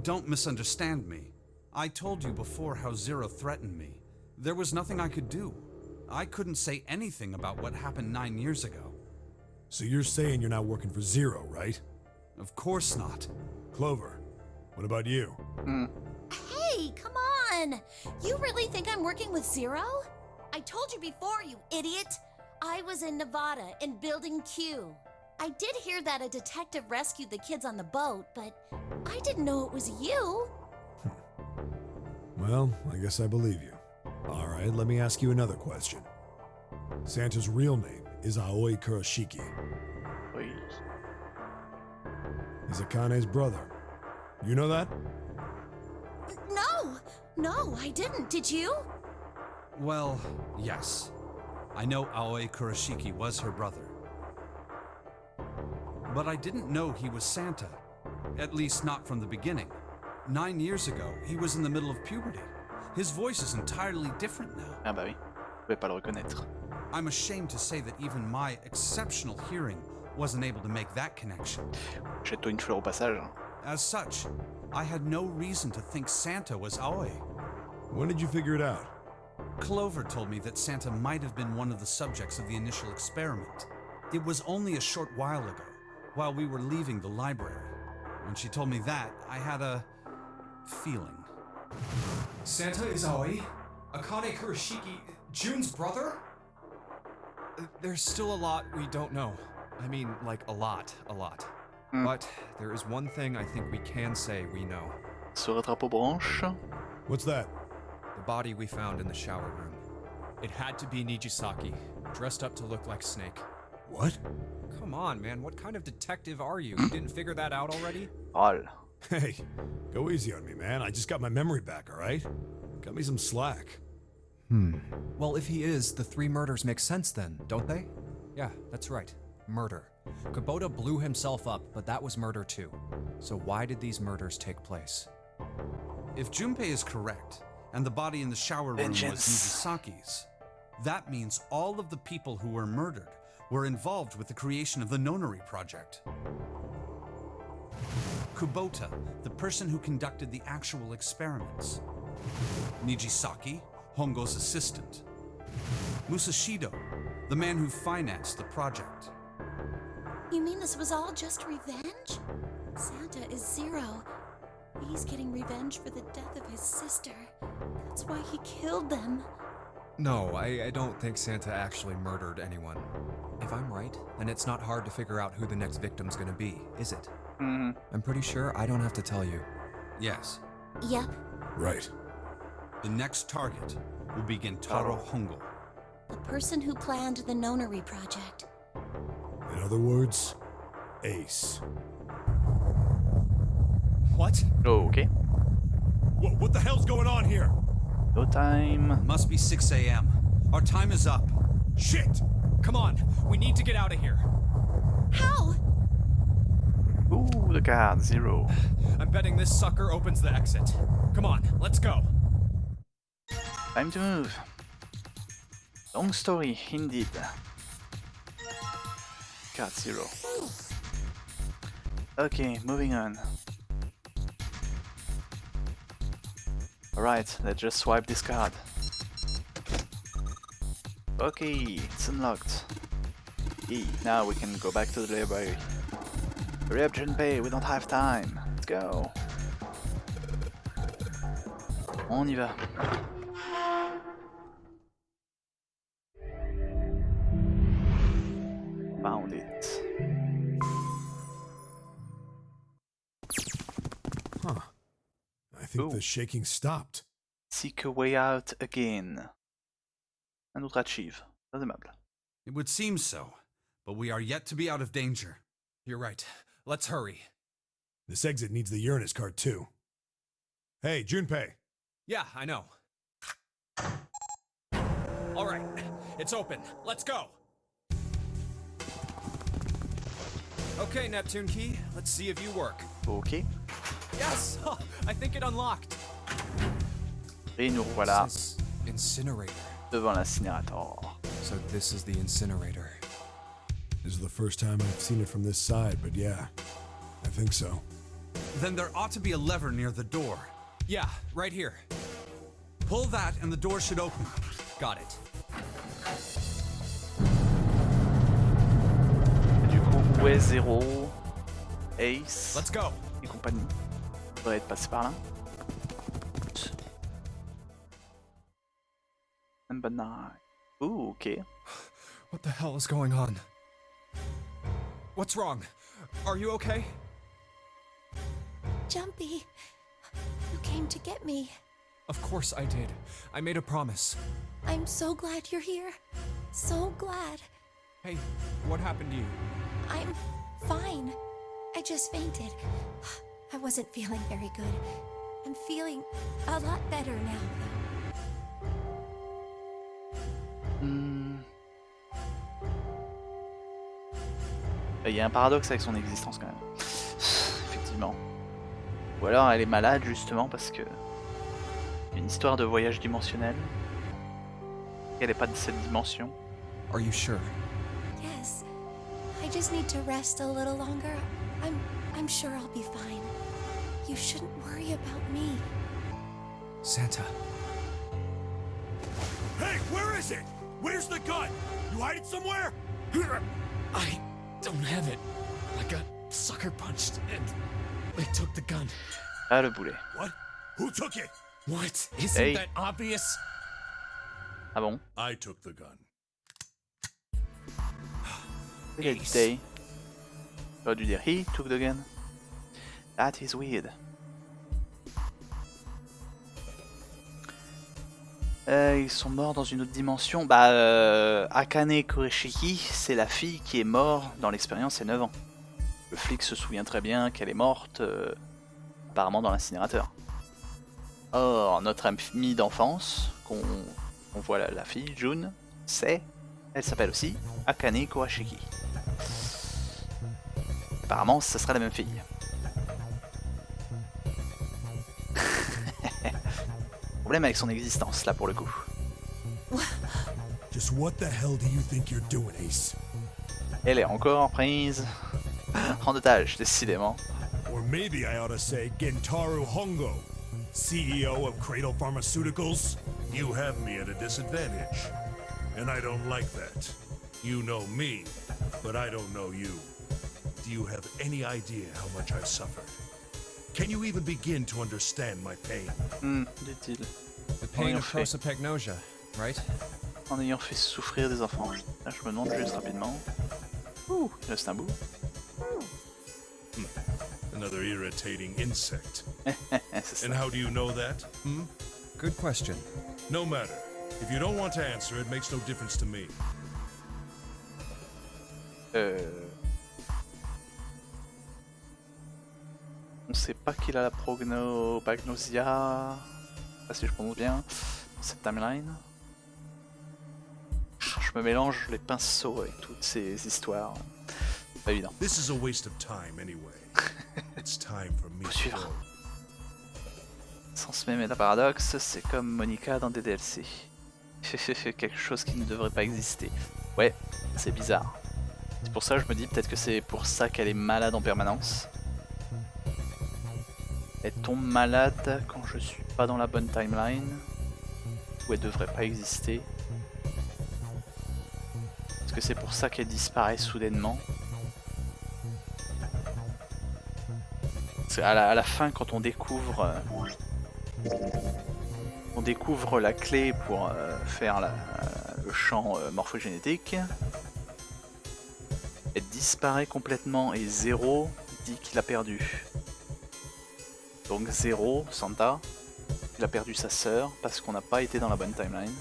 [SPEAKER 5] Don't misunderstand me. I told you before how Zero threatened me. There was nothing I could do. I couldn't say anything about what happened 9 years ago.
[SPEAKER 3] So you're saying you're not working for Zero, right?
[SPEAKER 5] Of course not.
[SPEAKER 3] Clover, what about you?
[SPEAKER 4] Hey, come on! You really think I'm working with Zero? I told you before, you idiot! I was in Nevada, in Building Q. I did hear that a detective rescued the kids on the boat, but I didn't know it was you.
[SPEAKER 3] Well, I guess I believe you. All right, let me ask you another question. Santa's real name is Aoi Kurashiki.
[SPEAKER 1] Oui.
[SPEAKER 3] He's Akane's brother. You know that?
[SPEAKER 4] No, I didn't. Did you?
[SPEAKER 5] Well, yes. I know Aoi Kurashiki was her brother. But I didn't know he was Santa. At least not from the beginning. 9 years ago, he was in the middle of puberty. His voice is entirely different now.
[SPEAKER 1] Ah bah oui, vous pouvez pas le reconnaître.
[SPEAKER 5] I'm ashamed to say that even my exceptional hearing wasn't able to make that connection.
[SPEAKER 1] Jette-toi une fleur au passage.
[SPEAKER 5] As such, I had no reason to think Santa was Aoi.
[SPEAKER 3] When did you figure it out?
[SPEAKER 5] Clover told me that Santa might have been one of the subjects of the initial experiment. It was only a short while ago, while we were leaving the library. When she told me that, I had a feeling.
[SPEAKER 2] Santa is Aoi? Akane Kurashiki, June's brother? There's still a lot we don't know. I mean, like a lot. But there is one thing I think we can say we know.
[SPEAKER 1] Sur attrape aux branches.
[SPEAKER 3] What's that?
[SPEAKER 2] The body we found in the shower room. It had to be Nijisaki, dressed up to look like Snake.
[SPEAKER 3] What?
[SPEAKER 2] Come on, man, what kind of detective are you? You didn't figure that out already?
[SPEAKER 1] Râle.
[SPEAKER 3] Hey, go easy on me, man. I just got my memory back, all right? Cut me some slack.
[SPEAKER 2] Well, if he is, the 3 murders make sense then, don't they? Yeah, that's right. Murder. Kubota blew himself up, but that was murder too. So why did these murders take place?
[SPEAKER 5] If Junpei is correct, and the body in the shower room was
[SPEAKER 1] Vengeance.
[SPEAKER 5] Nijisaki's, that means all of the people who were murdered were involved with the creation of the Nonary project. Kubota, the person who conducted the actual experiments. Nijisaki, Hongo's assistant. Musashido, the man who financed the project.
[SPEAKER 4] You mean this was all just revenge? Santa is Zero. He's getting revenge for the death of his sister. That's why he killed them.
[SPEAKER 2] No, I don't think Santa actually murdered anyone. If I'm right, then it's not hard to figure out who the next victim's gonna be, is it? I'm pretty sure I don't have to tell you.
[SPEAKER 5] Yes,
[SPEAKER 4] Yep,
[SPEAKER 3] Right.
[SPEAKER 5] the next target will be Gentaro Hongo.
[SPEAKER 4] the person who planned the Nonary project.
[SPEAKER 3] In other words, Ace.
[SPEAKER 2] What?
[SPEAKER 1] Okay.
[SPEAKER 3] What the hell's going on here?
[SPEAKER 1] No time.
[SPEAKER 5] Must be 6 a.m. Our time is up.
[SPEAKER 3] Shit!
[SPEAKER 2] Come on, we need to get out of here.
[SPEAKER 4] How?
[SPEAKER 1] Ooh, the card, 0.
[SPEAKER 2] I'm betting this sucker opens the exit. Come on, let's go.
[SPEAKER 1] Time to move. Long story, indeed. Card 0. Okay, moving on. Alright, let's just swipe this card. Okay, it's unlocked. E, now we can go back to the library. Hurry up, Junpei, we don't have time. Let's go. On y va. Found it.
[SPEAKER 3] Huh. I think the shaking stopped.
[SPEAKER 1] Seek a way out again. Un autre achieve. Très aimable.
[SPEAKER 5] It would seem so, but we are yet to be out of danger.
[SPEAKER 2] You're right. Let's hurry.
[SPEAKER 3] This exit needs the Uranus card too. Hey, Junpei.
[SPEAKER 2] Yeah, I know. All right, it's open. Let's go. Okay, Neptune Key, let's see if you work.
[SPEAKER 1] Ok.
[SPEAKER 2] Yes! I think it unlocked.
[SPEAKER 1] Et nous voilà
[SPEAKER 2] It says incinerator.
[SPEAKER 1] devant l'incinérateur.
[SPEAKER 2] So this is the incinerator.
[SPEAKER 3] This is the first time I've seen it from this side, but yeah, I think so.
[SPEAKER 5] Then there ought to be a lever near the door.
[SPEAKER 2] Yeah, right here.
[SPEAKER 5] Pull that and the door should open.
[SPEAKER 2] Got it.
[SPEAKER 1] Du coup, ouais, 0, Ace
[SPEAKER 2] Let's go.
[SPEAKER 1] et compagnie. On devrait être passé par là. Number 9. Ooh, ok.
[SPEAKER 2] What the hell is going on? What's wrong? Are you okay?
[SPEAKER 4] Jumpy, you came to get me.
[SPEAKER 2] Of course I did. I made a promise.
[SPEAKER 4] I'm so glad you're here. So glad.
[SPEAKER 2] Hey, what happened to you?
[SPEAKER 4] I'm fine. I just fainted. I wasn't feeling very good. I'm feeling a lot better now,
[SPEAKER 1] Il y a un paradoxe avec son existence quand même. Effectivement. Ou alors elle est malade justement parce que il y a une histoire de voyage dimensionnel. Elle n'est pas de cette dimension.
[SPEAKER 2] Are you sure?
[SPEAKER 4] though. Yes. I just need to rest a little longer. I'm sure I'll be fine. You shouldn't worry about me.
[SPEAKER 2] Santa.
[SPEAKER 3] Hey, where is it? Where's the gun? You hide it somewhere?
[SPEAKER 11] I don't have it. I got sucker punched and they took the gun.
[SPEAKER 1] Ah, le boulet.
[SPEAKER 3] What? Who took it?
[SPEAKER 11] What? Isn't
[SPEAKER 1] Hey.
[SPEAKER 11] that obvious?
[SPEAKER 1] Ah bon?
[SPEAKER 3] I took the gun.
[SPEAKER 1] Il a dit they. J'aurais dû dire he took the gun. That is weird. Ils sont morts dans une autre dimension. Bah, Akane Koreshiki, c'est la fille qui est morte dans l'expérience il y a 9 ans. Le flic se souvient très bien qu'elle est morte, apparemment dans l'incinérateur. Or, notre amie d'enfance, qu'on voit la fille, June, elle s'appelle aussi Akane Koreshiki. Apparemment, ce sera la même fille. Problème avec son existence, là, pour le coup.
[SPEAKER 3] Just what the hell do you think you're doing, Ace?
[SPEAKER 1] Elle est encore prise en otage, décidément.
[SPEAKER 3] Or maybe I ought to say Gentaro Hongo, CEO of Cradle Pharmaceuticals?
[SPEAKER 10] You have me at a disadvantage. And I don't like that. You know me, but I don't know you. Do you have any idea how much I've suffered? Can you even begin to understand my pain?
[SPEAKER 1] Dit-il.
[SPEAKER 2] The pain
[SPEAKER 1] ayant
[SPEAKER 2] of
[SPEAKER 1] fait.
[SPEAKER 2] prosopagnosia, right?
[SPEAKER 1] En ayant fait souffrir des enfants. Là, je me demande juste rapidement. Ouh, il reste un bout.
[SPEAKER 10] Another irritating insect.
[SPEAKER 1] C'est ça.
[SPEAKER 10] And how do you know that?
[SPEAKER 2] Good question.
[SPEAKER 10] No matter. If you don't want to answer, it makes no difference to me.
[SPEAKER 1] On sait pas qu'il a la prognosia. Pas si je prononce bien. Cette timeline. Je me mélange les pinceaux avec toutes ces histoires. Pas évident.
[SPEAKER 10] This is a waste of time anyway. It's time for me
[SPEAKER 1] Faut
[SPEAKER 10] to
[SPEAKER 1] suivre.
[SPEAKER 10] go.
[SPEAKER 1] Sans ce même paradoxe, c'est comme Monica dans des DLC. Quelque chose qui ne devrait pas exister. Ouais, c'est bizarre. C'est pour ça que je me dis peut-être que c'est pour ça qu'elle est malade en permanence. Elle tombe malade quand je suis pas dans la bonne timeline. Où elle devrait pas exister. Est-ce que c'est pour ça qu'elle disparaît soudainement? Parce qu'à la fin, quand on découvre la clé pour faire le champ morphogénétique, elle disparaît complètement et Zéro dit qu'il a perdu. Donc Zéro, Santa, il a perdu sa sœur parce qu'on n'a pas été dans la bonne timeline.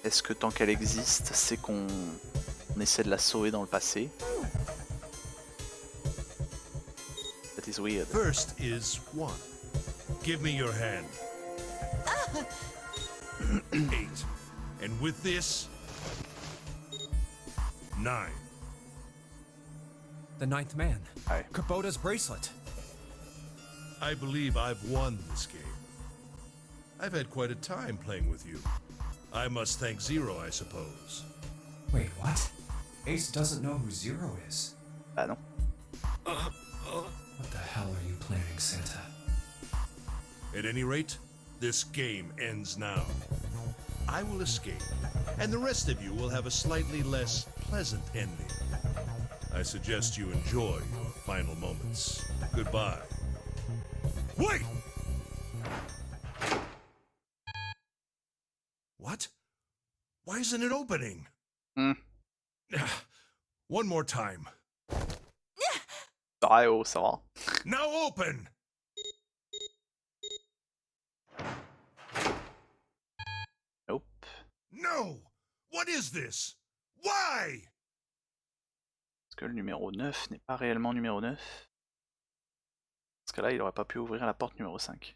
[SPEAKER 1] Est-ce que tant qu'elle existe, c'est qu'on essaie de la sauver dans le passé? That is weird.
[SPEAKER 10] First is 1. Give me your hand. 8. And with this, 9.
[SPEAKER 2] The ninth man.
[SPEAKER 1] Aye.
[SPEAKER 2] Kubota's bracelet.
[SPEAKER 10] I believe I've won this game. I've had quite a time playing with you. I must thank Zero, I suppose.
[SPEAKER 2] Wait, what? Ace doesn't know who Zero is.
[SPEAKER 1] Ah non.
[SPEAKER 2] What the hell are you planning, Santa?
[SPEAKER 10] At any rate, this game ends now. I will escape, and the rest of you will have a slightly less pleasant ending. I suggest you enjoy your final moments. Goodbye. Wait! What? Why isn't it opening? One more time.
[SPEAKER 1] Ah oh, ça va.
[SPEAKER 10] Now open!
[SPEAKER 1] Nope.
[SPEAKER 10] No! What is this? Why?
[SPEAKER 1] Parce que le numéro 9 n'est pas réellement numéro 9. Parce que là, il aurait pas pu ouvrir la porte numéro 5.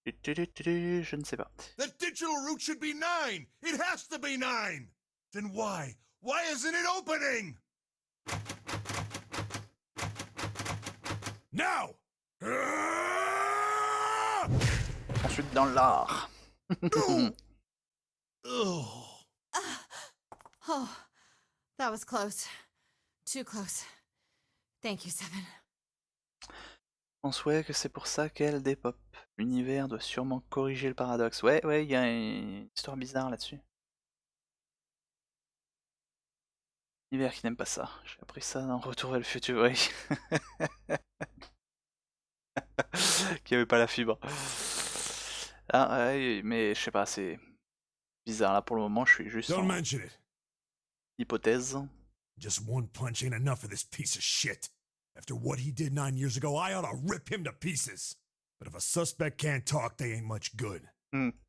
[SPEAKER 1] Je ne sais pas.
[SPEAKER 10] That digital route should be 9! It has to be 9! Then why? Why isn't it opening? Now!
[SPEAKER 1] Ensuite, dans l'art.
[SPEAKER 10] Oh.
[SPEAKER 6] Oh, that was close. Too close. Thank you, Seven.
[SPEAKER 1] On souhaite que c'est pour ça qu'elle dépop. L'univers doit sûrement corriger le paradoxe. Ouais, il y a une histoire bizarre là-dessus. L'univers qui n'aime pas ça. J'ai appris ça dans Retour vers le futur, oui. Qui avait pas la fibre. Ah, ouais, mais je sais pas, c'est bizarre. Là, pour le moment, je suis juste
[SPEAKER 3] Don't
[SPEAKER 1] en
[SPEAKER 3] mention it.
[SPEAKER 1] hypothèse.
[SPEAKER 3] Just one punch ain't enough of this piece of shit. After what he did 9 years ago, I ought to rip him to pieces. But if a suspect can't talk, they ain't much good.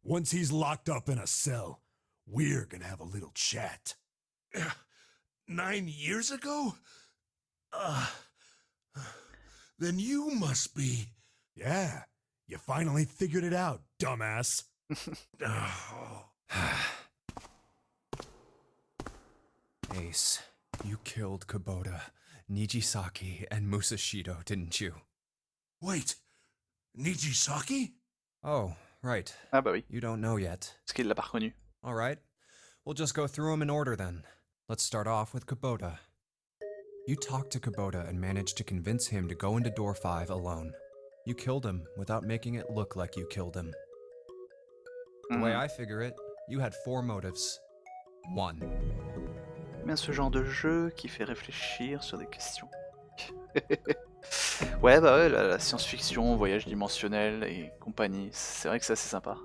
[SPEAKER 3] Once he's locked up in a cell, we're gonna have a little chat.
[SPEAKER 10] 9 years ago? Then you must be...
[SPEAKER 3] Yeah, you finally figured it out, dumbass.
[SPEAKER 2] Ace, you killed Kubota, Nijisaki, and Musashido, didn't you?
[SPEAKER 10] Wait, Nijisaki?
[SPEAKER 2] Oh, right.
[SPEAKER 1] Ah bah oui,
[SPEAKER 2] You don't know yet.
[SPEAKER 1] parce qu'il l'a pas reconnu.
[SPEAKER 2] All right. We'll just go through them in order then. Let's start off with Kubota. You talked to Kubota and managed to convince him to go into door 5 alone. You killed him without making it look like you killed him. The way I figure it, you had 4 motives. 1.
[SPEAKER 1] Bien ce genre de jeu qui fait réfléchir sur des questions. Ouais, bah ouais, la science-fiction, voyage dimensionnel et compagnie, c'est vrai que c'est assez sympa.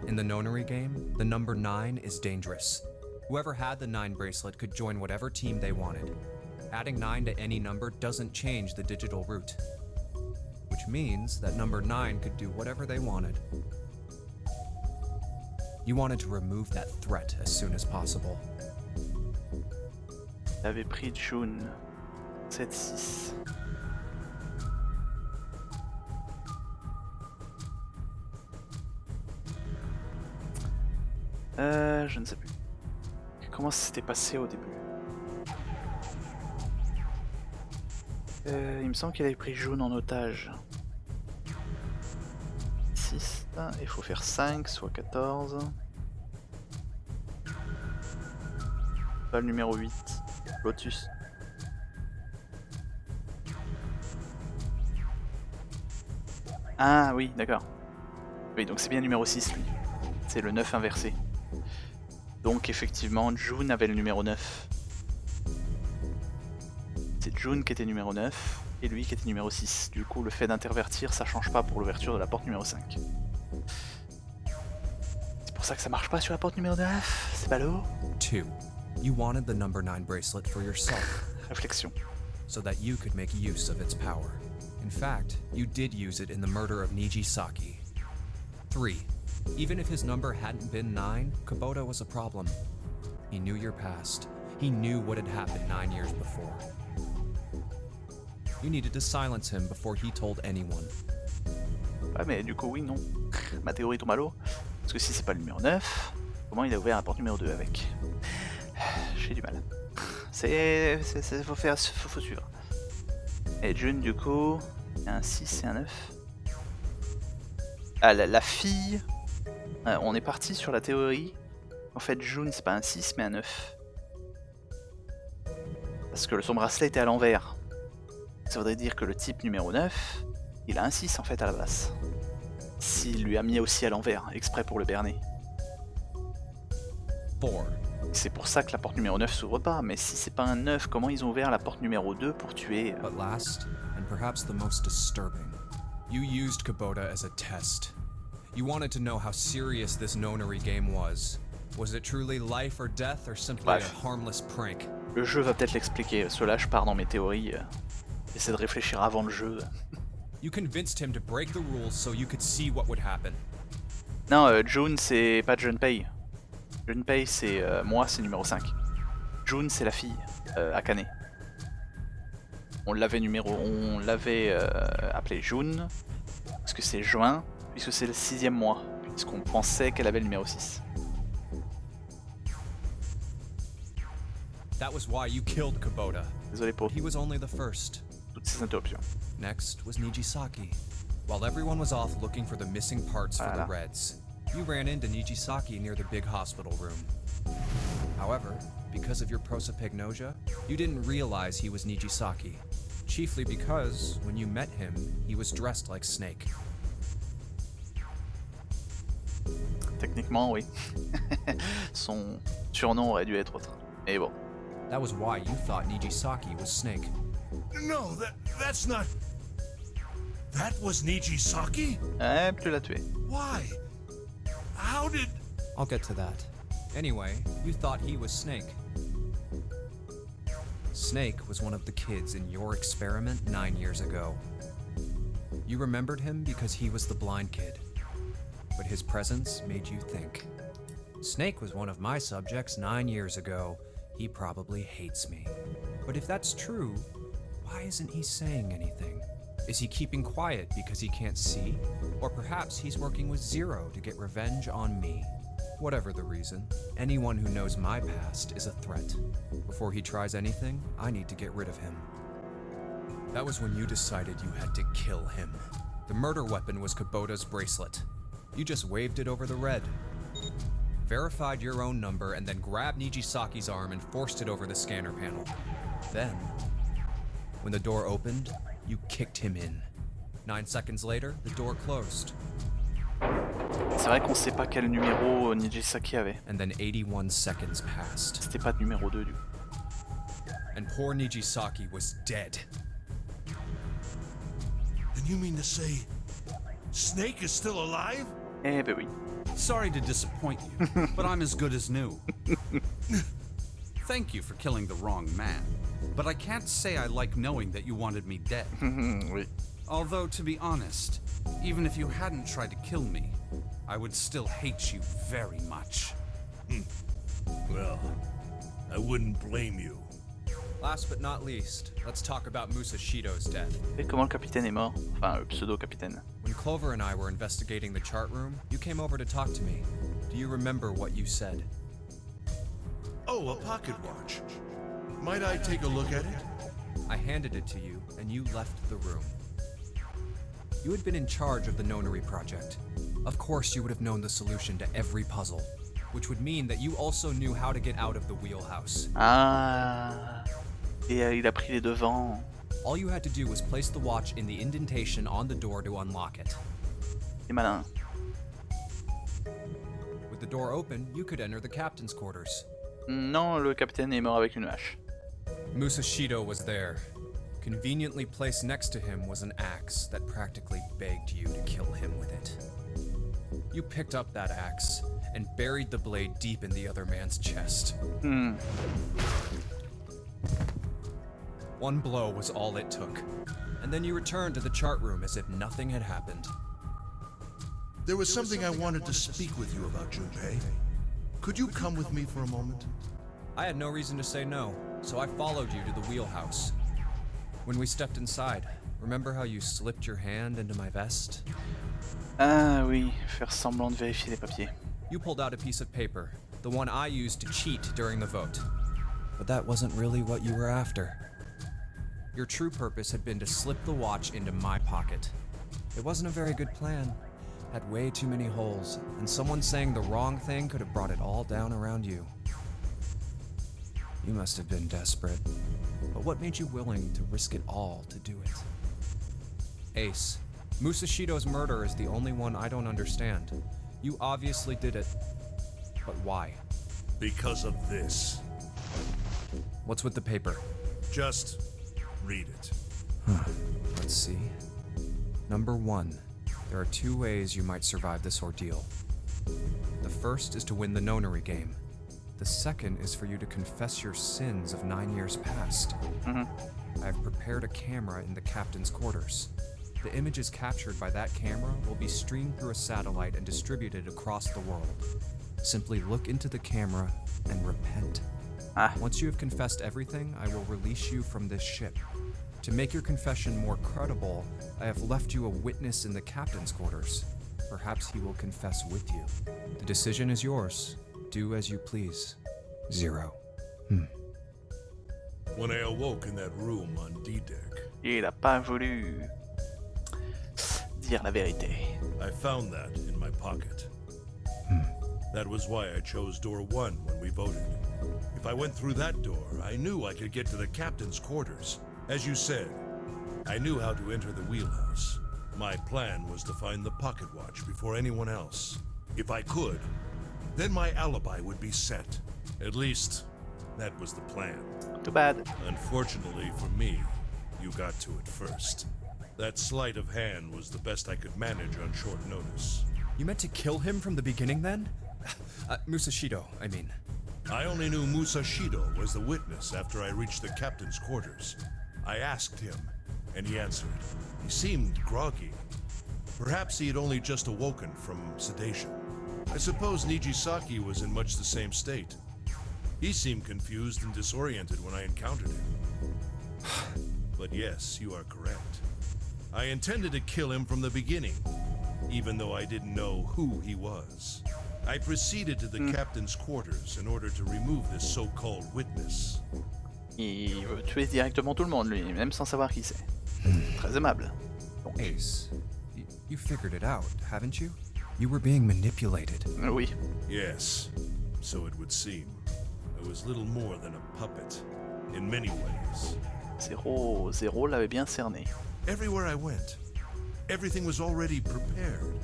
[SPEAKER 2] In the Nonary game, the number 9 is dangerous. Whoever had the 9 bracelet could join whatever team they wanted. Adding 9 to any number doesn't change the digital route. Which means that number 9 could do whatever they wanted. You wanted to remove that threat as soon as possible.
[SPEAKER 1] J'avais pris June. 7-6. Je ne sais plus. Comment ça s'était passé au début? Il me semble qu'il avait pris June en otage. 6, il faut faire 5, soit 14. Pas le numéro 8, Lotus. Ah oui, d'accord. Oui, donc c'est bien le numéro 6 lui. C'est le 9 inversé. Donc effectivement, June avait le numéro 9. C'est June qui était numéro 9 et lui qui était numéro 6. Du coup, le fait d'intervertir, ça change pas pour l'ouverture de la porte numéro 5. C'est pour ça que ça marche pas sur la porte numéro 9. C'est ballot.
[SPEAKER 2] 2. You wanted the number 9 bracelet for yourself.
[SPEAKER 1] Réflexion.
[SPEAKER 2] So that you could make use of its power. In fact, you did use it in the murder of Nijisaki. 3. Even if his number hadn't been 9, Kubota was a problem. He knew your past. He knew what had happened 9 years before. You needed to silence him before he told anyone.
[SPEAKER 1] Ouais, mais du coup, oui, non. Ma théorie tombe à l'eau. Parce que si c'est pas le numéro 9, comment il a ouvert la porte numéro 2 avec? J'ai du mal. Faut suivre. Et June, du coup, il y a un 6 et un 9. Ah, la fille, on est parti sur la théorie. En fait, June, c'est pas un 6, mais un 9. Parce que son bracelet était à l'envers. Ça voudrait dire que le type numéro 9, il a un 6 en fait à la base. S'il lui a mis aussi à l'envers, exprès pour le berner.
[SPEAKER 2] 4.
[SPEAKER 1] C'est pour ça que la porte numéro 9 s'ouvre pas, mais si c'est pas un 9, comment ils ont ouvert la porte numéro 2 pour tuer
[SPEAKER 2] But last, and perhaps the most disturbing, you used Kubota as a test. You wanted to know how serious this Nonary game was. Was it truly life or death, or simply
[SPEAKER 1] Bref.
[SPEAKER 2] a harmless prank?
[SPEAKER 1] Le jeu va peut-être l'expliquer, parce que là je pars dans mes théories. J'essaie de réfléchir avant le jeu.
[SPEAKER 2] You convinced him to break the rules so you could see what would happen.
[SPEAKER 1] Non, June c'est pas Junpei. Junpei c'est moi, c'est numéro 5. June c'est la fille, Akane. On l'avait appelé June, parce que c'est juin, puisque c'est le 6e mois, puisqu'on pensait qu'elle avait le numéro 6.
[SPEAKER 2] That was why you killed Kubota.
[SPEAKER 1] Désolé pour
[SPEAKER 2] He was only the first.
[SPEAKER 1] toutes ces interruptions.
[SPEAKER 2] Next was Nijisaki. While everyone was off looking for the missing parts for the Reds, you ran into Nijisaki near the big hospital room. However, because of your prosopagnosia, you didn't realize he was Nijisaki. Chiefly because, when you met him, he was dressed like Snake.
[SPEAKER 1] Techniquement, oui. Son surnom aurait dû être autre. Mais bon.
[SPEAKER 2] That was why you thought Nijisaki was Snake.
[SPEAKER 10] No, that's not... That was Nijisaki?
[SPEAKER 1] Tu l'as tué.
[SPEAKER 10] Why? How did...
[SPEAKER 2] I'll get to that. Anyway, you thought he was Snake. Snake was one of the kids in your experiment 9 years ago. You remembered him because he was the blind kid. But his presence made you think. Snake was one of my subjects 9 years ago. He probably hates me. But if that's true, why isn't he saying anything? Is he keeping quiet because he can't see? Or perhaps he's working with Zero to get revenge on me. Whatever the reason, anyone who knows my past is a threat. Before he tries anything, I need to get rid of him. That was when you decided you had to kill him. The murder weapon was Kubota's bracelet. You just waved it over the red. Verified your own number and then grabbed Nijisaki's arm and forced it over the scanner panel. Then, when the door opened, you kicked him in. 9 seconds later, the door closed.
[SPEAKER 1] C'est vrai qu'on sait pas quel numéro Nijisaki avait.
[SPEAKER 2] And then 81 seconds passed.
[SPEAKER 1] C'était pas de numéro 2 du coup.
[SPEAKER 2] And poor Nijisaki was dead.
[SPEAKER 10] And you mean to say Snake is still alive?
[SPEAKER 1] Eh ben oui.
[SPEAKER 5] Sorry to disappoint you, but I'm as good as new. Thank you for killing the wrong man, but I can't say I like knowing that you wanted me dead.
[SPEAKER 1] Oui.
[SPEAKER 5] Although, to be honest, even if you hadn't tried to kill me, I would still hate you very much.
[SPEAKER 10] Well, I wouldn't blame you.
[SPEAKER 2] Last but not least, let's talk about Musashido's death.
[SPEAKER 1] Et comment le capitaine est mort? Enfin, le pseudo-capitaine.
[SPEAKER 2] When Clover and I were investigating the chart room, you came over to talk to me. Do you remember what you said?
[SPEAKER 10] Oh, a pocket watch. Might I take a look at it?
[SPEAKER 2] I handed it to you, and you left the room. You had been in charge of the Nonary project. Of course, you would have known the solution to every puzzle, which would mean that you also knew how to get out of the wheelhouse.
[SPEAKER 1] Ah. Et il a pris les devants.
[SPEAKER 2] All you had to do was place the watch in the indentation on the door to unlock it.
[SPEAKER 1] C'est malin.
[SPEAKER 2] With the door open, you could enter the captain's quarters.
[SPEAKER 1] Non, le capitaine est mort avec une hache.
[SPEAKER 2] Musashido was there. Conveniently placed next to him was an axe that practically begged you to kill him with it. You picked up that axe and buried the blade deep in the other man's chest. One blow was all it took, and then you returned to the chart room as if nothing had happened.
[SPEAKER 10] There was something I wanted to speak with you about, Junpei. Could you come with me for a moment?
[SPEAKER 2] I had no reason to say no, so I followed you to the wheelhouse. When we stepped inside, remember how you slipped your hand into my vest?
[SPEAKER 1] Ah oui, faire semblant de vérifier les papiers.
[SPEAKER 2] You pulled out a piece of paper, the one I used to cheat during the vote. But that wasn't really what you were after. Your true purpose had been to slip the watch into my pocket. It wasn't a very good plan. Had way too many holes, and someone saying the wrong thing could have brought it all down around you. You must have been desperate. But what made you willing to risk it all to do it? Ace, Musashido's murder is the only one I don't understand. You obviously did it. But why?
[SPEAKER 10] Because of this.
[SPEAKER 2] What's with the paper?
[SPEAKER 10] Just read it.
[SPEAKER 2] Let's see. Number 1. There are 2 ways you might survive this ordeal. The first is to win the Nonary game. The second is for you to confess your sins of 9 years past. I have prepared a camera in the captain's quarters. The images captured by that camera will be streamed through a satellite and distributed across the world. Simply look into the camera and repent. Once you have confessed everything, I will release you from this ship. To make your confession more credible, I have left you a witness in the captain's quarters. Perhaps he will confess with you. The decision is yours. Do as you please. 0.
[SPEAKER 10] When I awoke in that room on D-Deck,
[SPEAKER 1] Il a pas voulu dire la vérité.
[SPEAKER 10] I found that in my pocket. That was why I chose door 1 when we voted. If I went through that door, I knew I could get to the captain's quarters. As you said, I knew how to enter the wheelhouse. My plan was to find the pocket watch before anyone else. If I could, then my alibi would be set. At least, that was the plan.
[SPEAKER 1] Too bad.
[SPEAKER 10] Unfortunately for me, you got to it first. That sleight of hand was the best I could manage on short notice.
[SPEAKER 2] You meant to kill him from the beginning then? Musashido, I mean.
[SPEAKER 10] I only knew Musashido was the witness after I reached the captain's quarters. I asked him, and he answered. He seemed groggy. Perhaps he had only just awoken from sedation. I suppose Nijisaki was in much the same state. He seemed confused and disoriented when I encountered him. But yes, you are correct. I intended to kill him from the beginning, even though I didn't know who he was. I proceeded to the captain's quarters in order to remove this so-called witness.
[SPEAKER 1] Il veut tuer directement tout le monde, lui, même sans savoir qui c'est. Très aimable.
[SPEAKER 2] Ace, you figured it out, haven't you? You were being manipulated.
[SPEAKER 1] Oui.
[SPEAKER 10] Yes, so it would seem. I was little more than a puppet, in many ways.
[SPEAKER 1] Zéro l'avait bien cerné.
[SPEAKER 10] Everywhere I went, Everything was already prepared.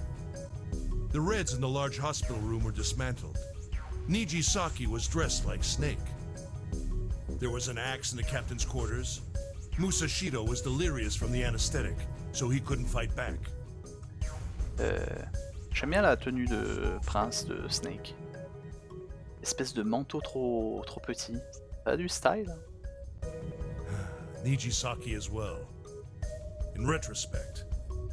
[SPEAKER 10] The Reds in the large hospital room were dismantled. Nijisaki was dressed like Snake. There was an axe in the captain's quarters. Musashido was delirious from the anesthetic, so he couldn't fight back.
[SPEAKER 1] J'aime bien la tenue de prince de Snake. Espèce de manteau trop petit. Ça a du style.
[SPEAKER 10] Nijisaki as well. In retrospect,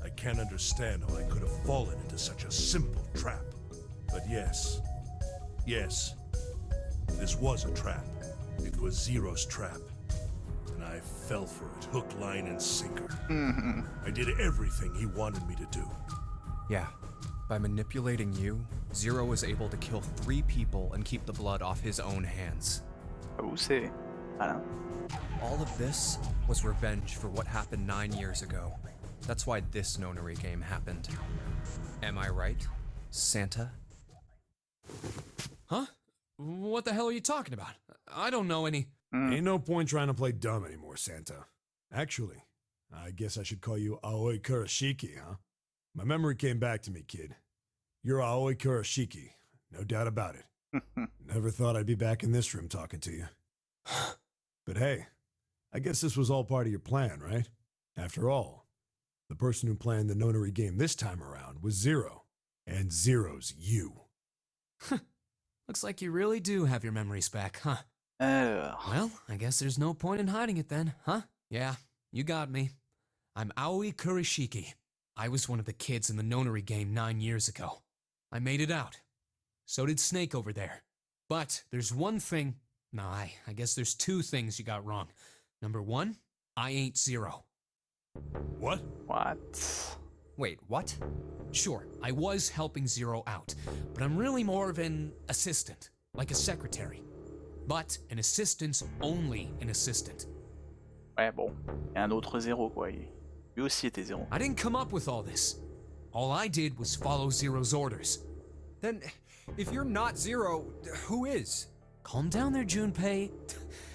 [SPEAKER 10] I can't understand how I could have fallen into such a simple trap. But yes, this was a trap. It was Zero's trap. And I fell for it, hook, line, and sinker. I did everything he wanted me to do.
[SPEAKER 2] Yeah. By manipulating you, Zero was able to kill 3 people and keep the blood off his own hands.
[SPEAKER 1] C'est malin.
[SPEAKER 2] All of this was revenge for what happened 9 years ago. That's why this Nonary game happened. Am I right, Santa?
[SPEAKER 11] Huh? What the hell are you talking about? I don't know any.
[SPEAKER 3] Ain't no point trying to play dumb anymore, Santa. Actually, I guess I should call you Aoi Kurashiki, huh? My memory came back to me, kid. You're Aoi Kurashiki, no doubt about it. Never thought I'd be back in this room talking to you. But hey, I guess this was all part of your plan, right? After all, the person who planned the Nonary game this time around was Zero, and Zero's you.
[SPEAKER 11] Looks like you really do have your memories back, huh? Well, I guess there's no point in hiding it then, huh? Yeah, you got me. I'm Aoi Kurashiki. I was one of the kids in the Nonary game 9 years ago. I made it out. So did Snake over there. But there's one thing... No, I guess there's 2 things you got wrong. Number 1, I ain't Zero.
[SPEAKER 10] What?
[SPEAKER 1] What?
[SPEAKER 2] Wait, what?
[SPEAKER 11] Sure, I was helping Zero out, but I'm really more of an assistant, like a secretary. But an assistant's only an assistant.
[SPEAKER 1] Ouais, bon. Et un autre Zéro, quoi. Lui aussi était Zéro.
[SPEAKER 11] I didn't come up with all this. All I did was follow Zero's orders.
[SPEAKER 2] Then, if you're not Zero, who is?
[SPEAKER 11] Calm down there, Junpei.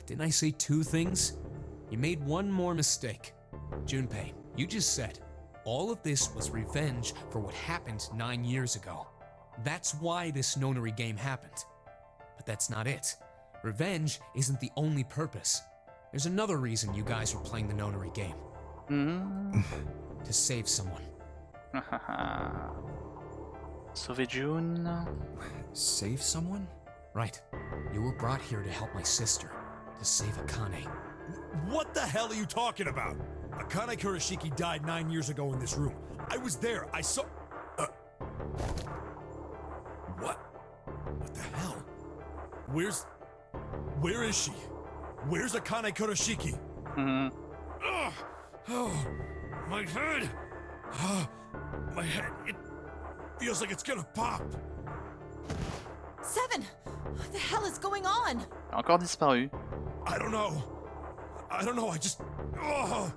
[SPEAKER 11] Didn't I say 2 things? You made one more mistake. Junpei, you just said, all of this was revenge for what happened 9 years ago. That's why this Nonary game happened. But that's not it. Revenge isn't the only purpose. There's another reason you guys were playing the Nonary game. To save someone.
[SPEAKER 1] Sauver June.
[SPEAKER 2] Save someone?
[SPEAKER 11] Right. You were brought here to help my sister, to save Akane.
[SPEAKER 3] What the hell are you talking about? Akane Kurashiki died 9 years ago in this room. I was there. I saw... What? What the hell? Where is she? Where's Akane Kurashiki? Oh, my head! My head, it feels like it's gonna pop.
[SPEAKER 6] 7! What the hell is going on?
[SPEAKER 1] Il a encore disparu.
[SPEAKER 3] I don't know, I just... Oh,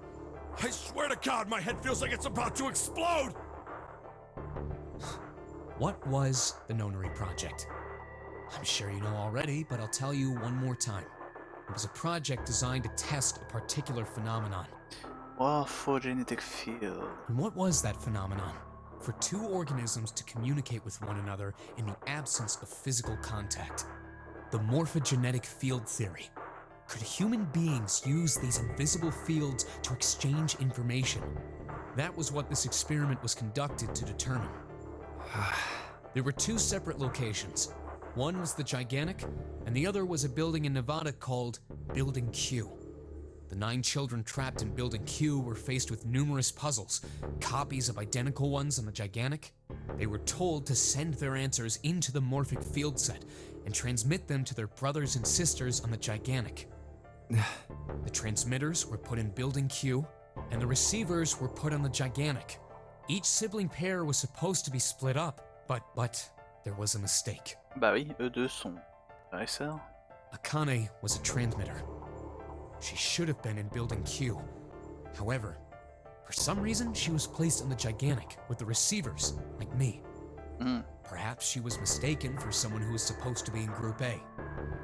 [SPEAKER 3] I swear to God, my head feels like it's about to explode!
[SPEAKER 11] What was the Nonary Project? I'm sure you know already, but I'll tell you one more time. It was a project designed to test a particular phenomenon.
[SPEAKER 1] Morphogenetic field.
[SPEAKER 11] And what was that phenomenon? For 2 organisms to communicate with one another in the absence of physical contact. The morphogenetic field theory. Could human beings use these invisible fields to exchange information? That was what this experiment was conducted to determine. There were 2 separate locations. One was the Gigantic, and the other was a building in Nevada called Building Q. The 9 children trapped in Building Q were faced with numerous puzzles, copies of identical ones on the Gigantic. They were told to send their answers into the morphic field set and transmit them to their brothers and sisters on the Gigantic. The transmitters were put in Building Q, and the receivers were put on the Gigantic. Each sibling pair was supposed to be split up, but there was a mistake.
[SPEAKER 1] Bah oui, eux deux sont frères et sœurs.
[SPEAKER 11] Akane was a transmitter. She should have been in Building Q. However, for some reason, she was placed on the Gigantic with the receivers, like me. Perhaps she was mistaken for someone who was supposed to be in Group A.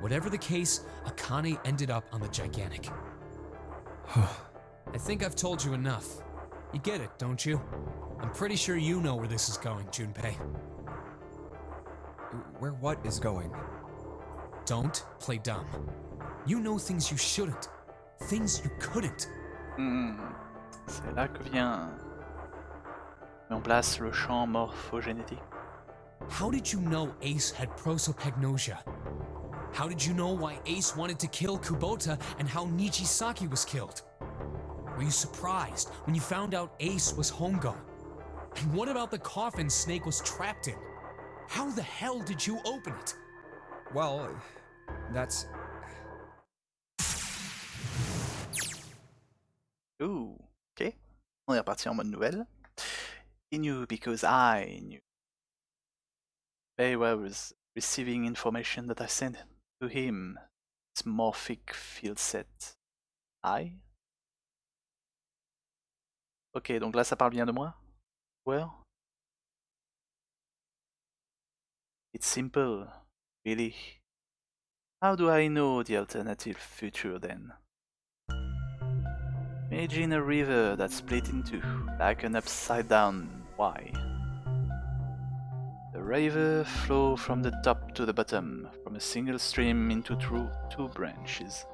[SPEAKER 11] Whatever the case, Akane ended up on the Gigantic. I think I've told you enough. You get it, don't you? I'm pretty sure you know where this is going, Junpei.
[SPEAKER 2] Where what is going?
[SPEAKER 11] Don't play dumb. You know things you shouldn't. Things you couldn't.
[SPEAKER 1] C'est là que vient met en place le champ morphogénétique.
[SPEAKER 11] How did you know Ace had prosopagnosia? How did you know why Ace wanted to kill Kubota and how Nijisaki was killed? Were you surprised when you found out Ace was Hongo? And what about the coffin Snake was trapped in? How the hell did you open it?
[SPEAKER 2] Well, that's...
[SPEAKER 1] Ooh, ok. On est reparti en mode nouvelle. He knew because I knew. Baywa was receiving information that I sent to him. His morphic field set. I? Ok, donc là ça parle bien de moi? Well? It's simple, really. How do I know the alternative future then? Imagine a river that's split in two, like an upside down Y. The river flows from the top to the bottom, from a single stream into two branches.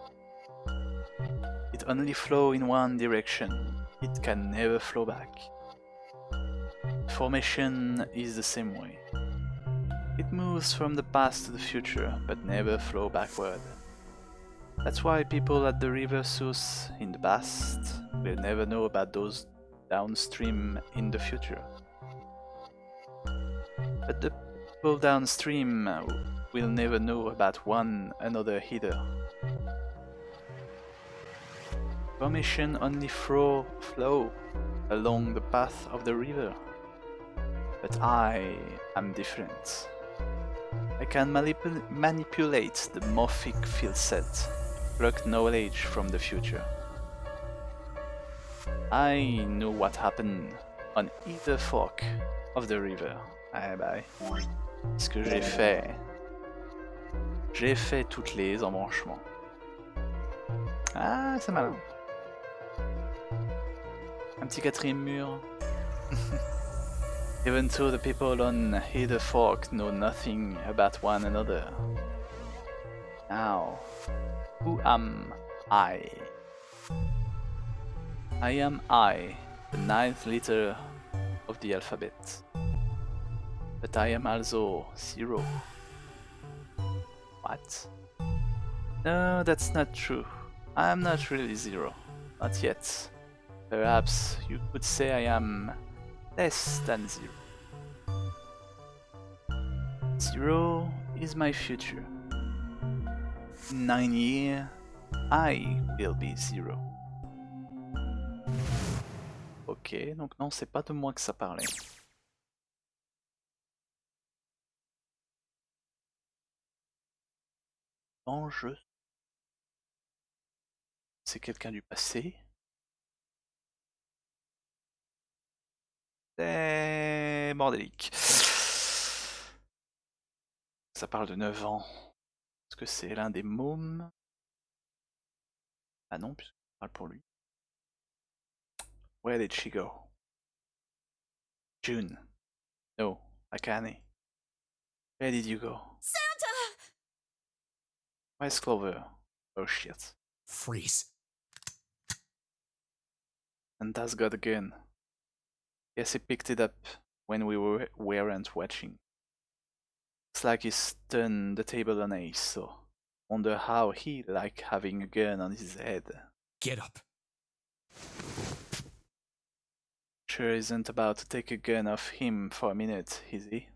[SPEAKER 1] It only flows in one direction, it can never flow back. Formation is the same way. It moves from the past to the future, but never flows backward. That's why people at the river source in the past will never know about those downstream in the future. But the people downstream will never know about one another either. Formation only flow along the path of the river. But I am different. I can manipulate the morphic field set, pluck knowledge from the future. I know what happened on either fork of the river. Ah bah, ce que j'ai fait. J'ai fait toutes les embranchements. Ah, c'est malin. Un petit quatrième mur. Even though the people on either fork know nothing about one another. Now, who am I? I am I, the ninth letter of the alphabet. But I am also 0. What? No, that's not true. I am not really 0. Not yet. Perhaps you could say I am less than 0. 0 is my future. In 9 years, I will be 0. Ok, donc non, c'est pas de moi que ça parlait. L'enjeu, c'est quelqu'un du passé. C'est bordélique. Ça parle de 9 ans. Est-ce que c'est l'un des mômes? Ah non, puisque ça parle pour lui. Where did she go? June. No, Akane. Where did you go?
[SPEAKER 4] Santa!
[SPEAKER 1] Where's Clover? Oh shit.
[SPEAKER 11] Freeze.
[SPEAKER 1] Santa's got a gun. Guess he picked it up when we weren't watching. Looks like he's turned the table on Ace, so wonder how he like having a gun on his head.
[SPEAKER 11] Get up.
[SPEAKER 1] Sure isn't about to take a gun off him for a minute, is he?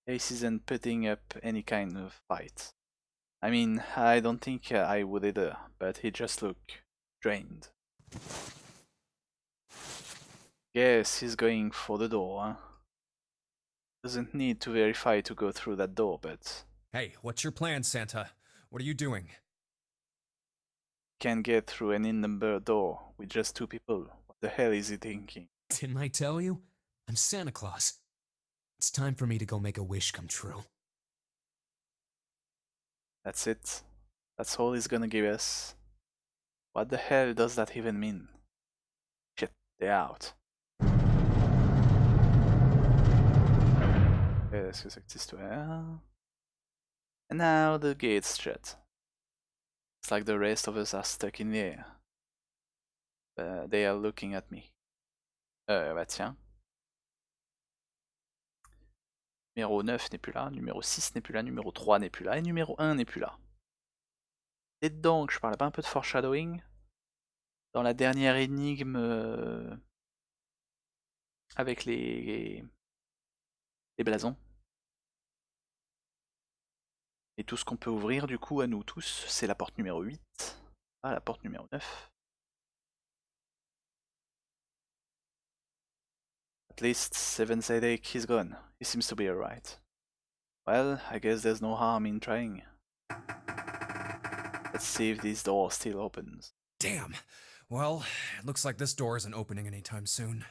[SPEAKER 1] Ace isn't putting up any kind of fight. I mean, I don't think I would either, but he just looked drained. Guess he's going for the door, huh? Doesn't need to verify to go through that door, but...
[SPEAKER 2] Hey, what's your plan, Santa? What are you doing?
[SPEAKER 1] Can't get through an in-numbered door with just 2 people. What the hell is he thinking?
[SPEAKER 11] Didn't I tell you? I'm Santa Claus. It's time for me to go make a wish come true.
[SPEAKER 1] That's it. That's all he's gonna give us. What the hell does that even mean? Shit, They're out. Qu'est-ce que c'est que cette histoire? And now the gate's shut. It's like the rest of us are stuck in there. They are looking at me. Bah tiens. Numéro 9 n'est plus là, numéro 6 n'est plus là, numéro 3 n'est plus là, et numéro 1 n'est plus là. Et donc, je parlais pas un peu de foreshadowing? Dans la dernière énigme avec les blasons. Et tout ce qu'on peut ouvrir du coup à nous tous, c'est la porte numéro 8, pas la porte numéro 9. At least 7's headache is gone. He seems to be alright. Well, I guess there's no harm in trying. Let's see if this door still opens.
[SPEAKER 2] Damn. Well, it looks like this door isn't opening anytime soon.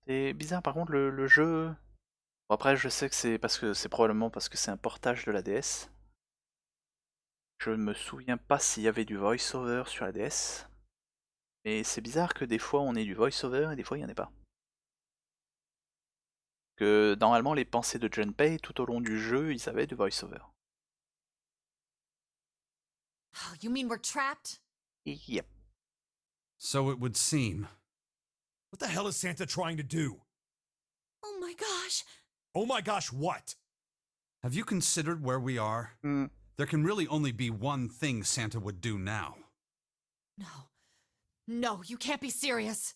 [SPEAKER 1] C'est bizarre par contre le jeu. Bon, après je sais que c'est probablement parce que c'est un portage de la DS. Je ne me souviens pas s'il y avait du voice-over sur la DS. Mais c'est bizarre que des fois on ait du voice-over et des fois il n'y en ait pas. Que normalement les pensées de Junpei tout au long du jeu ils avaient du voice-over.
[SPEAKER 6] Oh, you mean we're trapped?
[SPEAKER 1] Yep.
[SPEAKER 5] So it would seem.
[SPEAKER 3] What the hell is Santa trying to do?
[SPEAKER 4] Oh my gosh.
[SPEAKER 3] Oh my gosh, what?
[SPEAKER 5] Have you considered where we are? There can really only be one thing Santa would do now.
[SPEAKER 6] No. No, you can't be serious.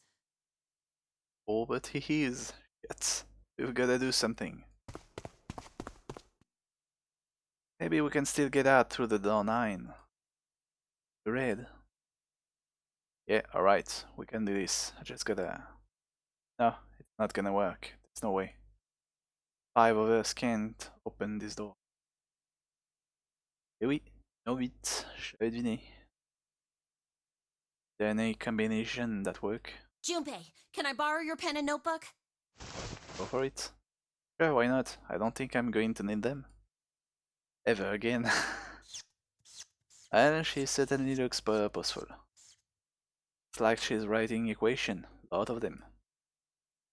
[SPEAKER 1] Oh, but he is. Yet. We've gotta do something. Maybe we can still get out through the door 9. The red. Yeah, alright, we can do this. I just gotta... No, it's not gonna work. There's no way. 5 of us can't open this door. Eh oui, no 8, j'avais deviné. There any combination that work?
[SPEAKER 4] Junpei, can I borrow your pen and notebook?
[SPEAKER 1] Go for it. Sure, why not? I don't think I'm going to need them. Ever again. Well, she certainly looks purposeful. It's like she's writing equation, a lot of them.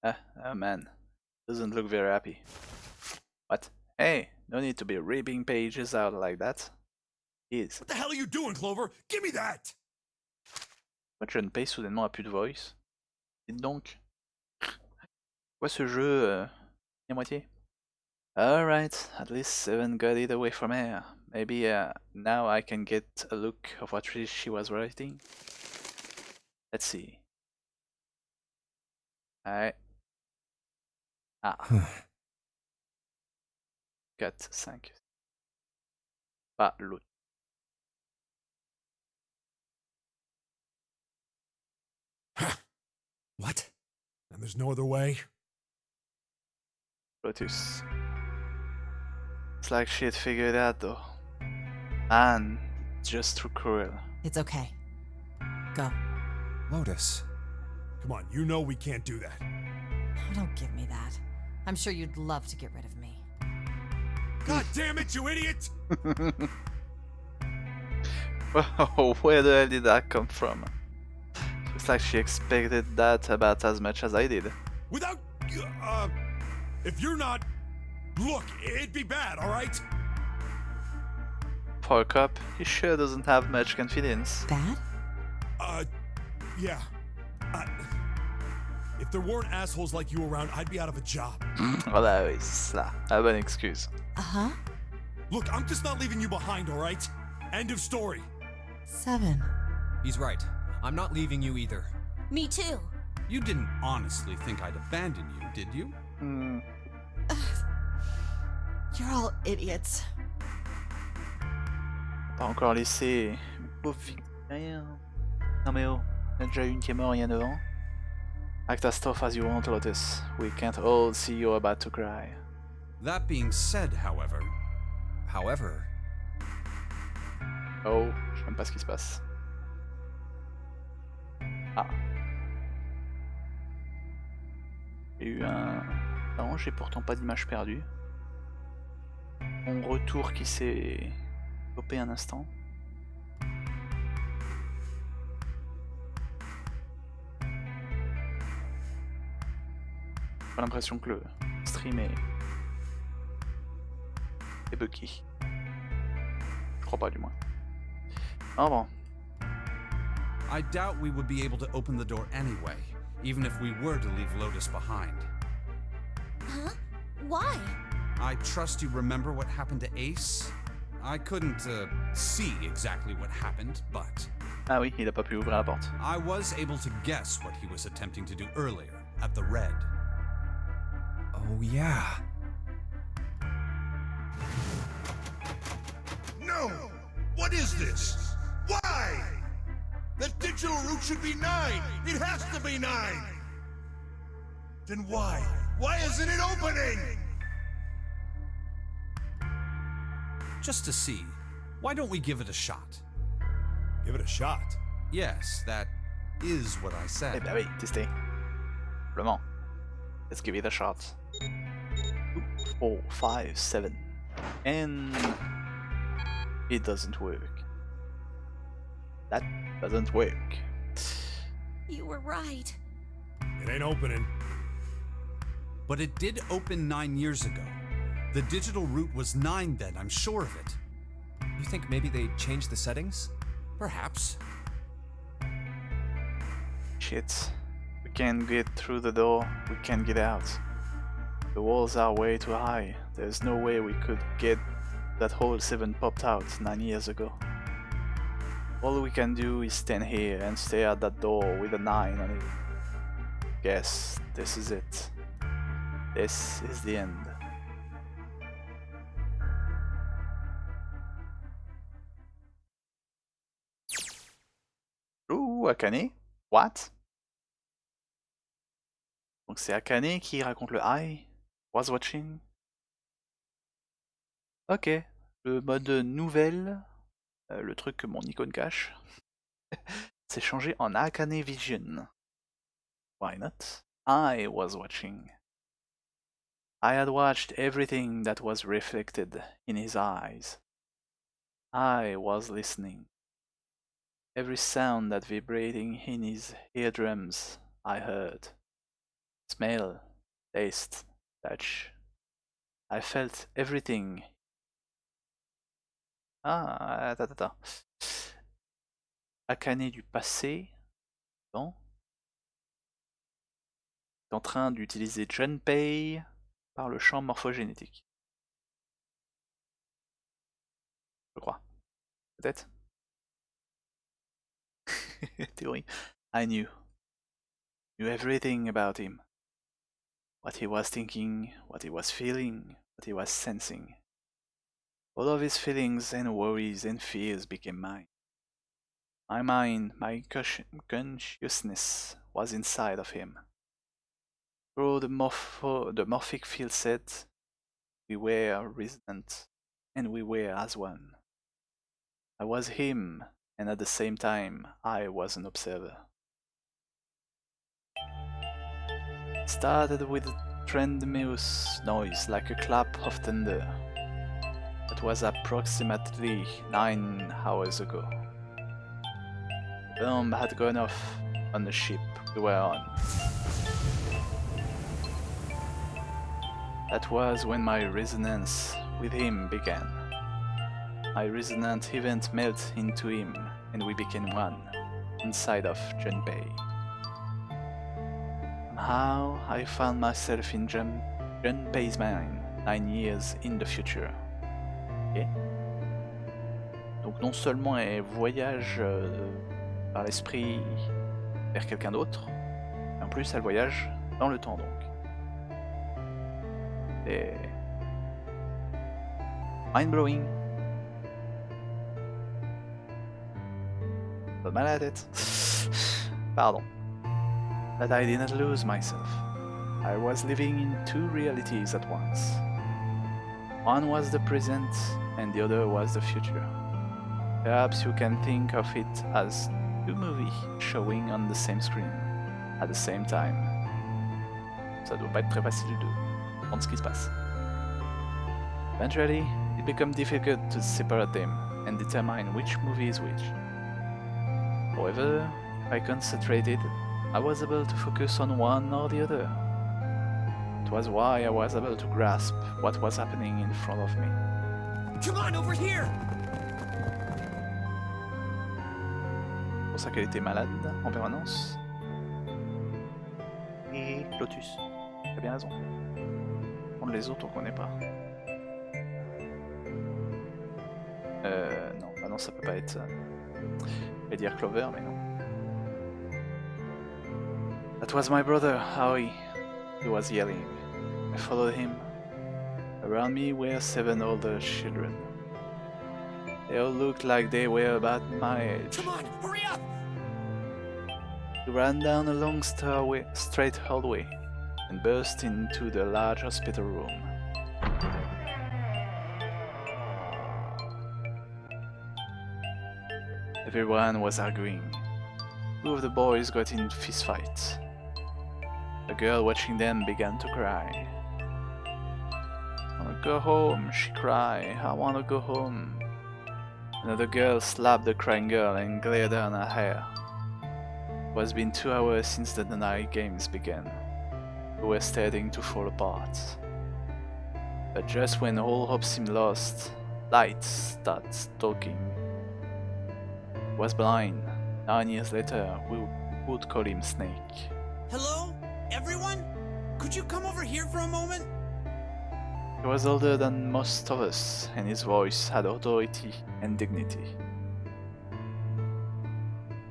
[SPEAKER 1] Oh man, doesn't look very happy. What? Hey, no need to be ripping pages out like that. Is.
[SPEAKER 3] What the hell are you doing, Clover? Give me that!
[SPEAKER 1] Junpei soudainement a plus de voice. Dites donc. Quoi ce jeu à moitié? Alright, at least 7 got it away from her. Maybe now I can get a look of what she was writing. Let's see. Ah. Cut 5. Pas l'autre.
[SPEAKER 3] What? And there's no other way?
[SPEAKER 1] Lotus. It's like she had figured out though. Man, it's just too cruel.
[SPEAKER 6] It's okay. Go.
[SPEAKER 2] Lotus.
[SPEAKER 3] Come on, you know we can't do that.
[SPEAKER 6] Oh, don't give me that. I'm sure you'd love to get rid of me.
[SPEAKER 3] God damn it, you idiot!
[SPEAKER 1] Whoa, where the hell did that come from? It's like she expected that about as much as I did.
[SPEAKER 3] Without... if you're not... Look, it'd be bad, alright?
[SPEAKER 1] For a cop, he sure doesn't have much confidence.
[SPEAKER 6] Bad?
[SPEAKER 3] Yeah. If there weren't assholes like you around, I'd be out of a job.
[SPEAKER 1] Voilà, oui, c'est ça. La bonne excuse.
[SPEAKER 6] Uh-huh.
[SPEAKER 3] Look, I'm just not leaving you behind, alright? End of story.
[SPEAKER 6] 7.
[SPEAKER 2] He's right. I'm not leaving you either.
[SPEAKER 4] Me too.
[SPEAKER 5] You didn't honestly think I'd abandon you, did you?
[SPEAKER 6] You're all idiots.
[SPEAKER 1] Pas encore laissé une pauvre victime derrière. Non mais oh, il y en a déjà une qui est morte il y a 9 ans. Act as tough as you want, Lotus. We can't all see you about to cry.
[SPEAKER 5] That being said, however...
[SPEAKER 2] However...
[SPEAKER 1] Oh, je sais même pas ce qui se passe. Ah. J'ai eu un... Non, j'ai pourtant pas d'image perdue. Mon retour qui s'est stoppé un instant. J'ai l'impression que le stream est buggy. Je crois pas du moins. Ah bon.
[SPEAKER 5] I doubt we would be able to open the door anyway, even if we were to leave Lotus behind.
[SPEAKER 4] Huh? Why?
[SPEAKER 5] I trust you remember what happened to Ace? I couldn't see exactly what happened, but
[SPEAKER 1] Ah oui, il a pas pu ouvrir la porte.
[SPEAKER 5] I was able to guess what he was attempting to do earlier at the Red.
[SPEAKER 2] Oh, yeah.
[SPEAKER 10] No! What is this? Why? The digital root should be 9! It has to be 9! Then why? Why isn't it opening?
[SPEAKER 5] Just to see, why don't we give it a shot?
[SPEAKER 3] Give it a shot.
[SPEAKER 5] Yes, that is what I
[SPEAKER 1] Eh
[SPEAKER 5] said.
[SPEAKER 1] ben oui, tester. Simplement. Let's give it a shot. 2, 4, 5, 7. And it doesn't work. That doesn't work.
[SPEAKER 4] You were right.
[SPEAKER 3] It ain't opening.
[SPEAKER 5] But it did open 9 years ago. The digital root was 9 then, I'm sure of it.
[SPEAKER 2] You think maybe they changed the settings?
[SPEAKER 5] Perhaps.
[SPEAKER 1] Shit. We can't get through the door, we can't get out. The walls are way too high. There's no way we could get that whole 7 popped out 9 years ago. All we can do is stand here and stare at that door with a 9 on it. Guess this is it. This is the end. Ouh, Akane? What? Donc c'est Akane qui raconte le I was watching. Ok, le mode nouvelle, le truc que mon icône cache, c'est changé en Akane Vision. Why not? I was watching. I had watched everything that was reflected in his eyes. I was listening. Every sound that vibrating in his eardrums I heard. Smell, taste, touch. I felt everything. Ah, attends. Akane du passé, bon, est en train d'utiliser Junpei par le champ morphogénétique. Je crois. Peut-être. Théorie. I knew everything about him. What he was thinking, what he was feeling, what he was sensing. All of his feelings and worries and fears became mine. My mind, my consciousness was inside of him. Through the morphic field set, we were resonant, and we were as one. I was him, and at the same time, I was an observer. It started with a tremendous noise like a clap of thunder. That was approximately 9 hours ago. The bomb had gone off on the ship we were on. That was when my resonance with him began. My resonant event melted into him, and we became one, inside of Junpei. Somehow, I found myself in Junpei's mind, 9 years in the future. Okay. Donc non seulement elle voyage par l'esprit vers quelqu'un d'autre, mais en plus elle voyage dans le temps donc. Et... mind-blowing. Pas mal à la tête. Pardon. But I didn't lose myself. I was living in 2 realities at once. One was the present and the other was the future. Perhaps you can think of it as 2 movies showing on the same screen at the same time. Ça doit pas être très facile de comprendre ce qui se passe. Eventually, it became difficult to separate them and determine which movie is which. However, if I concentrated, I was able to focus on one or the other. was why I was able to grasp what was happening in front of me.
[SPEAKER 8] Come on, over here!
[SPEAKER 1] C'est pour ça qu'elle était malade en permanence. Et Lotus, t'as bien raison. Prendre les autres on connaît pas. Non, bah non, ça peut pas être. Je vais dire Clover, mais non. That was my brother, Howie. He was yelling. I followed him. Around me were 7 older children. They all looked like they were about my age.
[SPEAKER 8] Come on, hurry up!
[SPEAKER 1] He ran down a long straight hallway and burst into the large hospital room. Everyone was arguing. 2 of the boys got in fistfights. A girl watching them began to cry. I wanna go home, she cried. I wanna go home. Another girl slapped the crying girl and glared on her hair. It was been 2 hours since the Nonary games began. We were starting to fall apart. But just when all hope seemed lost, Light started talking. He was blind. 9 years later, we would call him Snake.
[SPEAKER 12] Hello? Everyone? Could you come over here for a moment?
[SPEAKER 1] He was older than most of us, and his voice had authority and dignity.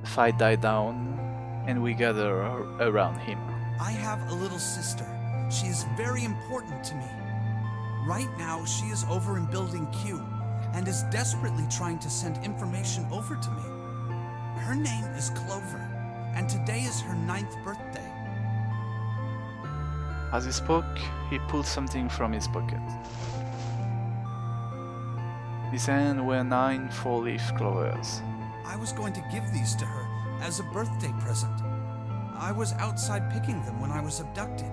[SPEAKER 1] The fight died down, and we gathered around him.
[SPEAKER 12] I have a little sister. She is very important to me. Right now, she is over in Building Q, and is desperately trying to send information over to me. Her name is Clover, and today is her 9th birthday.
[SPEAKER 1] As he spoke, he pulled something from his pocket. His hand were 9 4-leaf clovers.
[SPEAKER 12] I was going to give these to her as a birthday present. I was outside picking them when I was abducted.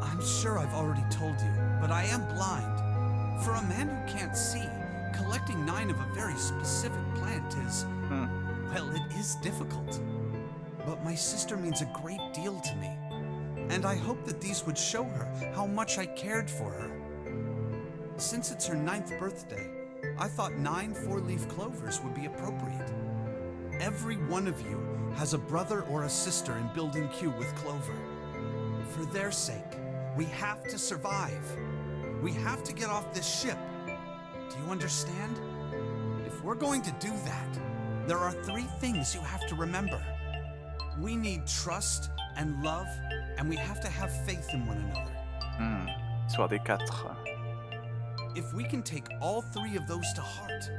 [SPEAKER 12] I'm sure I've already told you, but I am blind. For a man who can't see, collecting 9 of a very specific plant is... well, it is difficult. But my sister means a great deal to me. And I hope that these would show her how much I cared for her. Since it's her 9th birthday, I thought 9 4-leaf clovers would be appropriate. Every one of you has a brother or a sister in Building Q with Clover. For their sake, we have to survive. We have to get off this ship. Do you understand? If we're going to do that, there are 3 things you have to remember. We need trust and love, and we have to have faith in one another.
[SPEAKER 1] Histoire des 4.
[SPEAKER 12] If we can take all 3 of those to heart,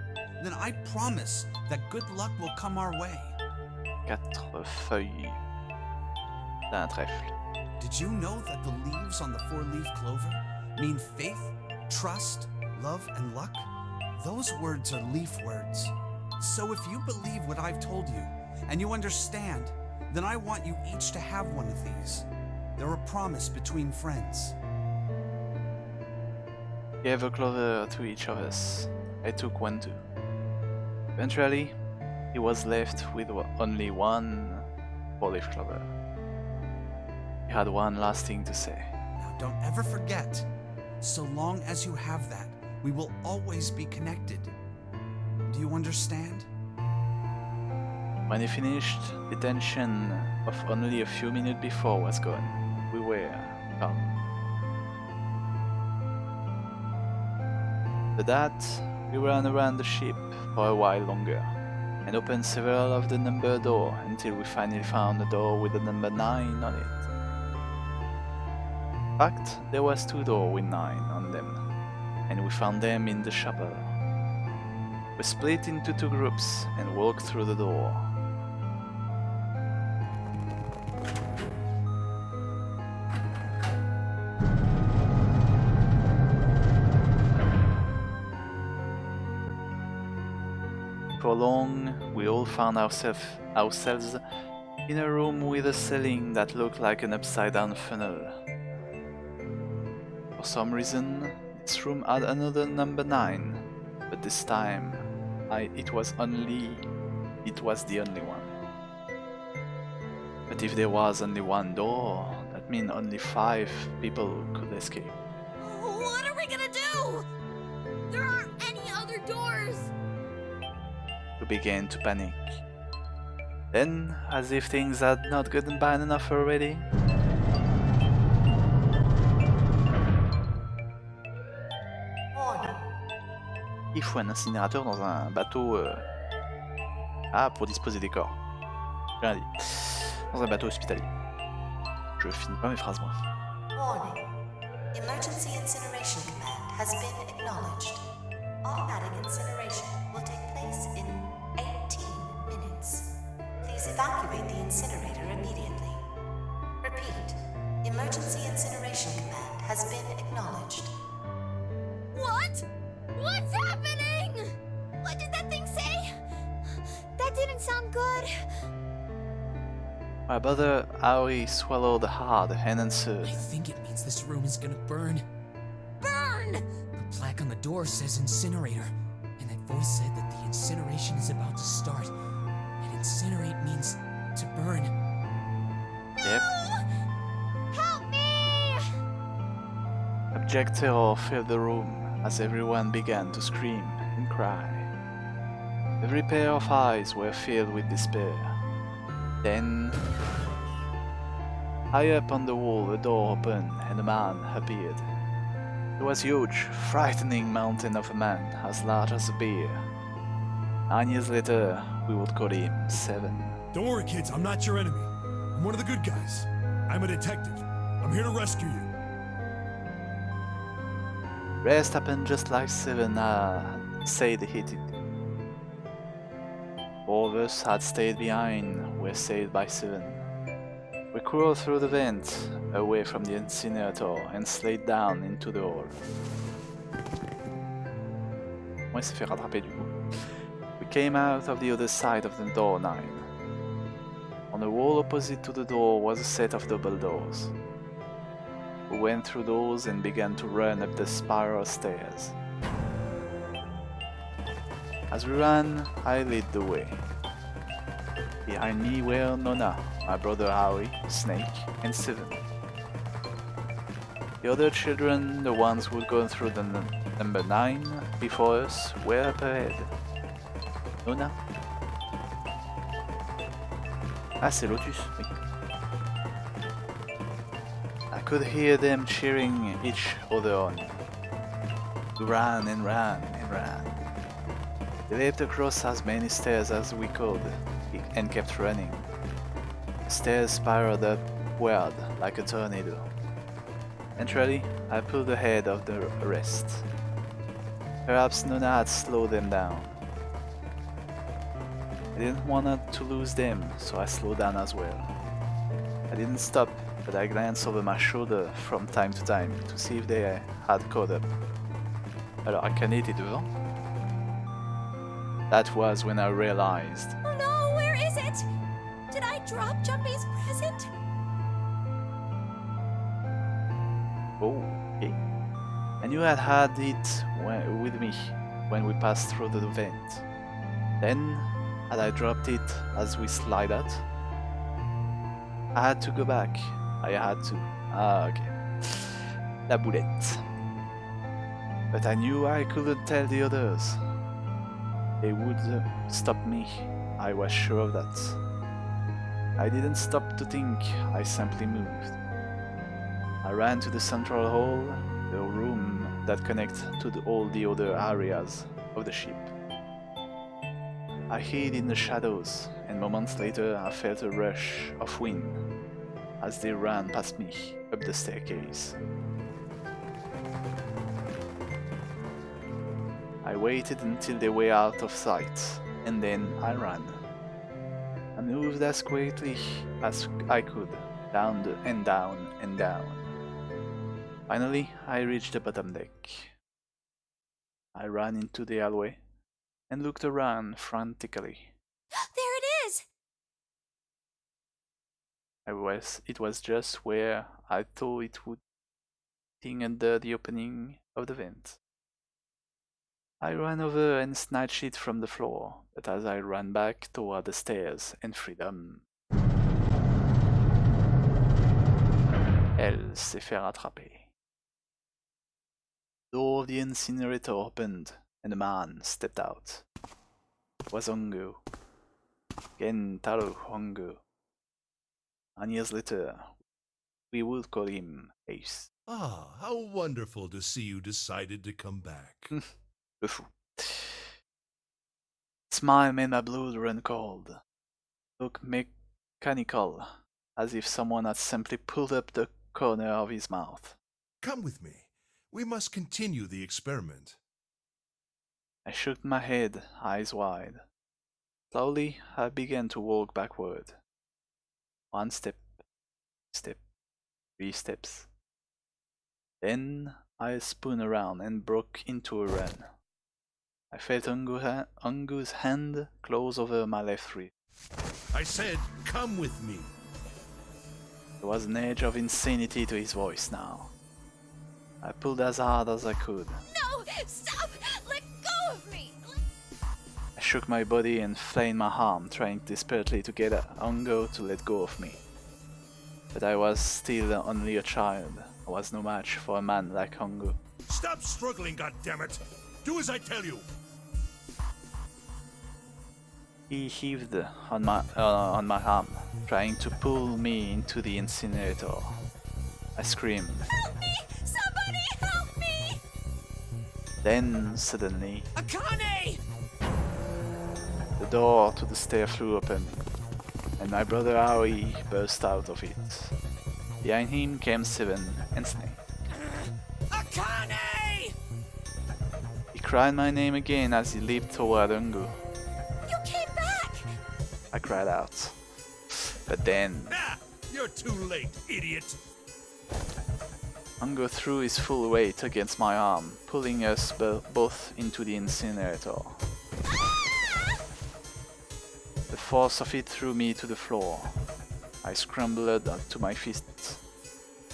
[SPEAKER 12] then I promise that good luck will come our way.
[SPEAKER 1] 4 feuilles d'un trèfle.
[SPEAKER 12] Did you know that the leaves on the 4-leaf clover mean faith, trust, love, and luck? Those words are leaf words. So if you believe what I've told you, and you understand, then I want you each to have one of these. They're a promise between friends.
[SPEAKER 1] He gave a clover to each of us. I took one too. Eventually, he was left with only 1 4-leaf clover. He had one last thing to say.
[SPEAKER 12] Now don't ever forget, so long as you have that, we will always be connected. Do you understand?
[SPEAKER 1] When he finished, the tension of only a few minutes before was gone. We were calm. After that, we ran around the ship for a while longer, and opened several of the number doors until we finally found a door with the number 9 on it. In fact, there was 2 doors with 9 on them, and we found them in the chapel. We split into 2 groups and walked through the door. For long, we all found ourselves in a room with a ceiling that looked like an upside-down funnel. For some reason, this room had another number 9, but this time, it was the only one. But if there was only 1 door, that mean only 5 people could escape.
[SPEAKER 4] What are we gonna do? There aren't any other doors.
[SPEAKER 1] We began to panic. Then, as if things had not gotten bad enough already, il faut un incinérateur dans un bateau... Ah, pour disposer des corps. J'ai rien dit. Dans un bateau hospitalier. Je finis pas mes phrases, moi.
[SPEAKER 6] Warning. Emergency incineration command has been acknowledged. Automatic incineration will take place in 18 minutes. Please evacuate the incinerator immediately. Repeat. Emergency incineration command has been acknowledged.
[SPEAKER 4] What? What's happening? What did that thing say? That didn't sound good.
[SPEAKER 1] My brother Aoi swallowed hard and answered.
[SPEAKER 11] I think it means this room is gonna burn.
[SPEAKER 4] Burn!
[SPEAKER 11] The plaque on the door says incinerator, and that voice said that the incineration is about to start. And incinerate means to burn.
[SPEAKER 1] Yep.
[SPEAKER 4] Help me!
[SPEAKER 1] Abject terror filled the room as everyone began to scream and cry. Every pair of eyes were filled with despair. Then, high up on the wall, a door opened and a man appeared. He was a huge, frightening mountain of a man as large as a bear. 9 years later, we would call him 7.
[SPEAKER 3] Don't worry, kids, I'm not your enemy. I'm one of the good guys. I'm a detective. I'm here to rescue you.
[SPEAKER 1] Rest happened just like 7 said he did. All of us had stayed behind were saved by 7. We crawled through the vent, away from the incinerator, and slid down into the hole. Ouais, s'est fait rattraper du coup. We came out of the other side of the door 9. On the wall opposite to the door was a set of double doors. We went through those and began to run up the spiral stairs. As we ran, I led the way. Behind me were Nona, my brother Howie, Snake, and 7. The other children, the ones who had gone through the number 9 before us, were up ahead. Nona? Ah, c'est Lotus, oui. I could hear them cheering each other on. We ran and ran and ran. We leapt across as many stairs as we could and kept running. The stairs spiraled upward like a tornado. Eventually, I pulled ahead of the rest. Perhaps Nona had slowed them down. I didn't want to lose them, so I slowed down as well. I didn't stop, but I glanced over my shoulder from time to time to see if they had caught up. Alors, Akane était devant. That was when I realized.
[SPEAKER 4] Oh no, where is it? Did I drop Jumpy's present?
[SPEAKER 1] Oh, okay. I knew I had it with me when we passed through the vent. Then, had I dropped it as we slid out? I had to go back. I had to. Ah, okay. La boulette. But I knew I couldn't tell the others. They would stop me. I was sure of that. I didn't stop to think, I simply moved. I ran to the central hall, the room that connects to all the other areas of the ship. I hid in the shadows, and moments later I felt a rush of wind as they ran past me up the staircase. I waited until they were out of sight, and then I ran. I moved as quickly as I could, down and down and down. Finally, I reached the bottom deck. I ran into the hallway and looked around frantically.
[SPEAKER 4] There it is!
[SPEAKER 1] It was just where I thought it would be, under the opening of the vent. I ran over and snatched it from the floor, but as I ran back toward the stairs and freedom, Elle s'est fait rattraper. The door of the incinerator opened, and a man stepped out. It was Hongo. Gentaro Hongo. And years later, we would call him Ace.
[SPEAKER 10] Ah, how wonderful to see you decided to come back.
[SPEAKER 1] Le fou. Smile made my blood run cold. Looked mechanical, as if someone had simply pulled up the corner of his mouth.
[SPEAKER 10] Come with me. We must continue the experiment.
[SPEAKER 1] I shook my head, eyes wide. Slowly, I began to walk backward. 1 step, 3 steps. Then I spun around and broke into a run. I felt Ungu's hand close over my left wrist.
[SPEAKER 10] I said, come with me.
[SPEAKER 1] There was an edge of insanity to his voice now. I pulled as hard as I could.
[SPEAKER 9] No! Stop! Let go of me!
[SPEAKER 1] I shook my body and flailed my arm, trying desperately to get Ungo to let go of me. But I was still only a child. I was no match for a man like Ungo.
[SPEAKER 10] Stop struggling, goddammit! Do as I tell you!
[SPEAKER 1] He heaved on my arm, trying to pull me into the incinerator. I screamed.
[SPEAKER 9] Help me! Somebody help me!
[SPEAKER 1] Then, suddenly,
[SPEAKER 8] Akane!
[SPEAKER 1] the door to the stair flew open, and my brother Aoi burst out of it. Behind him came Seven and Snake.
[SPEAKER 8] Akane!
[SPEAKER 1] He cried my name again as he leaped toward Ungu.
[SPEAKER 9] You came back!
[SPEAKER 1] I cried out. But then,
[SPEAKER 10] Ah! You're too late, idiot!
[SPEAKER 1] Ungu threw his full weight against my arm, pulling us both into the incinerator. The force of it threw me to the floor. I scrambled to my feet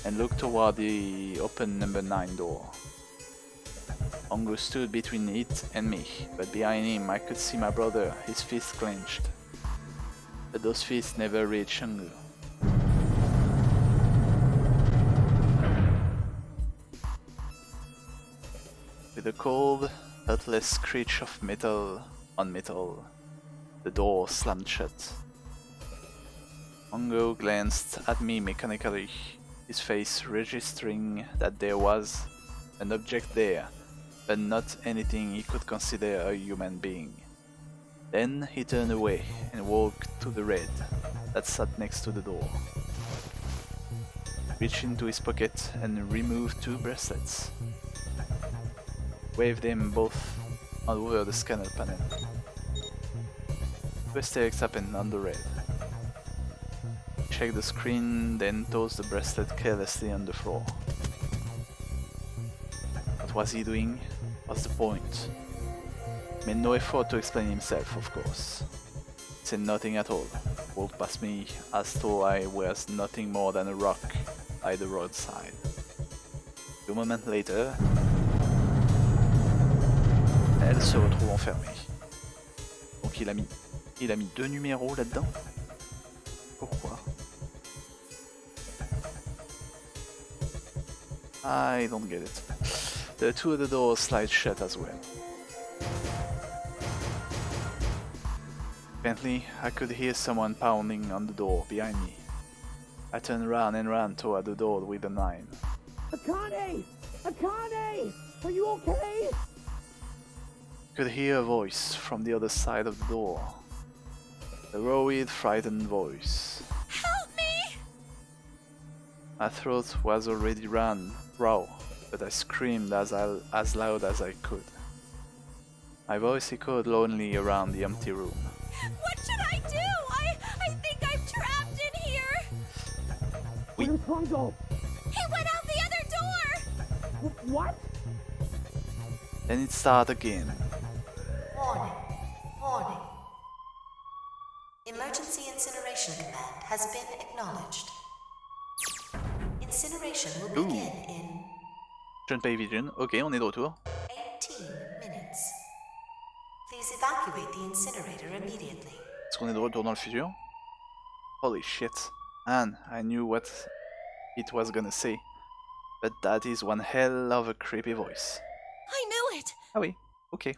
[SPEAKER 1] and looked toward the open number 9 door. Ongo stood between it and me, but behind him I could see my brother, his fists clenched. But those fists never reached Ongo. With a cold, hurtless screech of metal on metal, the door slammed shut. Ongo glanced at me mechanically, his face registering that there was an object there, but not anything he could consider a human being. Then he turned away and walked to the red that sat next to the door. Reached into his pocket and removed 2 bracelets. Waved them both over the scanner panel. Asterix happened on the red. Checked the screen, then tossed the bracelet carelessly on the floor. What was he doing? What's the point? Made no effort to explain himself, of course. Said nothing at all. Walked past me as though I was nothing more than a rock by the roadside. A few moments later, elle se retrouve enfermée. Donc il a mis 2 numéros là-dedans. Pourquoi? I don't get it. The 2 other doors slide shut as well. Apparently, I could hear someone pounding on the door behind me. I turned around and ran toward the door with the 9.
[SPEAKER 13] Akane! Akane! Are you okay?
[SPEAKER 1] Could hear a voice from the other side of the door. A worried, frightened voice.
[SPEAKER 9] Help me!
[SPEAKER 1] My throat was already raw, but I screamed as loud as I could. My voice echoed lonely around the empty room.
[SPEAKER 9] What should I do? I think I'm trapped in here!
[SPEAKER 13] Where's Hongo?
[SPEAKER 9] He went out the other door!
[SPEAKER 13] What?
[SPEAKER 1] Then it started again.
[SPEAKER 6] Warning. Warning. Emergency incineration command has been acknowledged. Incineration will begin in
[SPEAKER 1] Junpei Vision, ok, on est de retour.
[SPEAKER 6] 18 minutes. Please evacuate the incinerator immediately.
[SPEAKER 1] Est-ce qu'on est de retour dans le futur? Holy shit. Man, I knew what it was gonna say. But that is one hell of a creepy voice.
[SPEAKER 4] I knew it!
[SPEAKER 1] Ah oui, okay.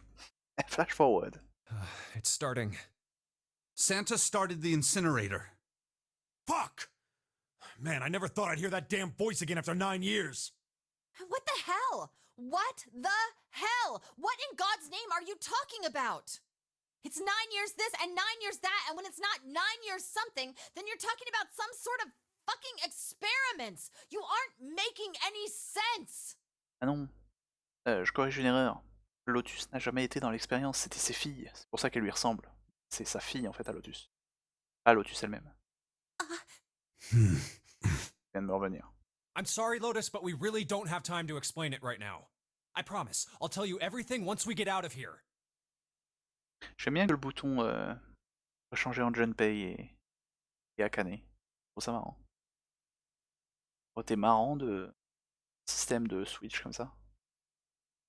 [SPEAKER 1] Flash forward.
[SPEAKER 2] It's starting.
[SPEAKER 5] Santa started the incinerator.
[SPEAKER 3] Fuck! Man, I never thought I'd hear that damn voice again after 9 years.
[SPEAKER 4] What the hell? What the hell? What in God's name are you talking about? It's 9 years this and 9 years that, and when it's not 9 years something, then you're talking about some sort of fucking experiments. You aren't making any sense.
[SPEAKER 1] Ah non, je corrige une erreur. Lotus n'a jamais été dans l'expérience, c'était ses filles. C'est pour ça qu'elle lui ressemble. C'est sa fille en fait à Lotus. Pas Lotus elle-même.
[SPEAKER 3] Hmm.
[SPEAKER 1] Je viens de me revenir.
[SPEAKER 14] I'm sorry, Lotus, but we really don't have time to explain it right now. I promise, I'll tell you everything once we get out of here.
[SPEAKER 1] J'aime bien que le bouton soit changé en Junpei et Akane. Je trouve ça marrant. Côté marrant de système de Switch comme ça.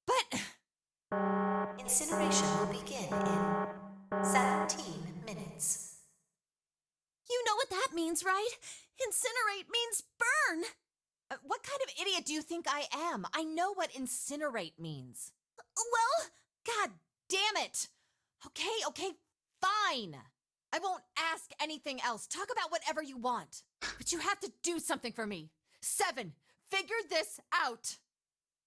[SPEAKER 4] But
[SPEAKER 6] Incineration will begin in 17 minutes.
[SPEAKER 4] you know what that means, right? Incinerate means burn. What kind of idiot do you think I am? I know what incinerate means. Well, god damn it. Okay, fine. I won't ask anything else. Talk about whatever you want. But you have to do something for me. 7, figure this out.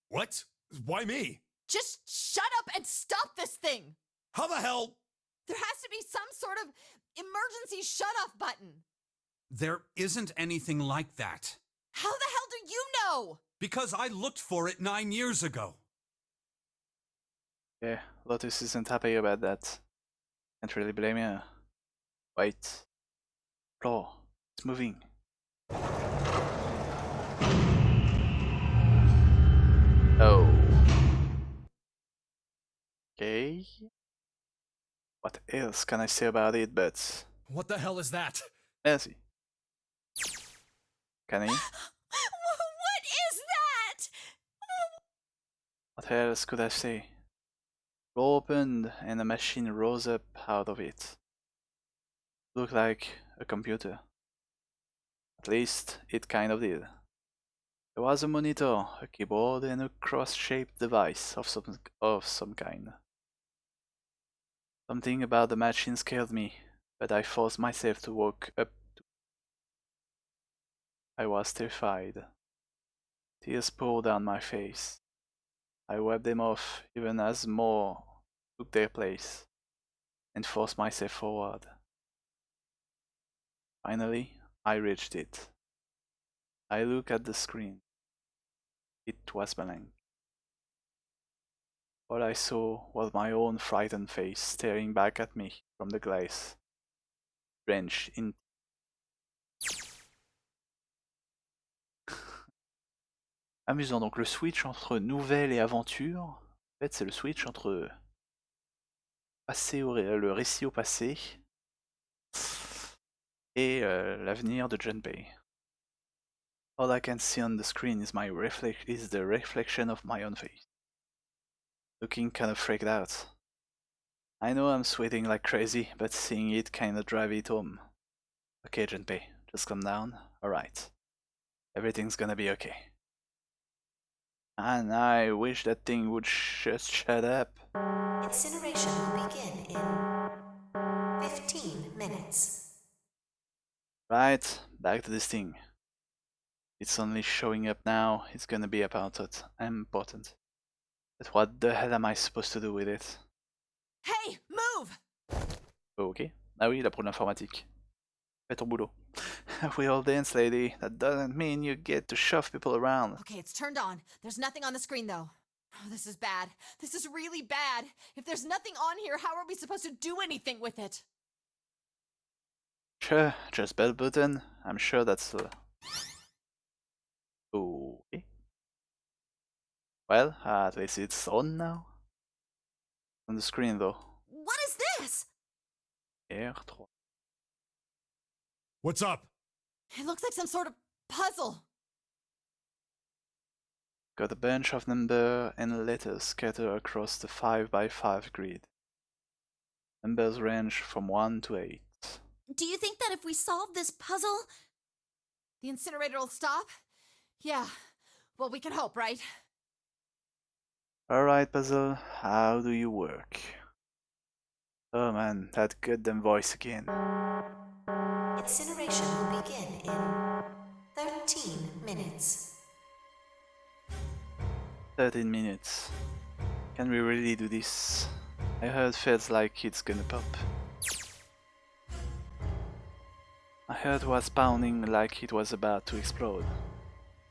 [SPEAKER 3] What? Why me?
[SPEAKER 4] Just shut up and stop this thing.
[SPEAKER 3] How the hell?
[SPEAKER 4] There has to be some sort of emergency shut-off button.
[SPEAKER 5] There isn't anything like that.
[SPEAKER 4] How the hell do you know?
[SPEAKER 5] Because I looked for it 9 years ago.
[SPEAKER 1] Yeah, Lotus isn't happy about that. Can't really blame her. Wait. Floor. It's moving. Oh. Okay. What else can I say about it but...
[SPEAKER 14] What the hell is that?
[SPEAKER 1] Merci. Can I?
[SPEAKER 4] What is that?
[SPEAKER 1] What else could I say? Door opened and a machine rose up out of it. Looked like a computer. At least it kind of did. There was a monitor, a keyboard, and a cross-shaped device of some kind. Something about the machine scared me, but I forced myself to walk up to it. I was terrified. Tears poured down my face. I wiped them off even as more took their place, and forced myself forward. Finally, I reached it. I looked at the screen. It was blank. All I saw was my own frightened face staring back at me from the glass, drenched in. Amusant, donc le switch entre nouvelle et aventure, en fait c'est le switch entre le récit au passé et l'avenir de Junpei. All I can see on the screen is the reflection of my own face. Looking kinda freaked out. I know I'm sweating like crazy, but seeing it kinda drive it home. Okay, Junpei, just calm down. Alright. Everything's gonna be okay. And I wish that thing would just shut up.
[SPEAKER 6] Incineration will begin in 15 minutes.
[SPEAKER 1] Right, back to this thing. It's only showing up now, it's gonna be important. But what the hell am I supposed to do with it?
[SPEAKER 4] Hey, move!
[SPEAKER 1] Oh, ok. Ah oui, la pro de l'informatique. Fais ton boulot. We all dance, lady. That doesn't mean you get to shove people around.
[SPEAKER 4] Okay, it's turned on. There's nothing on the screen, though. Oh, this is bad. This is really bad. If there's nothing on here, how are we supposed to do anything with it?
[SPEAKER 1] Sure, just bell button. I'm sure that's... Okay. Well, at least it's on now. On the screen, though.
[SPEAKER 4] What is this?
[SPEAKER 1] R3.
[SPEAKER 3] What's up?
[SPEAKER 4] It looks like some sort of puzzle.
[SPEAKER 1] Got a bunch of numbers and letters scattered across the 5x5 grid. Numbers range from 1 to 8.
[SPEAKER 4] Do you think that if we solve this puzzle, the incinerator will stop?
[SPEAKER 8] Yeah. Well, we can hope, right?
[SPEAKER 1] Alright, puzzle, how do you work? Oh man, that goddamn voice again.
[SPEAKER 6] Incineration will begin in 13 minutes.
[SPEAKER 1] 13 minutes. Can we really do this? I heard it feels like it's gonna pop. My heart was pounding like it was about to explode.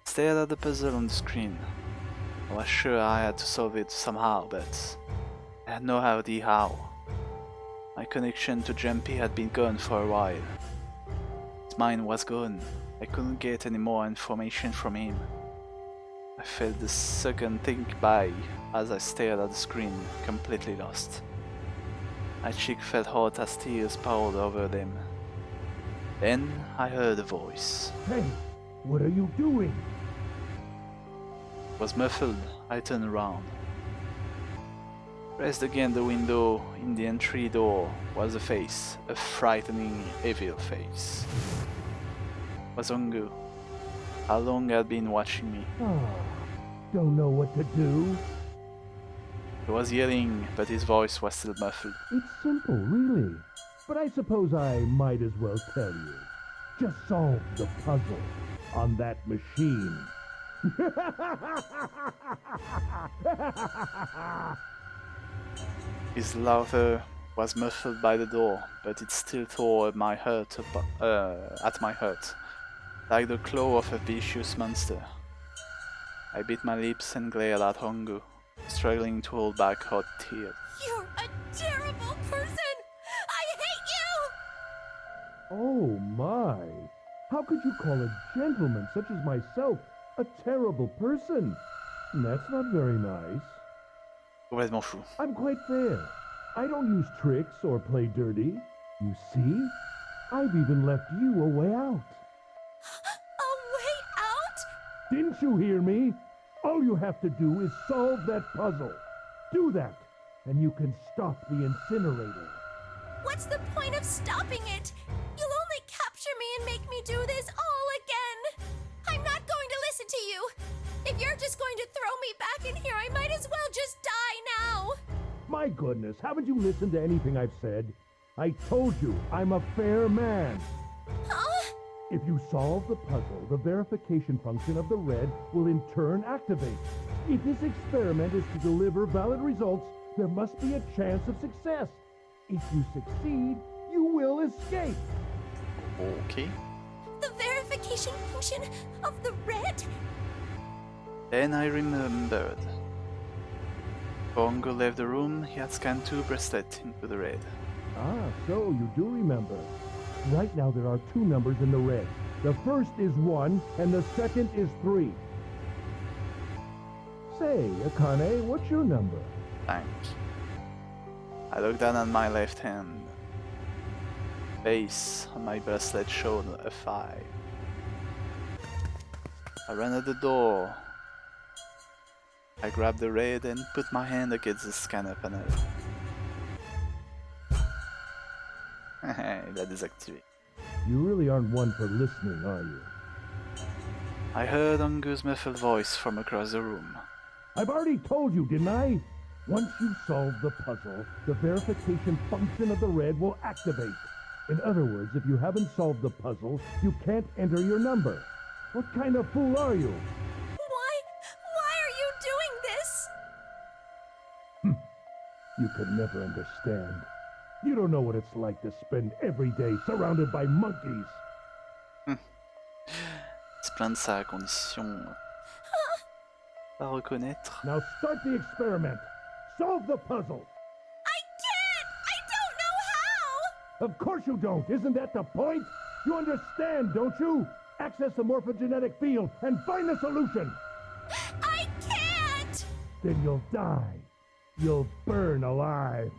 [SPEAKER 1] I stared at the puzzle on the screen. I was sure I had to solve it somehow, but I had no idea how. My connection to Jumpy had been gone for a while. His mind was gone. I couldn't get any more information from him. I felt the second think by as I stared at the screen, completely lost. My cheek felt hot as tears poured over them. Then I heard a voice.
[SPEAKER 7] Hey, what are you doing?
[SPEAKER 1] It was muffled. I turned around. Pressed against the window in the entry door was a face, a frightening, evil face. It was Ongu. How long had been watching me?
[SPEAKER 7] Don't know what to do.
[SPEAKER 1] He was yelling, but his voice was still muffled.
[SPEAKER 7] It's simple, really. But I suppose I might as well tell you. Just solve the puzzle on that machine.
[SPEAKER 1] His laughter was muffled by the door, but it still tore at my heart, like the claw of a vicious monster. I bit my lips and glared at Hongu, struggling to hold back hot tears.
[SPEAKER 4] You're a terrible person! I hate you!
[SPEAKER 7] Oh my! How could you call a gentleman such as myself a terrible person? That's not very nice.
[SPEAKER 1] Complètement fou.
[SPEAKER 7] I'm quite fair. I don't use tricks or play dirty. You see? I've even left you a way out.
[SPEAKER 4] A way out?
[SPEAKER 7] Didn't you hear me? All you have to do is solve that puzzle. Do that, and you can stop the incinerator.
[SPEAKER 4] What's the point of stopping it? You'll only capture me and make me do this all again. I'm not going to listen to you. If you're just going to throw me back in here, I might as well just die now.
[SPEAKER 7] My goodness, haven't you listened to anything I've said? I told you, I'm a fair man.
[SPEAKER 4] Huh?
[SPEAKER 7] If you solve the puzzle, the verification function of the red will in turn activate. If this experiment is to deliver valid results, there must be a chance of success. If you succeed, you will escape.
[SPEAKER 1] Okay.
[SPEAKER 4] The verification function of the red?
[SPEAKER 1] Then I remembered. Bongo left the room, he had scanned 2 bracelets into the red.
[SPEAKER 7] Ah, so you do remember. Right now there are 2 numbers in the red. The first is 1, and the second is 3. Say, Akane, what's your number?
[SPEAKER 1] Thanks. I looked down at my left hand. Base on my bracelet showed a 5. I ran at the door. I grabbed the red and put my hand against the scanner panel. Il a désactivé.
[SPEAKER 7] You really aren't one for listening, are you?
[SPEAKER 1] I heard Ongu's muffled voice from across the room.
[SPEAKER 7] I've already told you, didn't I? Once you solve the puzzle, the verification function of the red will activate. In other words, if you haven't solved the puzzle, you can't enter your number. What kind of fool are you?
[SPEAKER 4] Why are you doing this?
[SPEAKER 7] You could never understand. You don't know what it's like to spend every day surrounded by monkeys.
[SPEAKER 1] Il se plaint de sa condition. Pas reconnaître.
[SPEAKER 7] Now start the experiment. Solve the puzzle.
[SPEAKER 4] I can't! I don't know how!
[SPEAKER 7] Of course you don't. Isn't that the point? You understand, don't you? Access the morphogenetic field and find the solution.
[SPEAKER 4] I can't!
[SPEAKER 7] Then you'll die. You'll burn alive.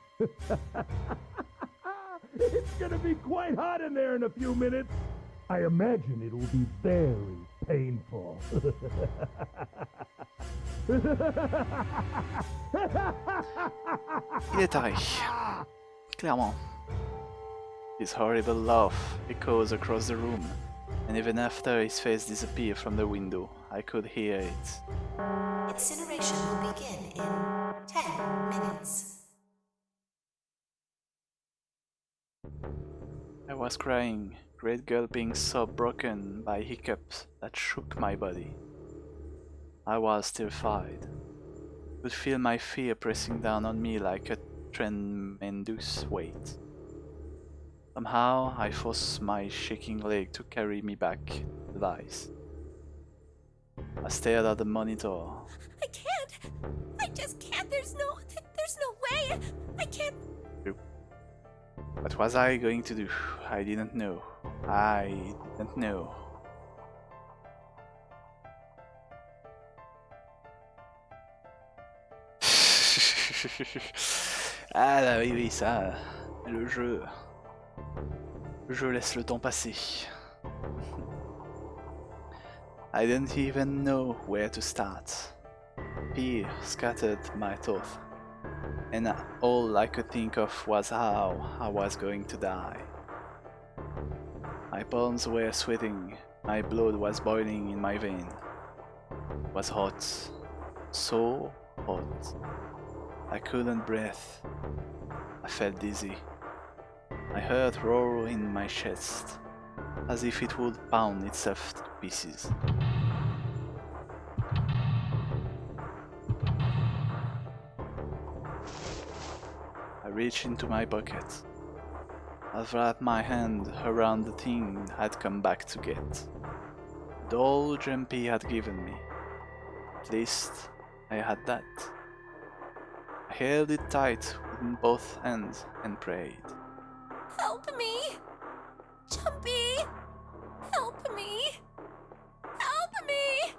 [SPEAKER 7] It's gonna be quite hot in there in a few minutes. I imagine it will be very painful.
[SPEAKER 1] Il est taré. Clairement. His horrible laugh echoes across the room, and even after his face disappeared from the window, I could hear it.
[SPEAKER 6] Incineration will begin in 10 minutes.
[SPEAKER 1] I was crying, great gulping sob broken by hiccups that shook my body. I was terrified. I could feel my fear pressing down on me like a tremendous weight. Somehow, I forced my shaking leg to carry me back to the device. I stared at the monitor.
[SPEAKER 4] I can't. I just can't. There's no way. I can't.
[SPEAKER 1] What was I going to do? I didn't know. I didn't know. Ah oui, oui, ça, le jeu. Le jeu laisse le temps passer. I didn't even know where to start. Fear scattered my thoughts, and all I could think of was how I was going to die. My palms were sweating, my blood was boiling in my veins. It was hot, so hot. I couldn't breathe. I felt dizzy. My heart roared in my chest, as if it would pound itself to pieces. I reached into my pocket. I wrapped my hand around the thing I'd come back to get. The old Jumpy had given me. At least I had that. I held it tight with both hands and prayed.
[SPEAKER 4] Help me! Jumpy! Help me! Help me!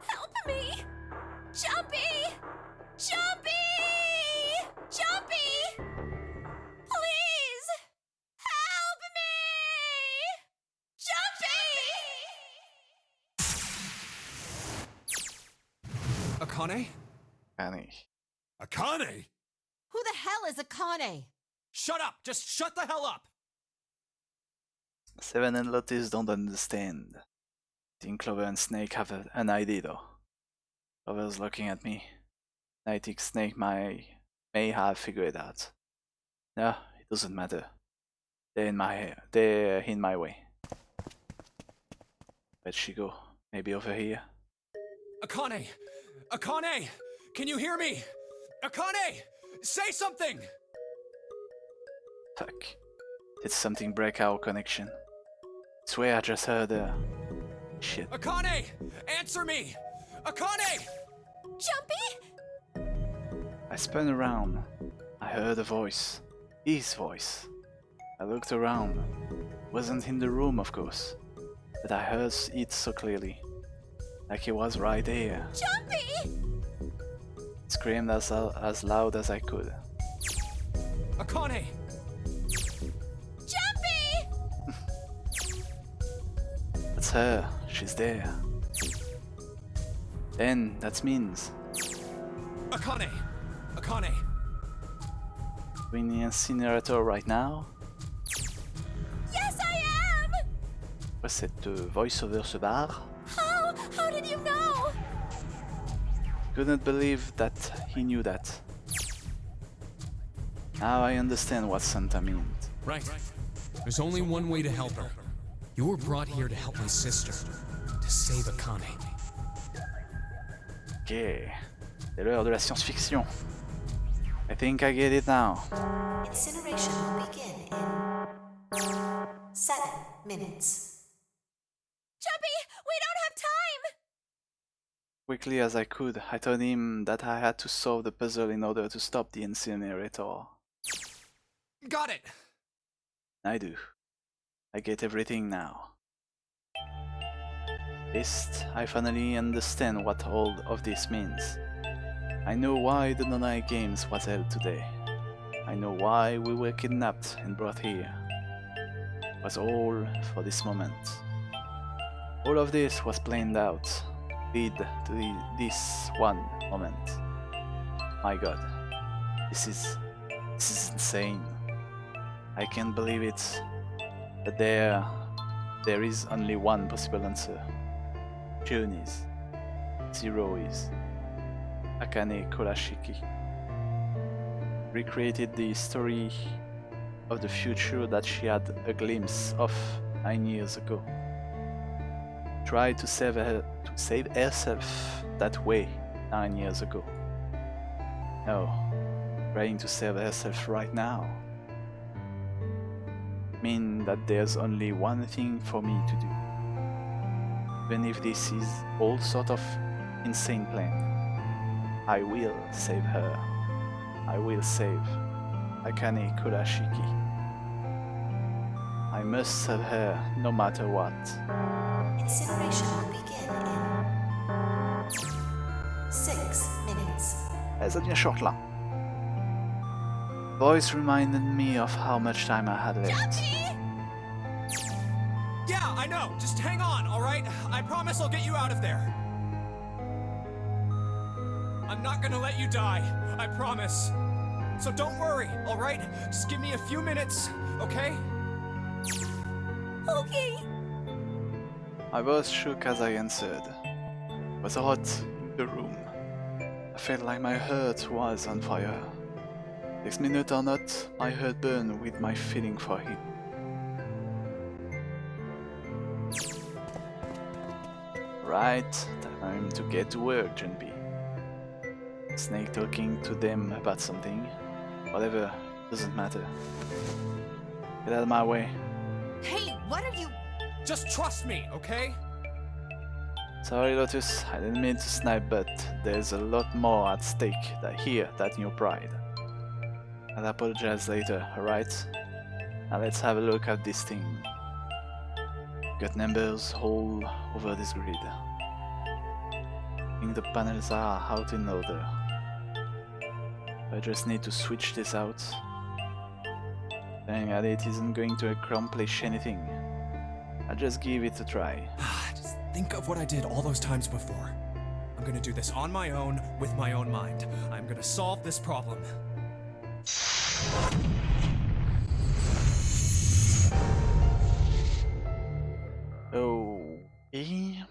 [SPEAKER 4] Help me! Jumpy! Jumpy! Jumpy! Please! Help me! Jumpy!
[SPEAKER 14] Akane?
[SPEAKER 1] Annie.
[SPEAKER 3] Akane!
[SPEAKER 15] Who the hell is Akane?
[SPEAKER 14] Shut up! Just shut the hell up!
[SPEAKER 1] Seven and Lotus don't understand. I think Clover and Snake have an idea though. Clover's looking at me. I think Snake may have figured it out. No, it doesn't matter. They're in my way. Where'd she go? Maybe over here?
[SPEAKER 14] Akane! Akane! Can you hear me? Akane! Say something!
[SPEAKER 1] Fuck. Did something break our connection? I swear I just heard her. Shit.
[SPEAKER 14] Akane! Answer me! Akane!
[SPEAKER 4] Jumpy?
[SPEAKER 1] I spun around. I heard a voice. His voice. I looked around. Wasn't in the room, of course. But I heard it so clearly. Like he was right there.
[SPEAKER 4] Jumpy!
[SPEAKER 1] Screamed as loud as I could.
[SPEAKER 14] Akane!
[SPEAKER 4] Jumpy!
[SPEAKER 1] That's her. She's there. Then that means
[SPEAKER 14] Akane! Akane!
[SPEAKER 1] we're in the incinerator right now.
[SPEAKER 4] Yes, I am!
[SPEAKER 1] Pourquoi cette voice-over se barre?
[SPEAKER 4] How did you know?
[SPEAKER 1] Couldn't believe that he knew that. Now I understand what Santa meant.
[SPEAKER 11] Right. There's only one way to help her. You were brought here to help my sister, to save Akane.
[SPEAKER 1] Ok, c'est l'heure de la science-fiction. I think I get it now.
[SPEAKER 6] Incineration will begin in 7 minutes.
[SPEAKER 4] Jumpy, we don't have time!
[SPEAKER 1] Quickly as I could, I told him that I had to solve the puzzle in order to stop the incinerator.
[SPEAKER 14] Got it!
[SPEAKER 1] I do. I get everything now. At least, I finally understand what all of this means. I know why the Nonary Games was held today. I know why we were kidnapped and brought here. It was all for this moment. All of this was planned out, lead to this one moment. My god, this is insane. I can't believe it, but there is only one possible answer. Journeys. Zero is. Akane Kurashiki. Recreated the story of the future that she had a glimpse of 9 years ago. Tried to save herself that way 9 years ago. No, trying to save herself right now. Mean that there's only one thing for me to do. Even if this is all sort of insane plan, I will save her. I will save Akane Kurashiki. I must save her no matter what.
[SPEAKER 6] Incineration will begin in 6 minutes.
[SPEAKER 1] Ça devient short là. Voice reminded me of how much time I had left.
[SPEAKER 14] Yeah, I know. Just hang on, all right? I promise I'll get you out of there. I'm not gonna let you die. I promise. So don't worry, all right? Just give me a few minutes, okay?
[SPEAKER 9] Okay.
[SPEAKER 1] My voice shook as I answered. It was hot in the room. I felt like my heart was on fire. Next minute or not, my heart burned with my feeling for him. Right, time to get to work, John B. Snake talking to them about something. Whatever, doesn't matter. Get out of my way.
[SPEAKER 15] Hey, what are you...
[SPEAKER 14] Just trust me, okay?
[SPEAKER 1] Sorry, Lotus, I didn't mean to snipe, but there's a lot more at stake here than your pride. I'll apologize later, alright? Now let's have a look at this thing. Got numbers all over this grid. I think the panels are out in order. I just need to switch this out. Saying that it isn't going to accomplish anything. I'll just give it a try.
[SPEAKER 14] Just think of what I did all those times before. I'm gonna do this on my own, with my own mind. I'm gonna solve this problem.
[SPEAKER 1] Okay.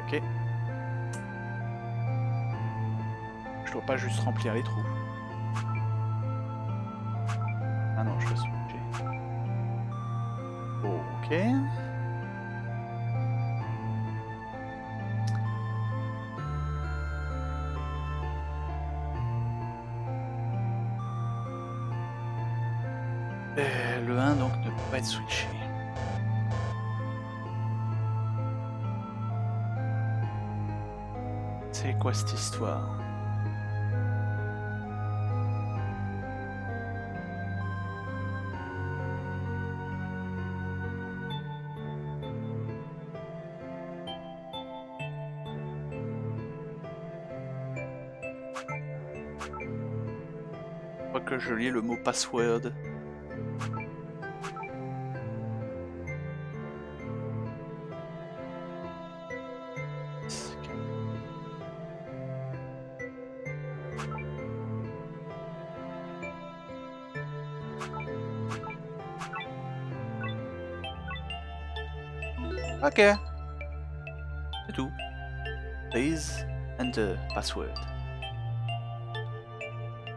[SPEAKER 1] Ok. Je dois pas juste remplir les trous. Ah non, je dois switcher. Ok. Le 1 donc ne peut pas être switché. C'est quoi cette histoire? Je crois que je lis le mot password. Ok. C'est tout. Please enter password.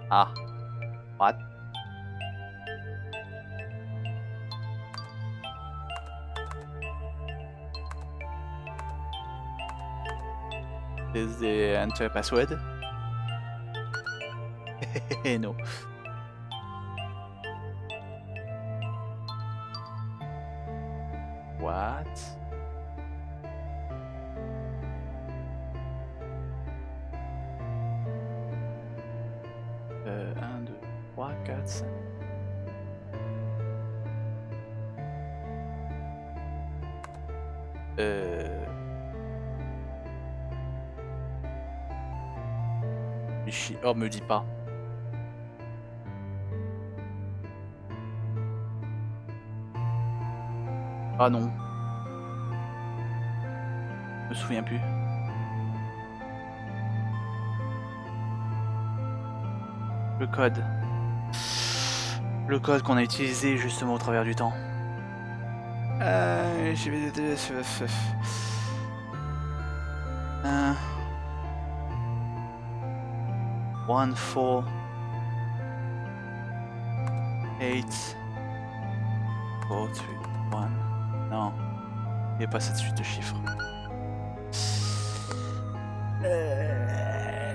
[SPEAKER 1] Ah. What? Is the enter password? No. What? 1, 2, 3, 4, 5. Oh, me dis pas. Ah non. Je me souviens plus. Le code. Le code qu'on a utilisé justement au travers du temps. Je vais... 1, 4, 8, 4, 3, 1. Non, il n'y a pas cette suite de chiffres.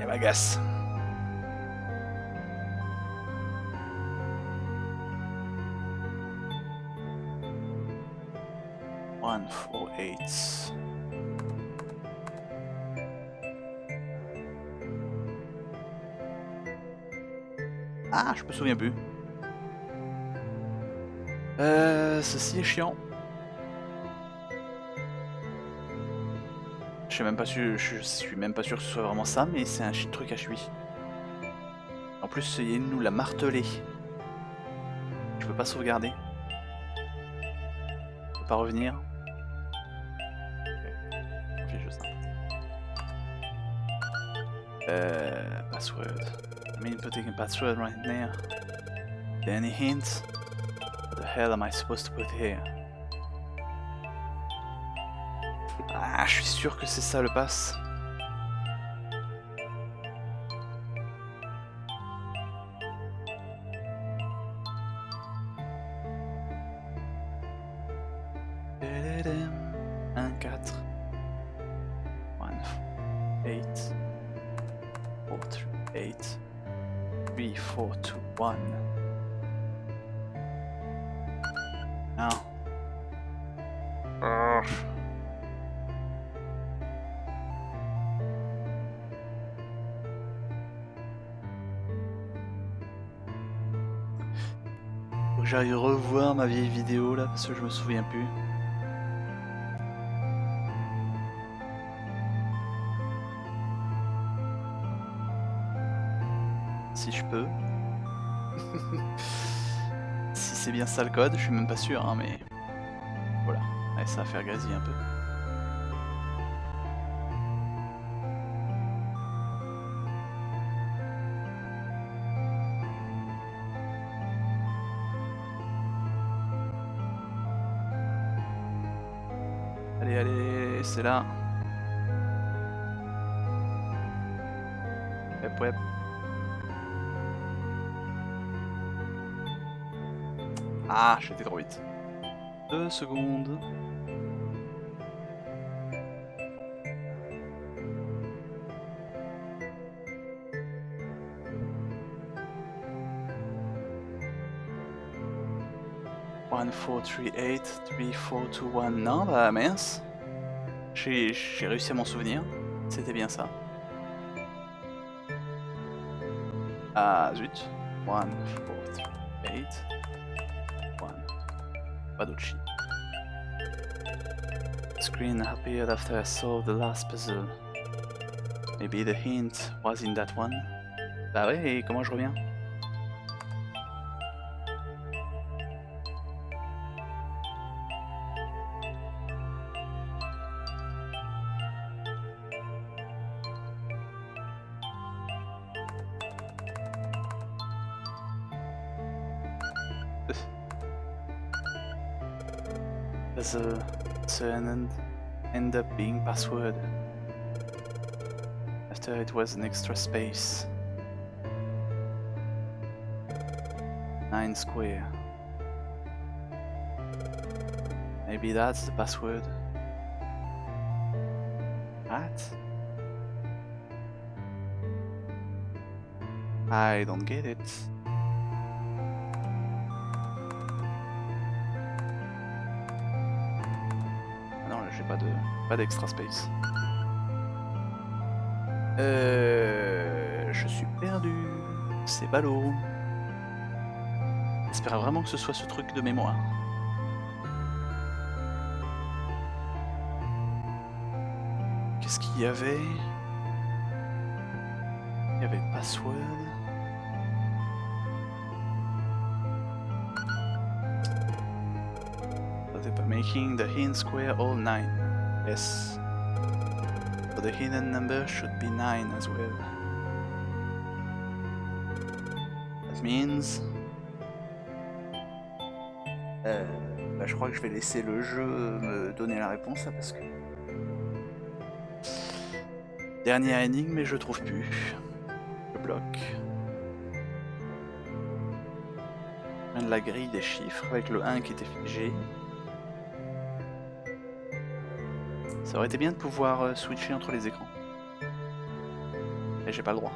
[SPEAKER 1] M'agace. One, 4, 8. Ah, je me souviens plus. Ceci est chiant. Je suis même pas sûr que ce soit vraiment ça, mais c'est un truc à chui. En plus, il nous l'a martelé. Je peux pas sauvegarder. Je peux pas revenir. Ok, juste ça. Password. I mean, putting a password right now. Any hints? What the hell am I supposed to put here? Ah, je suis sûr que c'est ça le pass. Un 4. 1, 8. 4, 3, 8. 3, 4, 2, 1. Non. Faut que j'aille revoir ma vieille vidéo là parce que je me souviens plus. Si je peux. Si c'est bien ça le code, je suis même pas sûr, hein, mais voilà. Ouais, ça va faire grésiller un peu. Allez, allez, c'est là. Web, web. Ah, j'étais trop vite. 2 secondes. One, 4, 3, 8, 3, 4, 2, 1. Non, bah mince. J'ai réussi à m'en souvenir. C'était bien ça. Ah, zut. 1, 4, 3, 8. Pas d'autre shit. Screen appeared after I solved the last puzzle. Maybe the hint was in that one. Bah ouais, et comment je reviens? Does a turn end up being password? After it was an extra space. 9 square. Maybe that's the password. What? I don't get it. Pas d'extra space. Je suis perdu. C'est ballot. J'espère vraiment que ce soit ce truc de mémoire. Qu'est-ce qu'il y avait? Il y avait password. Making the hidden square all 9. Yes. So the hidden number should be 9 as well. That means... bah, je crois que je vais laisser le jeu me donner la réponse là, parce que... Dernière énigme, mais je trouve plus. Je bloque. La grille des chiffres avec le 1 qui était figé. Ça aurait été bien de pouvoir switcher entre les écrans. Et j'ai pas le droit.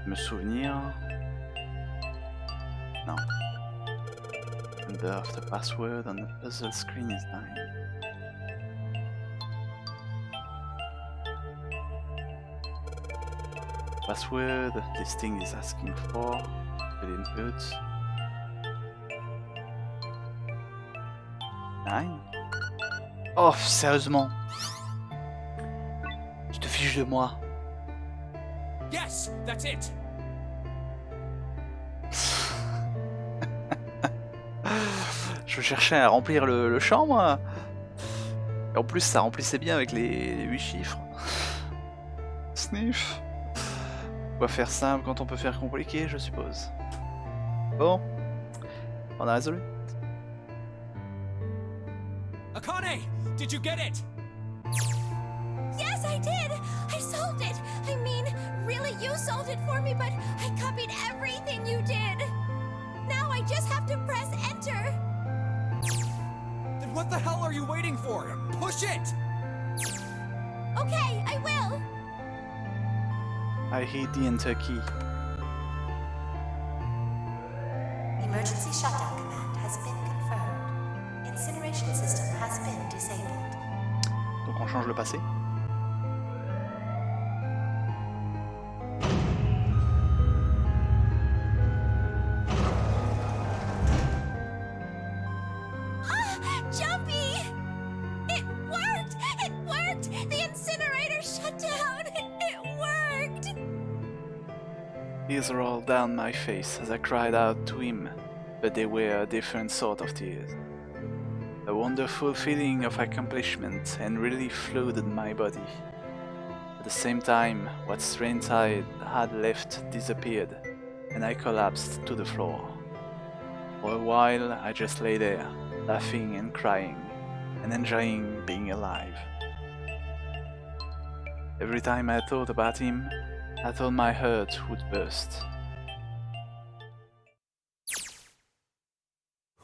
[SPEAKER 1] Me souvenir... Non. Number of the password on the puzzle screen is 9. Password, this thing is asking for, the input. 9. Oh, sérieusement. Tu te fiches de moi.
[SPEAKER 14] Yes, that's it.
[SPEAKER 1] Je cherchais à remplir le champ, moi. Et en plus, ça remplissait bien avec les 8 chiffres. Sniff. Quoi faire simple quand on peut faire compliqué, je suppose. Bon, on a résolu.
[SPEAKER 14] Akane, did you get it?
[SPEAKER 4] Yes, I did! I solved it! I mean, really, you solved it for me, but I copied everything you did! Now I just have to press enter!
[SPEAKER 14] Then what the hell are you waiting for? Push it!
[SPEAKER 4] Okay, I will!
[SPEAKER 1] I hit the enter key.
[SPEAKER 6] Emergency shutdown command has been confirmed. Incineration system has been disabled.
[SPEAKER 1] Donc on change le passé.
[SPEAKER 4] Jumpy! It worked! It worked! The incinerator shut down! It worked!
[SPEAKER 1] Tears rolled down my face as I cried out to him, but they were a different sort of tears. A wonderful feeling of accomplishment and relief flooded my body. At the same time, what strength I had left disappeared, and I collapsed to the floor. For a while, I just lay there, laughing and crying, and enjoying being alive. Every time I thought about him, I thought my heart would burst.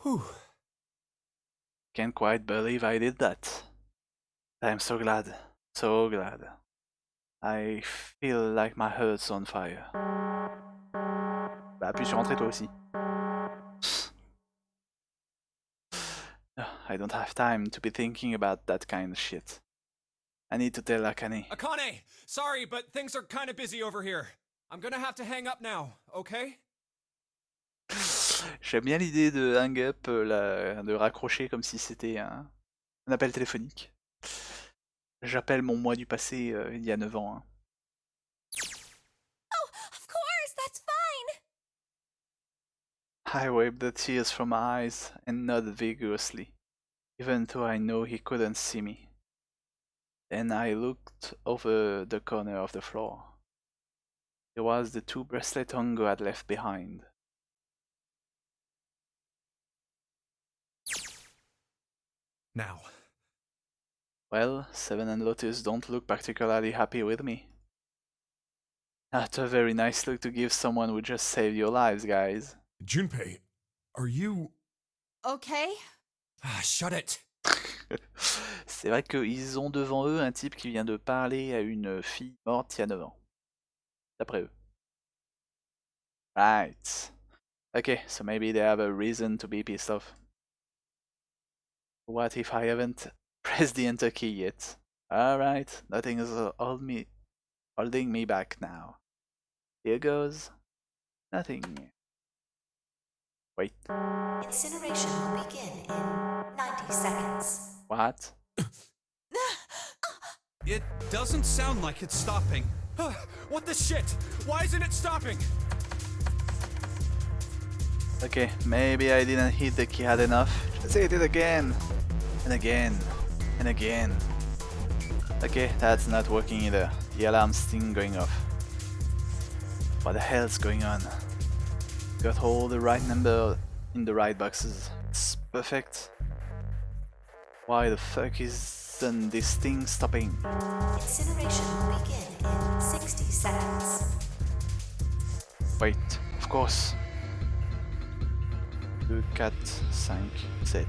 [SPEAKER 14] Whew.
[SPEAKER 1] Can't quite believe I did that. I'm so glad, so glad. I feel like my heart's on fire. Bah appuie sur entrée toi aussi. I don't have time to be thinking about that kind of shit. I need to tell Akane.
[SPEAKER 14] Akane, sorry, but things are kind of busy over here. I'm gonna have to hang up now, okay?
[SPEAKER 1] J'aime bien l'idée de hang up, de raccrocher comme si c'était un appel téléphonique. J'appelle mon moi du passé il y a 9 ans. Hein.
[SPEAKER 4] Oh, of course, that's fine!
[SPEAKER 1] I wiped the tears from my eyes and nodded vigorously, even though I know he couldn't see me. Then I looked over the corner of the floor. There was the 2 bracelets Hongo had left behind.
[SPEAKER 14] Now.
[SPEAKER 1] Well, Seven and Lotus don't look particularly happy with me. Not a very nice look to give someone who just saved your lives, guys.
[SPEAKER 3] Junpei, are you...
[SPEAKER 15] Okay?
[SPEAKER 14] Ah, shut it!
[SPEAKER 1] C'est vrai qu'ils ont devant eux un type qui vient de parler à une fille morte il y a 9 ans. D'après eux. Right. Okay, so maybe they have a reason to be pissed off. What if I haven't pressed the enter key yet? Alright, nothing is holding me back now. Here goes. Nothing. Wait.
[SPEAKER 6] Incineration will begin in 90 seconds.
[SPEAKER 1] What?
[SPEAKER 12] It doesn't sound like it's stopping.
[SPEAKER 14] What the shit? Why isn't it stopping?
[SPEAKER 1] Okay, maybe I didn't hit the key hard enough. Just hit it again. And again. And again. Okay, that's not working either. The alarm's still going off. What the hell's going on? Got all the right number in the right boxes. It's perfect. Why the fuck isn't this thing stopping?
[SPEAKER 6] Incineration will begin in 60 seconds.
[SPEAKER 1] Wait, of course. 2, 4, 5, 7.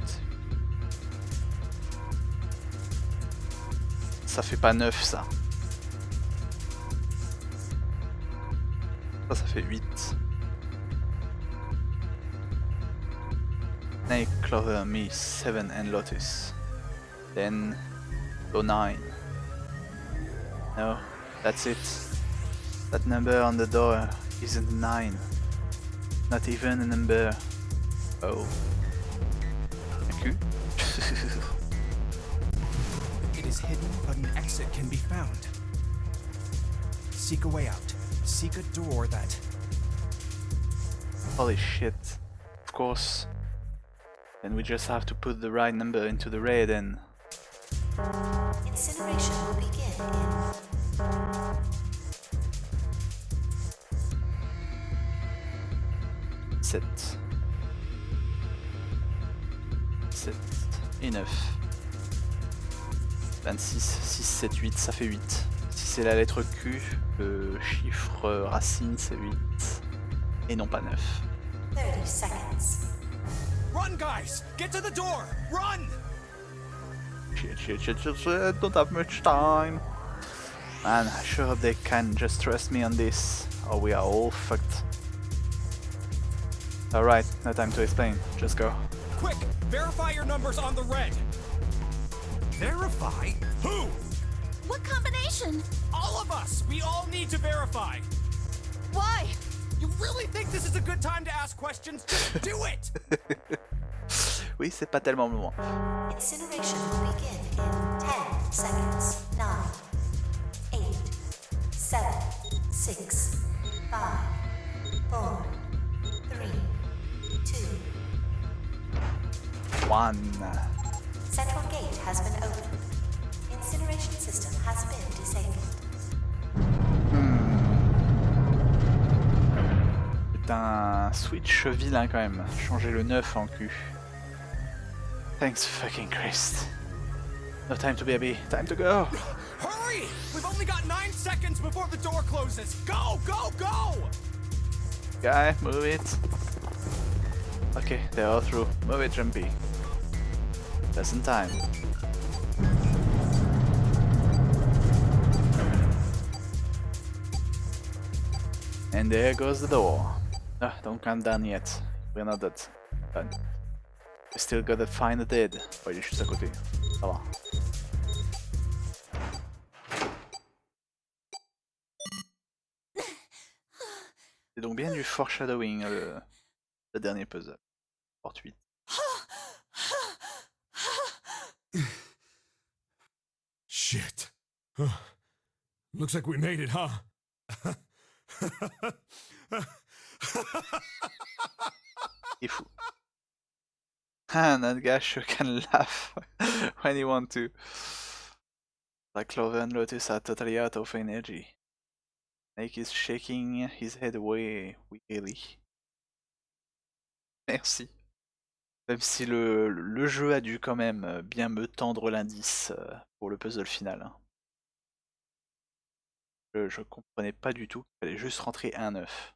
[SPEAKER 1] Ça fait pas 9 ça. Ça fait 8. Snake, Clover, me, 7 and Lotus. Then go 9. No, that's it. That number on the door isn't 9. Not even a number. Oh. Thank you.
[SPEAKER 16] It is hidden, but an exit can be found. Seek a way out. Seek a door that...
[SPEAKER 1] Holy shit. Of course. Then we just have to put the right number into the red and...
[SPEAKER 6] Incineration will begin in...
[SPEAKER 1] Sept. 7 et 9. 26, 6, 7, 8, ça fait 8. Si c'est la lettre Q, le chiffre racine c'est 8. Et non pas 9.
[SPEAKER 6] 30 seconds.
[SPEAKER 14] Run, guys! Get to the door! Run!
[SPEAKER 1] Shit, don't have much time. Man, I sure hope they can just trust me on this, or we are all fucked. Alright, no time to explain, just go.
[SPEAKER 14] Quick! Verify your numbers on the red!
[SPEAKER 16] Verify?
[SPEAKER 14] Who?
[SPEAKER 4] What combination?
[SPEAKER 14] All of us! We all need to verify!
[SPEAKER 4] Why?
[SPEAKER 14] You really think this is a good time to ask questions? Just do it!
[SPEAKER 1] Oui, c'est pas tellement le moment.
[SPEAKER 6] Incineration will begin in 10 seconds. 9, 8, 7, 6, 5, 4, 3, 2.
[SPEAKER 1] 1.
[SPEAKER 6] Central gate has been opened. Incineration system has been disabled.
[SPEAKER 1] C'est un switch vilain quand même. Changer le 9 en Q. Thanks fucking Christ. No time to baby, time to go.
[SPEAKER 14] Hurry! We've only got 9 seconds before the door closes. Go, go, go!
[SPEAKER 1] Guy, move it. Okay, they're all through. Move it, Jumpy. Just in time. And there goes the door. Don't count down yet. We're not that done. We still gotta find the dead. Oh, il est juste à côté. Ça va. C'est donc bien du foreshadowing, le dernier puzzle. Porte 8.
[SPEAKER 3] Shit. Looks like we made it, huh?
[SPEAKER 1] Il est fou. That guy sure can laugh when he want to. Like Clover and Lotus are totally out of energy. Snake is shaking his head away weakly. Merci. Même si le jeu a dû quand même bien me tendre l'indice pour le puzzle final. Je comprenais pas du tout qu'il fallait juste rentrer un 9.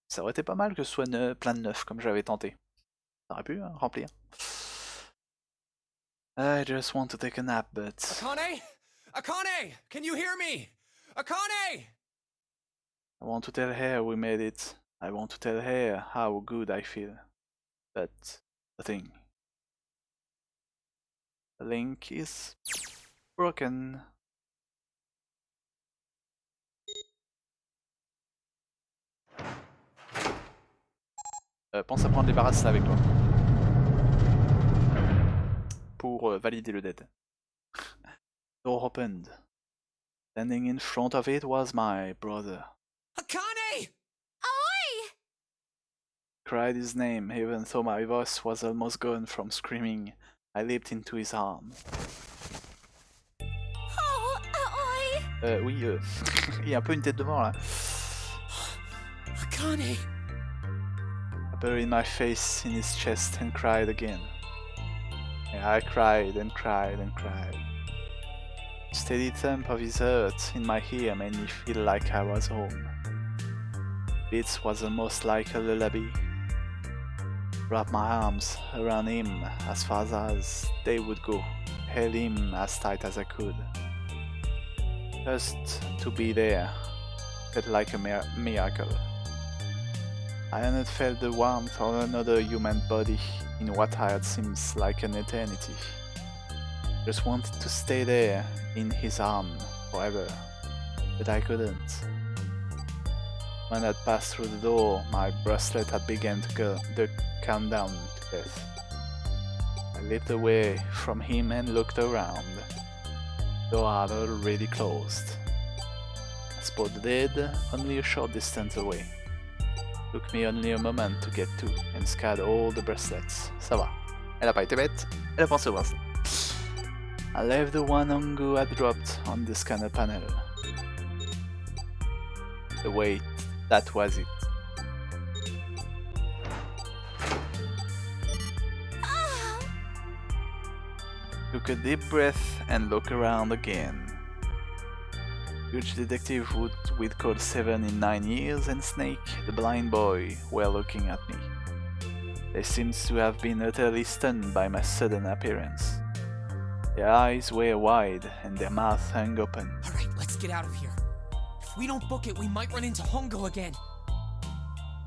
[SPEAKER 1] Ça aurait été pas mal que ce soit plein de 9 comme j'avais tenté. Ça aurait pu remplir. I just want to take a nap, but...
[SPEAKER 14] Akane? Akane! Can you hear me? Akane!
[SPEAKER 1] I want to tell her we made it. I want to tell her how good I feel. But... the thing... the link is... broken. Pense à prendre les barrasses avec toi. Pour valider le dead. Door opened. Standing in front of it was my brother.
[SPEAKER 14] Akane!
[SPEAKER 4] Oi!
[SPEAKER 1] Cried his name, even though my voice was almost gone from screaming. I leaped into his arm.
[SPEAKER 4] Oh, oi!
[SPEAKER 1] Oui, il y a un peu une tête de mort là.
[SPEAKER 8] Akane!
[SPEAKER 1] I buried my face in his chest and cried again. Yeah, I cried and cried and cried. The steady thump of his heart in my ear made me feel like I was home. Beats was almost like a lullaby. Wrap my arms around him as far as they would go, held him as tight as I could. Just to be there felt like a miracle. I hadn't felt the warmth of another human body in what had seemed like an eternity. Just wanted to stay there in his arms forever, but I couldn't. When I passed through the door, my bracelet had begun the countdown to death. I leaped away from him and looked around. The door had already closed. I spotted dead only a short distance away. Took me only a moment to get to and scanned all the bracelets. Ça va. Elle a pas été bête, elle a pensé au bracelet. I left the one Hongo had dropped on the scanner panel. Wait, that was it. Took a deep breath and looked around again. Huge detective with code 7 in 9 years and Snake, the blind boy, were looking at me. They seemed to have been utterly stunned by my sudden appearance. Their eyes were wide and their mouths hung open.
[SPEAKER 8] Alright, let's get out of here. If we don't book it, we might run into Hongo again.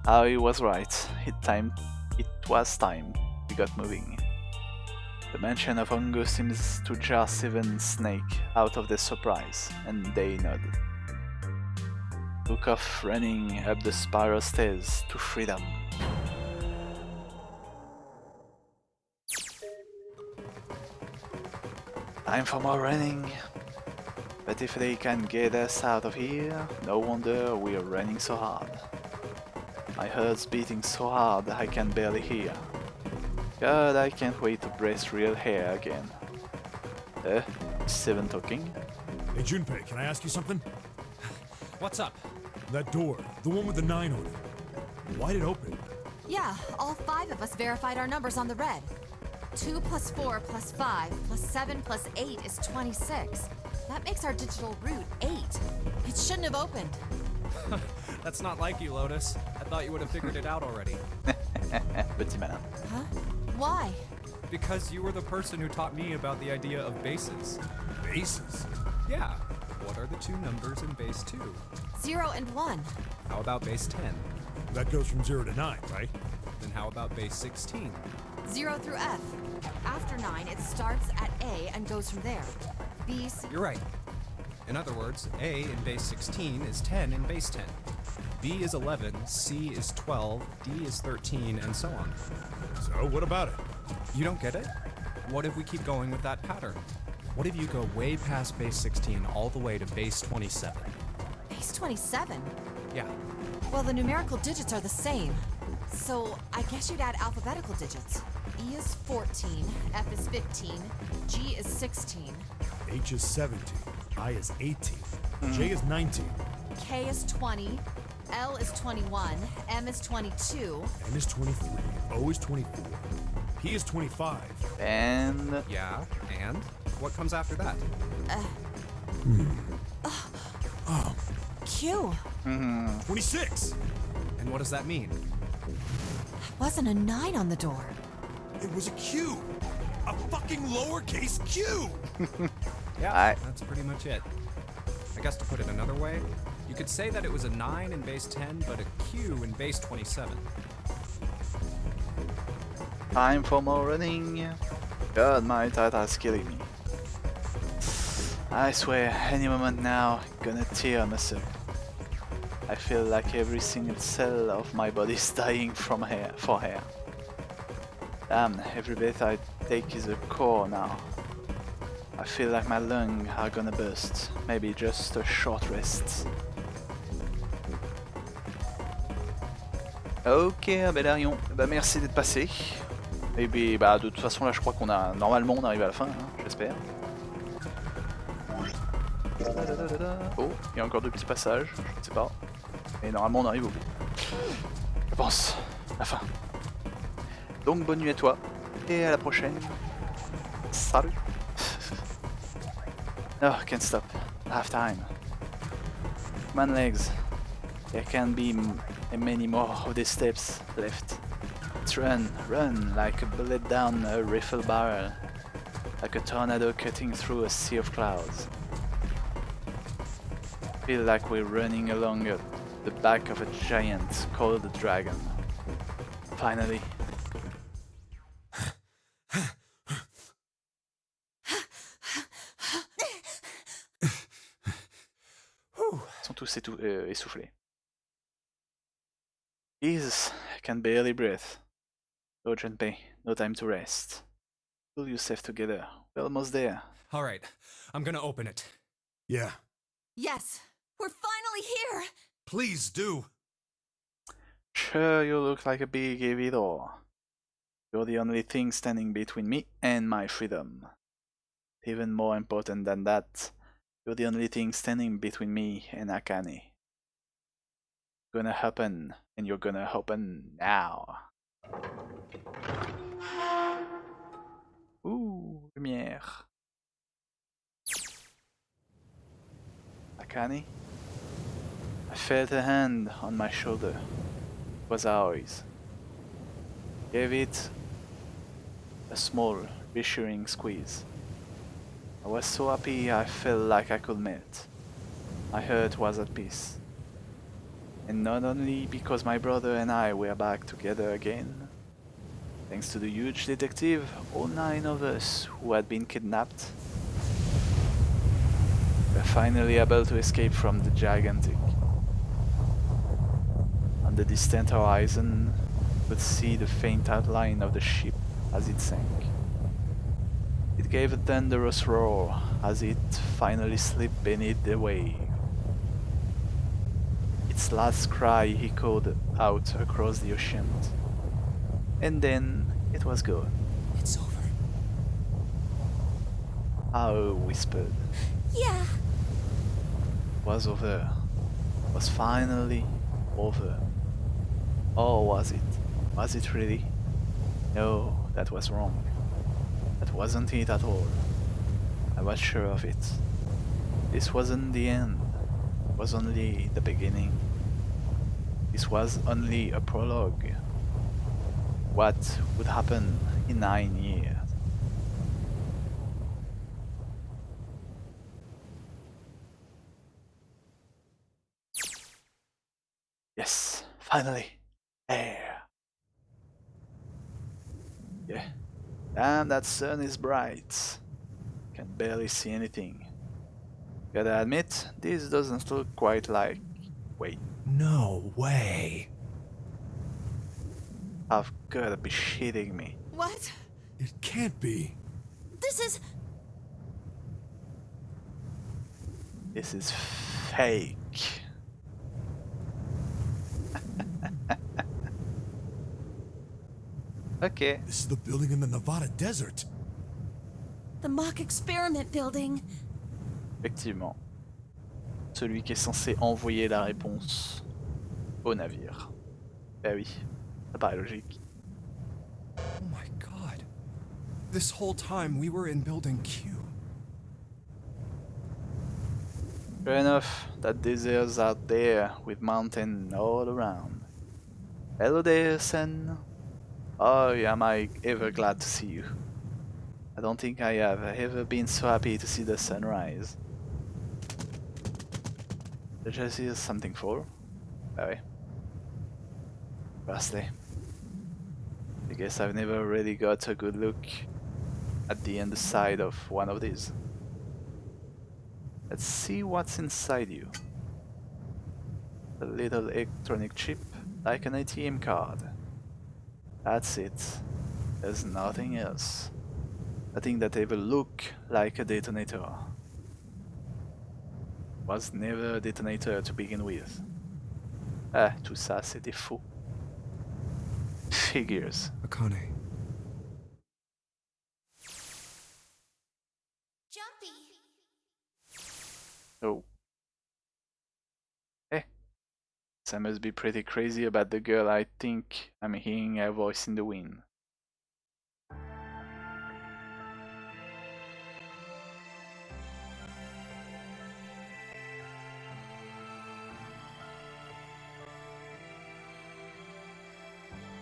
[SPEAKER 1] Harry was right. It was time we got moving. The mention of Hongo seems to jar Seven and Snake out of their surprise, and they nodded. Took off running up the spiral stairs to freedom. Time for more running. But if they can get us out of here, no wonder we are running so hard. My heart's beating so hard I can barely hear. God, I can't wait to breathe real air again. Seven talking?
[SPEAKER 3] Hey Junpei, can I ask you something?
[SPEAKER 14] What's up?
[SPEAKER 3] That door, the one with the 9 on it. Why'd it open?
[SPEAKER 15] Yeah, all 5 of us verified our numbers on the red. 2 plus 4 plus 5 plus 7 plus 8 is 26. That makes our digital route 8. It shouldn't have opened.
[SPEAKER 14] That's not like you, Lotus. I thought you would have figured it out already.
[SPEAKER 1] Petit malin.
[SPEAKER 15] Huh? Why?
[SPEAKER 14] Because you were the person who taught me about the idea of bases.
[SPEAKER 3] Bases?
[SPEAKER 14] Yeah. What are the 2 numbers in base 2?
[SPEAKER 15] 0 and 1.
[SPEAKER 14] How about base 10?
[SPEAKER 3] That goes from 0 to 9, right?
[SPEAKER 14] Then how about base 16?
[SPEAKER 15] 0 through F. After 9, it starts at A and goes from there. B, C...
[SPEAKER 14] You're right. In other words, A in base 16 is 10 in base 10. B is 11, C is 12, D is 13, and so on.
[SPEAKER 3] So, what about it?
[SPEAKER 14] You don't get it? What if we keep going with that pattern? What if you go way past base 16 all the way to base 27?
[SPEAKER 15] Base 27?
[SPEAKER 14] Yeah.
[SPEAKER 15] Well, the numerical digits are the same. So, I guess you'd add alphabetical digits. E is 14, F is 15, G is 16.
[SPEAKER 3] H is 17, I is 18, J is 19.
[SPEAKER 15] K is 20, L is 21, M is 22.
[SPEAKER 3] N is 23, O is 24, P is 25.
[SPEAKER 1] And...
[SPEAKER 14] Yeah, and? What comes after that?
[SPEAKER 15] Q.
[SPEAKER 3] 26!
[SPEAKER 14] And what does that mean?
[SPEAKER 15] Wasn't a 9 on the door.
[SPEAKER 3] It was a Q! A fucking lowercase q!
[SPEAKER 14] Yeah, that's pretty much it. I guess to put it another way, you could say that it was a 9 in base 10, but a Q in base 27.
[SPEAKER 1] Time for more running. God, my tata's killing me. I swear, any moment now, gonna tear myself. I feel like every single cell of my body is dying for hair. Damn, every breath I take is a core now. I feel like my lungs are gonna burst. Maybe just a short rest. Ok, Abelarion, bah merci d'être passé. Et puis, bah, de toute façon, là, je crois qu'on a. Normalement, on arrive à la fin, hein, j'espère. Oh, il y a encore deux petits passages, je ne sais pas. Mais normalement, on arrive au bout. Je pense. La fin. Donc, bonne nuit à toi. Et à la prochaine. Salut. Oh, can't stop. Half time. Come on, legs. There can be many more of these steps left. Let's run, run like a bullet down a rifle barrel, like a tornado cutting through a sea of clouds. Feel like we're running along the back of a giant called a dragon. Finally. Ils sont tous essoufflés. Jesus, I can barely breathe. Urgent pain, no time to rest. Pull yourself together. We're almost there.
[SPEAKER 14] Alright, I'm gonna open it.
[SPEAKER 3] Yeah.
[SPEAKER 4] Yes, we're finally here!
[SPEAKER 5] Please do.
[SPEAKER 1] Sure, you look like a big heavy door. You're the only thing standing between me and my freedom. Even more important than that, you're the only thing standing between me and Akane. Gonna happen, and you're gonna happen now. Ooh, lumière. Akane? I felt a hand on my shoulder. It was ours. Gave it a small, reassuring squeeze. I was so happy I felt like I could melt. My heart was at peace. And not only because my brother and I were back together again. Thanks to the huge detective, all 9 of us who had been kidnapped were finally able to escape from the gigantic. On the distant horizon, we could see the faint outline of the ship as it sank. It gave a thunderous roar as it finally slipped beneath the wave. Its last cry echoed out across the ocean. And then it was gone.
[SPEAKER 11] It's over.
[SPEAKER 1] Ao whispered.
[SPEAKER 4] Yeah.
[SPEAKER 1] It was over. It was finally over. Or was it? Was it really? No, that was wrong. That wasn't it at all. I was sure of it. This wasn't the end. It was only the beginning. This was only a prologue. What would happen in 9 years? Yes, finally. There. Yeah. Damn, that sun is bright. Can barely see anything. Gotta admit, this doesn't look quite like... Wait.
[SPEAKER 7] No way.
[SPEAKER 1] I've gotta be shitting me.
[SPEAKER 4] What?
[SPEAKER 3] It can't be.
[SPEAKER 4] This is...
[SPEAKER 1] This is fake. Okay.
[SPEAKER 3] This is the building in the Nevada desert.
[SPEAKER 4] The mock experiment building.
[SPEAKER 1] Effectivement. Celui qui est censé envoyer la réponse au navire. Bah oui, ça paraît logique.
[SPEAKER 16] Oh my god. This whole time we were in building Q.
[SPEAKER 1] Sure enough, that desert's out there with mountains all around. Hello there, son. Oh, am I ever glad to see you. I don't think I have ever been so happy to see the sunrise. Did I see something for? Ah ouais. Vastly. I guess I've never really got a good look at the underside of one of these. Let's see what's inside you. A little electronic chip, like an ATM card. That's it. There's nothing else. Nothing that ever looked like a detonator. Was never a detonator to begin with. Ah, tout ça c'est des faux. Figures.
[SPEAKER 16] Akane,
[SPEAKER 1] Oh. Hey. So I must be pretty crazy about the girl. I think I'm hearing her voice in the wind.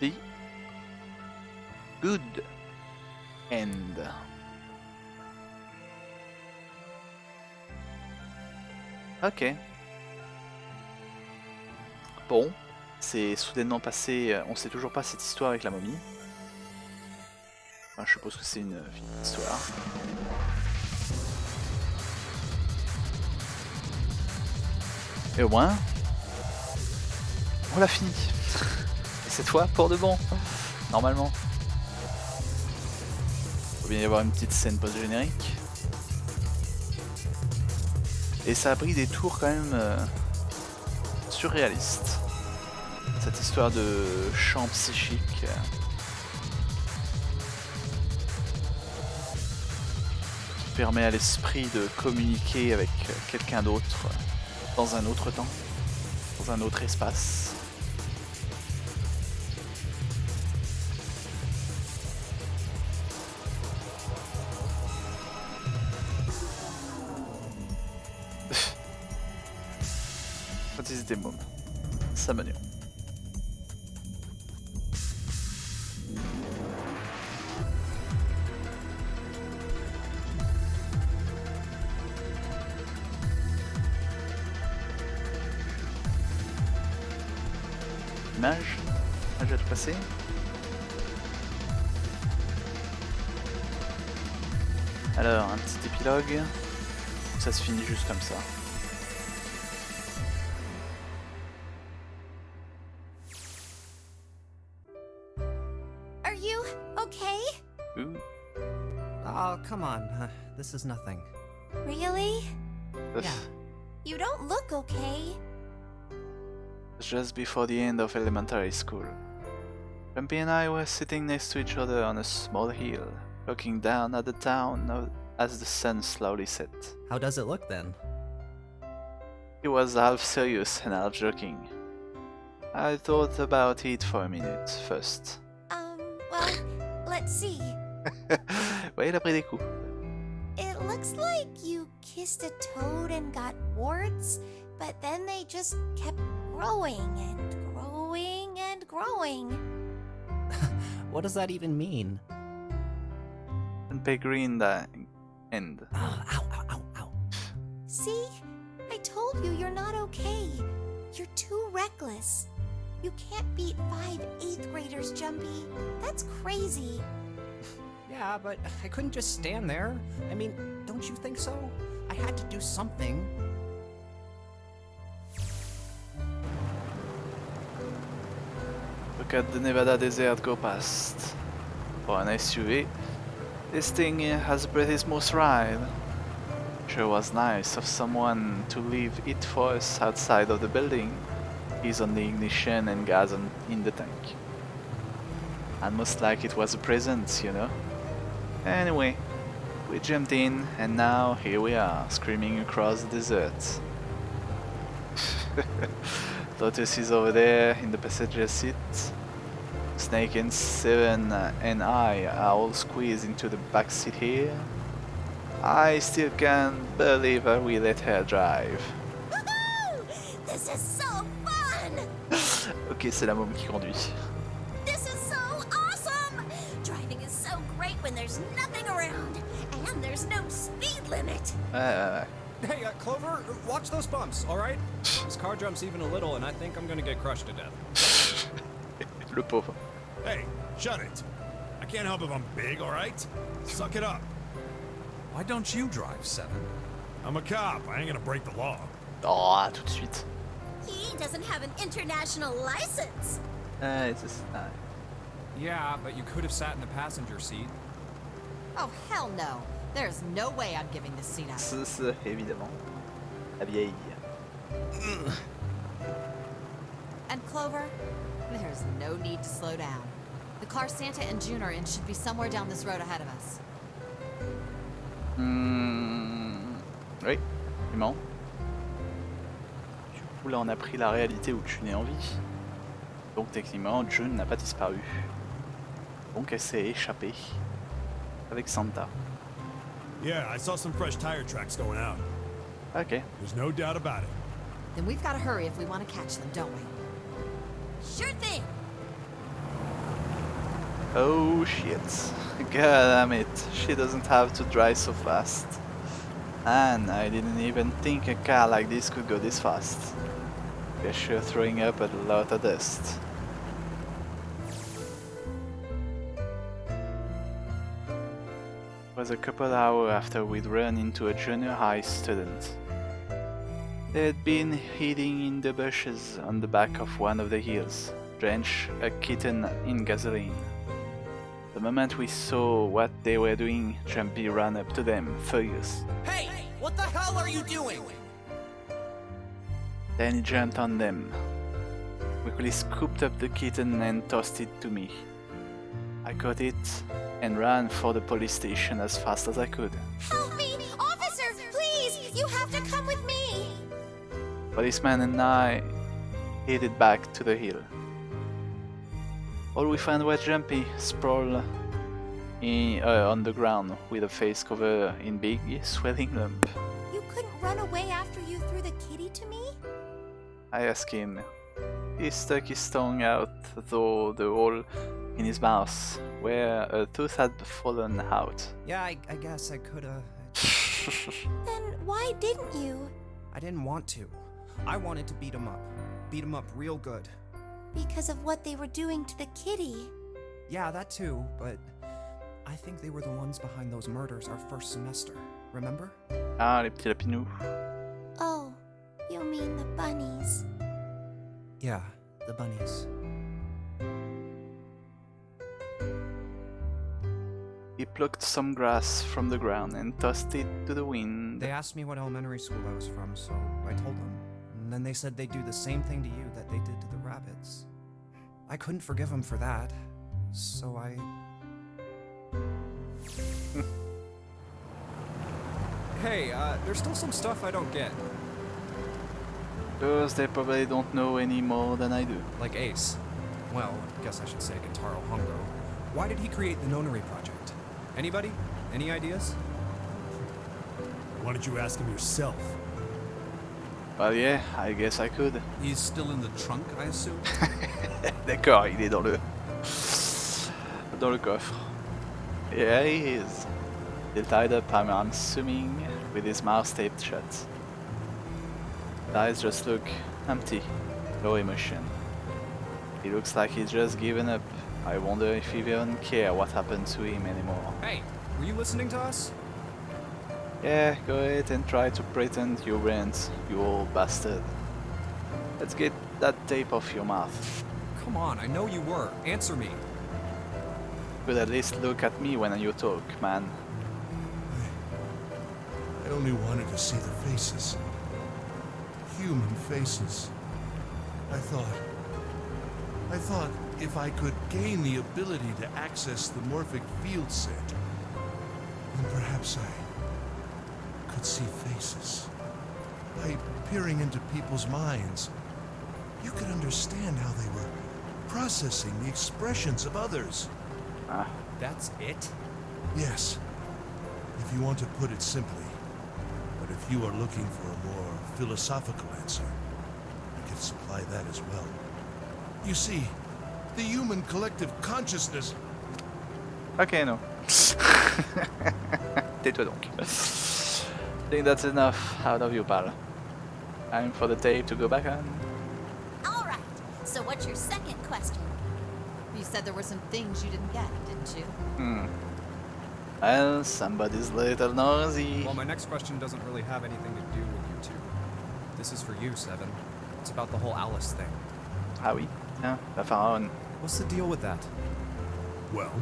[SPEAKER 1] The good end. Ok. Bon, c'est soudainement passé. On sait toujours pas cette histoire avec la momie. Enfin, je suppose que c'est une histoire. Et au moins, on l'a fini. Et cette fois, pour de bon. Normalement. Il va bien y avoir une petite scène post-générique. Et ça a pris des tours quand même surréalistes. Cette histoire de chant psychique. Qui permet à l'esprit de communiquer avec quelqu'un d'autre dans un autre temps, dans un autre espace. Quand ils étaient mômes. Ça m'a dit. Image à tout passer. Alors, un petit épilogue. Ça se finit juste comme ça.
[SPEAKER 4] Are you okay?
[SPEAKER 1] Ooh.
[SPEAKER 14] Oh, come on. This is nothing.
[SPEAKER 4] Really?
[SPEAKER 14] Yeah.
[SPEAKER 4] You don't look okay.
[SPEAKER 1] Just before the end of elementary school. Grumpy and I were sitting next to each other on a small hill, looking down at the town as the sun slowly set.
[SPEAKER 14] How does it look then?
[SPEAKER 1] He was half serious and half joking. I thought about it for a minute first.
[SPEAKER 4] Well, let's see.
[SPEAKER 1] Ouais, il a pris des coups.
[SPEAKER 4] It looks like you kissed a toad and got warts, but then they just kept growing and growing and growing.
[SPEAKER 14] What does that even mean?
[SPEAKER 1] And Peggy in the end.
[SPEAKER 14] Ow, ow, ow, ow.
[SPEAKER 4] See? I told you you're not okay. You're too reckless. You can't beat 5 8th graders, Jumpy. That's crazy.
[SPEAKER 14] Yeah, but I couldn't just stand there. I mean, don't you think so? I had to do something.
[SPEAKER 1] Look at the Nevada desert go past. For an SUV, this thing has a pretty smooth ride. Sure was nice of someone to leave it for us outside of the building. Keys on the ignition and gas in the tank. Almost like it was a present, you know? Anyway, we jumped in and now here we are, screaming across the desert. Lotus is over there in the passenger seat. Snake and Seven and I are all squeezed into the back seat here. I still can't believe we let her drive.
[SPEAKER 4] Woohoo! This is so fun!
[SPEAKER 1] Ok, c'est la môme qui conduit.
[SPEAKER 4] This is so awesome! Driving is so great when there's nothing around, and there's no speed limit.
[SPEAKER 1] Ouais.
[SPEAKER 14] Hey, Clover, watch those bumps, alright? This car jumps even a little, and I think I'm gonna get crushed to death.
[SPEAKER 1] Le pauvre.
[SPEAKER 3] Hey, shut it. I can't help if I'm big, alright? Suck it up.
[SPEAKER 5] Why don't you drive, Seven?
[SPEAKER 3] I'm a cop. I ain't gonna break the law.
[SPEAKER 1] Oh, tout de suite.
[SPEAKER 4] He doesn't have an international license.
[SPEAKER 1] C'est ça.
[SPEAKER 14] Yeah, but you could have sat in the passenger seat.
[SPEAKER 15] Oh, hell no. There's no way I'm giving this seat up.
[SPEAKER 1] C'est évidemment. La vieille.
[SPEAKER 15] And Clover, there's no need to slow down. The car Santa and June are in should be somewhere down this road ahead of us.
[SPEAKER 1] Oui, effectivement. Où là on a pris la réalité où June est en vie. Donc techniquement June n'a pas disparu. Donc elle s'est échappée avec Santa.
[SPEAKER 3] Yeah, I saw some fresh tire tracks going out.
[SPEAKER 1] Ok.
[SPEAKER 3] There's no doubt about it.
[SPEAKER 15] Then we've got to hurry if we want to catch them, don't we?
[SPEAKER 4] Sure thing.
[SPEAKER 1] Oh shit. God damn it. She doesn't have to drive so fast. And I didn't even think a car like this could go this fast. We're sure throwing up a lot of dust. It was a couple hours after we'd run into a junior high student. They had been hiding in the bushes on the back of one of the hills, drenched a kitten in gasoline. The moment we saw what they were doing, Jumpy ran up to them, furious.
[SPEAKER 8] Hey! What the hell are you doing?
[SPEAKER 1] Then he jumped on them. Quickly scooped up the kitten and tossed it to me. I caught it and ran for the police station as fast as I could.
[SPEAKER 4] Help me! Officer, please! You have to come with me!
[SPEAKER 1] Policeman and I headed back to the hill. All we found was Jumpy, sprawled on the ground with a face covered in big, swelling lump.
[SPEAKER 4] You couldn't run away after you threw the kitty to me?
[SPEAKER 1] I asked him. He stuck his tongue out through the hole in his mouth, where a tooth had fallen out.
[SPEAKER 14] Yeah, I guess I coulda.
[SPEAKER 4] Then why didn't you?
[SPEAKER 14] I didn't want to. I wanted to beat him up. Beat him up real good.
[SPEAKER 4] Because of what they were doing to the kitty.
[SPEAKER 14] Yeah, that too, but I think they were the ones behind those murders our first semester. Remember?
[SPEAKER 1] Ah, les petits lapinous.
[SPEAKER 4] Oh, you mean the bunnies?
[SPEAKER 14] Yeah, the bunnies.
[SPEAKER 1] He plucked some grass from the ground and tossed it to the wind.
[SPEAKER 14] They asked me what elementary school I was from, so I told them. And then they said they'd do the same thing to you that they did to the rabbits. I couldn't forgive them for that, so I... Hey, there's still some stuff I don't get.
[SPEAKER 1] Because they probably don't know any more than I do.
[SPEAKER 14] Like Ace. Well, I guess I should say Gentaro Hongo. Why did he create the Nonary project? Anybody? Any ideas?
[SPEAKER 3] Why don't you ask him yourself?
[SPEAKER 1] Well, yeah, I guess I could.
[SPEAKER 5] He's still in the trunk, I assume?
[SPEAKER 1] D'accord, il est dans le coffre. Yeah, he is. Still tied up, I'm assuming, with his mouth taped shut. His eyes just look empty, no emotion. He looks like he's just given up. I wonder if he even cares what happened to him anymore.
[SPEAKER 14] Hey, were you listening to us?
[SPEAKER 1] Yeah, go ahead and try to pretend you weren't, you old bastard. Let's get that tape off your mouth.
[SPEAKER 14] Come on, I know you were. Answer me.
[SPEAKER 1] Could at least look at me when you talk, man.
[SPEAKER 10] I only wanted to see the faces. Human faces. I thought if I could gain the ability to access the morphic field set, then perhaps I could see faces. By peering into people's minds, you could understand how they were processing the expressions of others.
[SPEAKER 1] Ah.
[SPEAKER 14] That's it?
[SPEAKER 10] Yes, if you want to put it simply. But if you are looking for a more philosophical answer, I can supply that as well. You see, the human collective consciousness...
[SPEAKER 1] Ok, no. Tais-toi donc. I think that's enough out of you, pal. Time for the tape to go back on.
[SPEAKER 4] Alright, so what's your second question?
[SPEAKER 15] You said there were some things you didn't get, didn't you?
[SPEAKER 1] Well, somebody's little nosy.
[SPEAKER 14] Well, my next question doesn't really have anything to do with you two. This is for you, Seven. It's about the whole Alice thing.
[SPEAKER 1] Ah oui, tiens, la pharaon.
[SPEAKER 14] What's the deal with that?
[SPEAKER 3] Well,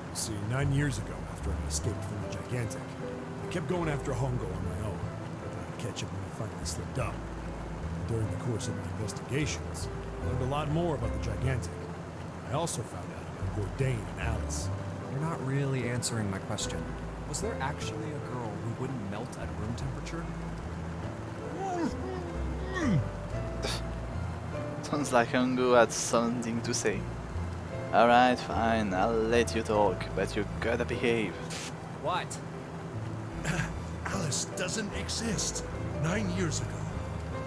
[SPEAKER 3] you see, 9 years ago, after I escaped from the Gigantic, I kept going after Hongo on my own, but I'd catch him when I finally slipped up. During the course of my investigations, I learned a lot more about the Gigantic. I also found out about Bourdain and Alice.
[SPEAKER 14] You're not really answering my question. Was there actually a girl who wouldn't melt at room temperature?
[SPEAKER 1] Sounds like Ungo had something to say. Alright, fine, I'll let you talk, but you gotta behave.
[SPEAKER 11] What?
[SPEAKER 10] Alice doesn't exist. 9 years ago,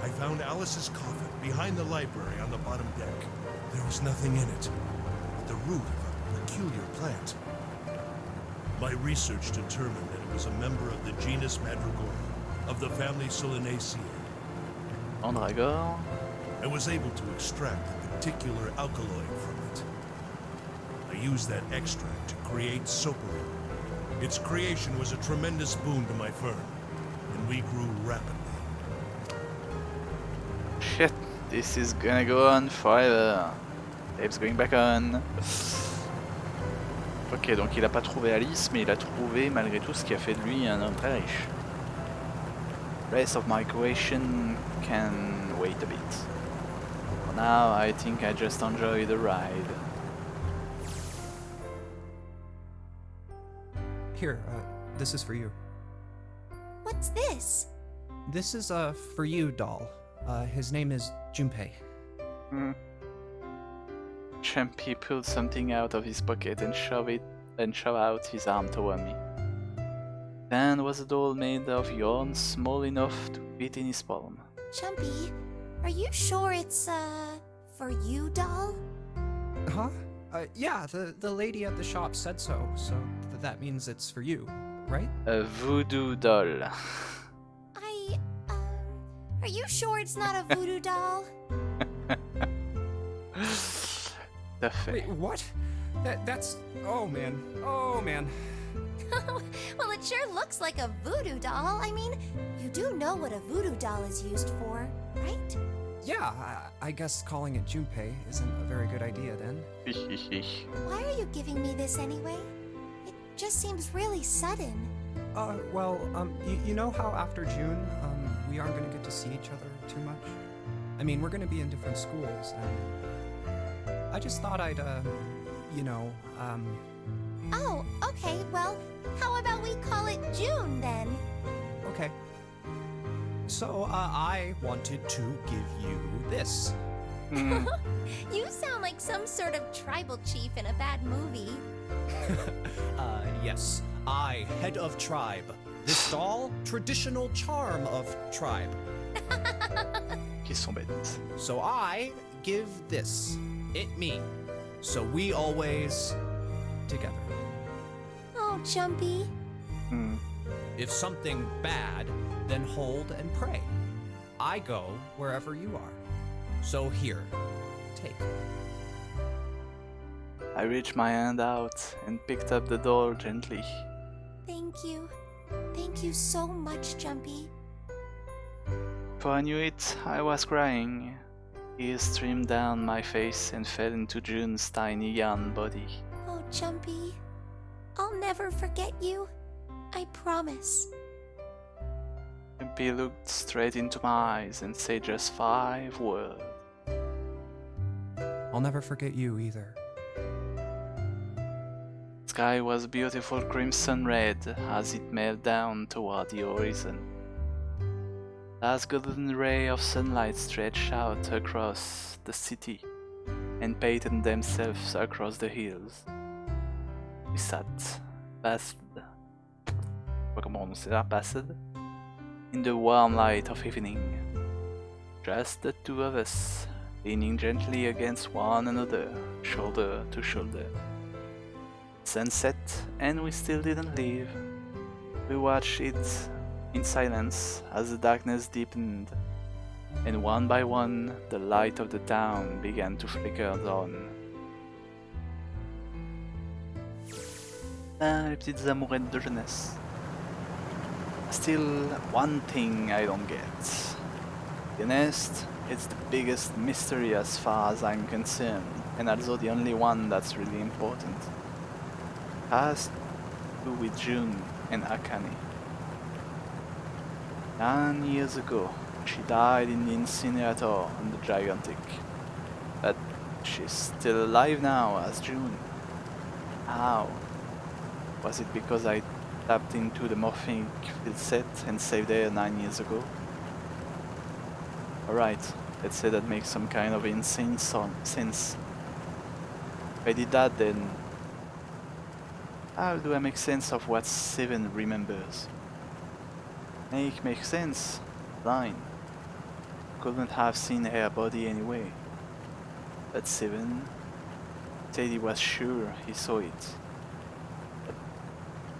[SPEAKER 10] I found Alice's coffin behind the library on the bottom deck. There was nothing in it but the root of a peculiar plant. My research determined that it was a member of the genus Mandragora, of the family Solanaceae.
[SPEAKER 1] Mandragore?
[SPEAKER 10] I was able to extract a particular alkaloid from it. I used that extract to create soapary. Its creation was a tremendous boon to my firm, and we grew rapidly.
[SPEAKER 1] Shit, this is gonna go on forever. Tape's going back on. Ok, donc il a pas trouvé Alice, mais il a trouvé malgré tout ce qui a fait de lui un homme très riche. Rest of my equation can wait a bit. For now, I think I just enjoy the ride.
[SPEAKER 14] Here, this is for you.
[SPEAKER 4] What's this?
[SPEAKER 14] This is for you, doll. His name is Junpei.
[SPEAKER 1] Champy pulled something out of his pocket and shoved out his arm toward me. Then was a doll made of yarn small enough to fit in his palm.
[SPEAKER 4] Chumpy, are you sure it's, for you, doll?
[SPEAKER 14] Huh? Yeah, the lady at the shop said so, so that means it's for you, right?
[SPEAKER 1] A voodoo doll.
[SPEAKER 4] Are you sure it's not a voodoo doll?
[SPEAKER 14] Wait, what? That's... Oh, man. Oh, man.
[SPEAKER 4] Well, it sure looks like a voodoo doll. I mean, you do know what a voodoo doll is used for, right?
[SPEAKER 14] Yeah, I guess calling it Junpei isn't a very good idea then.
[SPEAKER 4] Why are you giving me this anyway? It just seems really sudden.
[SPEAKER 14] Well, you know how after June, we aren't gonna get to see each other too much? I mean, we're gonna be in different schools, and I just thought I'd, you know,
[SPEAKER 4] Oh, okay, well, how about we call it June then?
[SPEAKER 14] Okay. So, I wanted to give you this.
[SPEAKER 4] You sound like some sort of tribal chief in a bad movie.
[SPEAKER 14] Yes. I, head of tribe. This doll, traditional charm of tribe.
[SPEAKER 1] Qui sont bêtes.
[SPEAKER 14] So I give this. It me. So we always together.
[SPEAKER 4] Oh, Jumpy.
[SPEAKER 14] If something bad, then hold and pray. I go wherever you are. So here, take.
[SPEAKER 1] I reached my hand out and picked up the doll gently.
[SPEAKER 4] Thank you. Thank you so much, Jumpy.
[SPEAKER 1] Before I knew it, I was crying. Tears streamed down my face and fell into June's tiny yarn body.
[SPEAKER 4] Oh, Jumpy. I'll never forget you. I promise.
[SPEAKER 1] Jumpy looked straight into my eyes and said just 5 words.
[SPEAKER 14] I'll never forget you either.
[SPEAKER 1] The sky was beautiful crimson red as it melted down toward the horizon. Last golden ray of sunlight stretched out across the city and painted themselves across the hills. We sat, passed in the warm light of evening, just the two of us, leaning gently against one another, shoulder to shoulder. Sunset, and we still didn't leave. We watched it in silence as the darkness deepened, and one by one the light of the town began to flicker down. Ah, les petites amourettes de jeunesse. Still, one thing I don't get. The nest, it's the biggest mystery as far as I'm concerned, and also the only one that's really important. It has to do with June and Akane. 9 years ago, she died in the incinerator on the Gigantic. But she's still alive now as June. How? Was it because I tapped into the morphing field set and saved her 9 years ago? Alright, let's say that makes some kind of insane sense. If I did that, then how do I make sense of what 7 remembers? Makes sense. Fine. Couldn't have seen her body anyway. But 7 said he was sure he saw it. But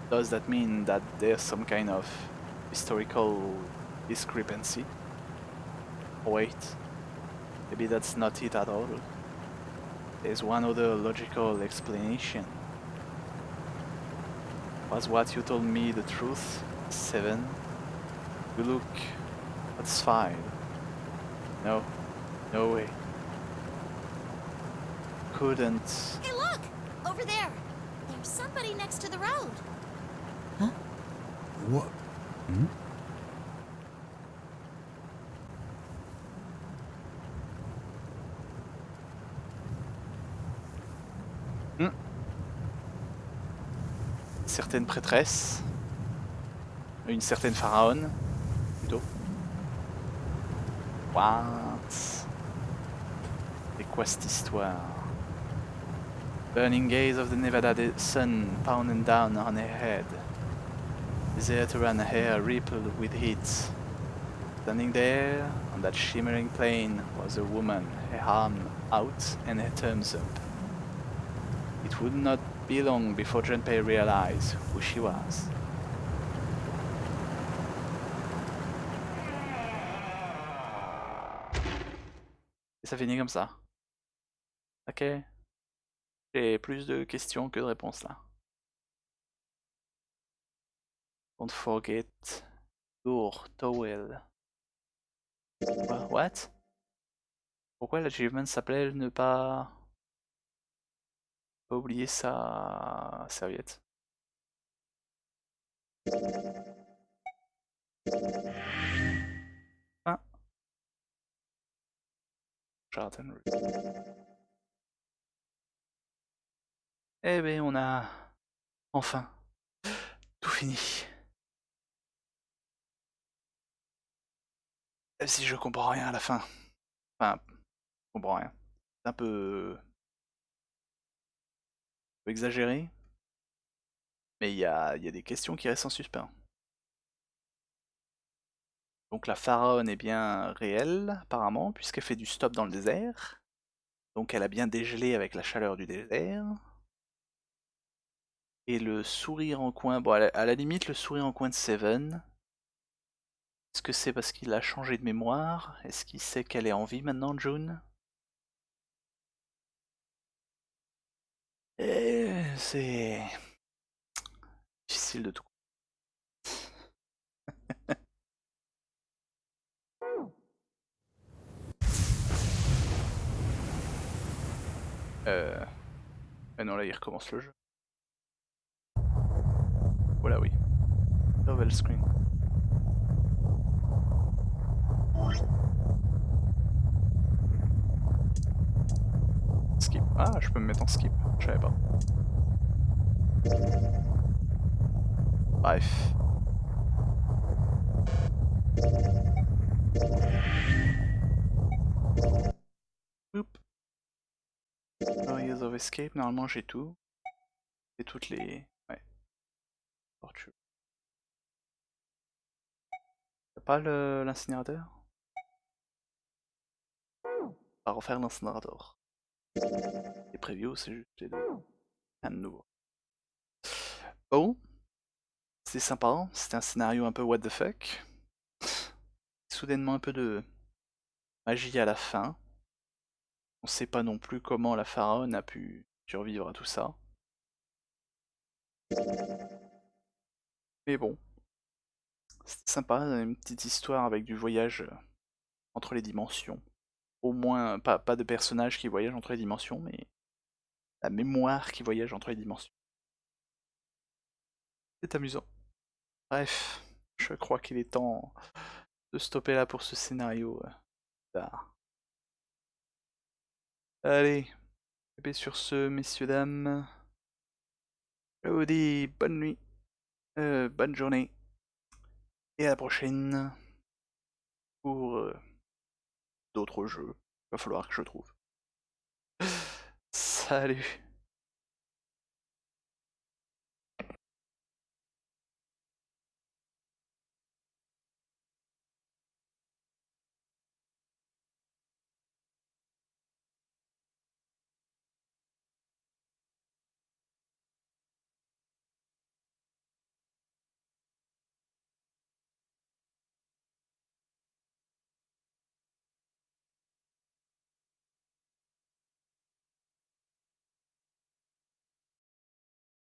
[SPEAKER 1] does that mean that there's some kind of historical discrepancy? Oh, wait, maybe that's not it at all. There's one other logical explanation. Was what you told me the truth, 7? You look, that's 5. No, no way. Couldn't.
[SPEAKER 4] Hey, look! Over there! There's somebody next to the road.
[SPEAKER 3] What?
[SPEAKER 1] Certaine prêtresse, une certaine pharaon, plutôt. What? C'est quoi cette histoire? Burning gaze of the Nevada sun pounding down on her head. Desert around her hair rippled with heat. Standing there, on that shimmering plain, was a woman, her arm out and her thumbs up. It would not be long before Junpei realized who she was. Et ça finit comme ça. Ok. J'ai plus de questions que de réponses là. Don't forget your towel. What? Pourquoi l'achievement s'appelait ne pas oublier sa serviette? Ah. Jardin Route. Eh ben on a enfin tout fini. Même si je comprends rien à la fin. Enfin, je comprends rien. C'est un peu exagéré. Mais il y a des questions qui restent en suspens. Donc la pharaon est bien réelle, apparemment, puisqu'elle fait du stop dans le désert. Donc elle a bien dégelé avec la chaleur du désert. Et le sourire en coin, bon, à la limite, le sourire en coin de Seven. Est-ce que c'est parce qu'il a changé de mémoire? Est-ce qu'il sait qu'elle est en vie maintenant, June? Et c'est difficile de tout. Mais non, là il recommence le jeu. Voilà, oui. Novel screen. Skip. Ah, je peux me mettre en skip. Je savais pas. Bref. Oups. Areas of escape, normalement j'ai tout. Et toutes les... Ouais. Torture. T'as pas l'incinérateur? On va refaire l'incinérateur. Les previews, c'est juste les deux. Rien de nouveau. Bon. C'est sympa, c'était un scénario un peu what the fuck. Soudainement un peu de magie à la fin. On sait pas non plus comment la pharaon a pu survivre à tout ça. Mais bon. C'était sympa, une petite histoire avec du voyage entre les dimensions. Au moins, pas de personnages qui voyagent entre les dimensions, mais la mémoire qui voyage entre les dimensions. C'est amusant. Bref, je crois qu'il est temps de stopper là pour ce scénario. Tard. Allez, et bien sur ce, messieurs, dames, je vous dis bonne nuit, bonne journée, et à la prochaine pour d'autres jeux. Va falloir que je trouve. Salut.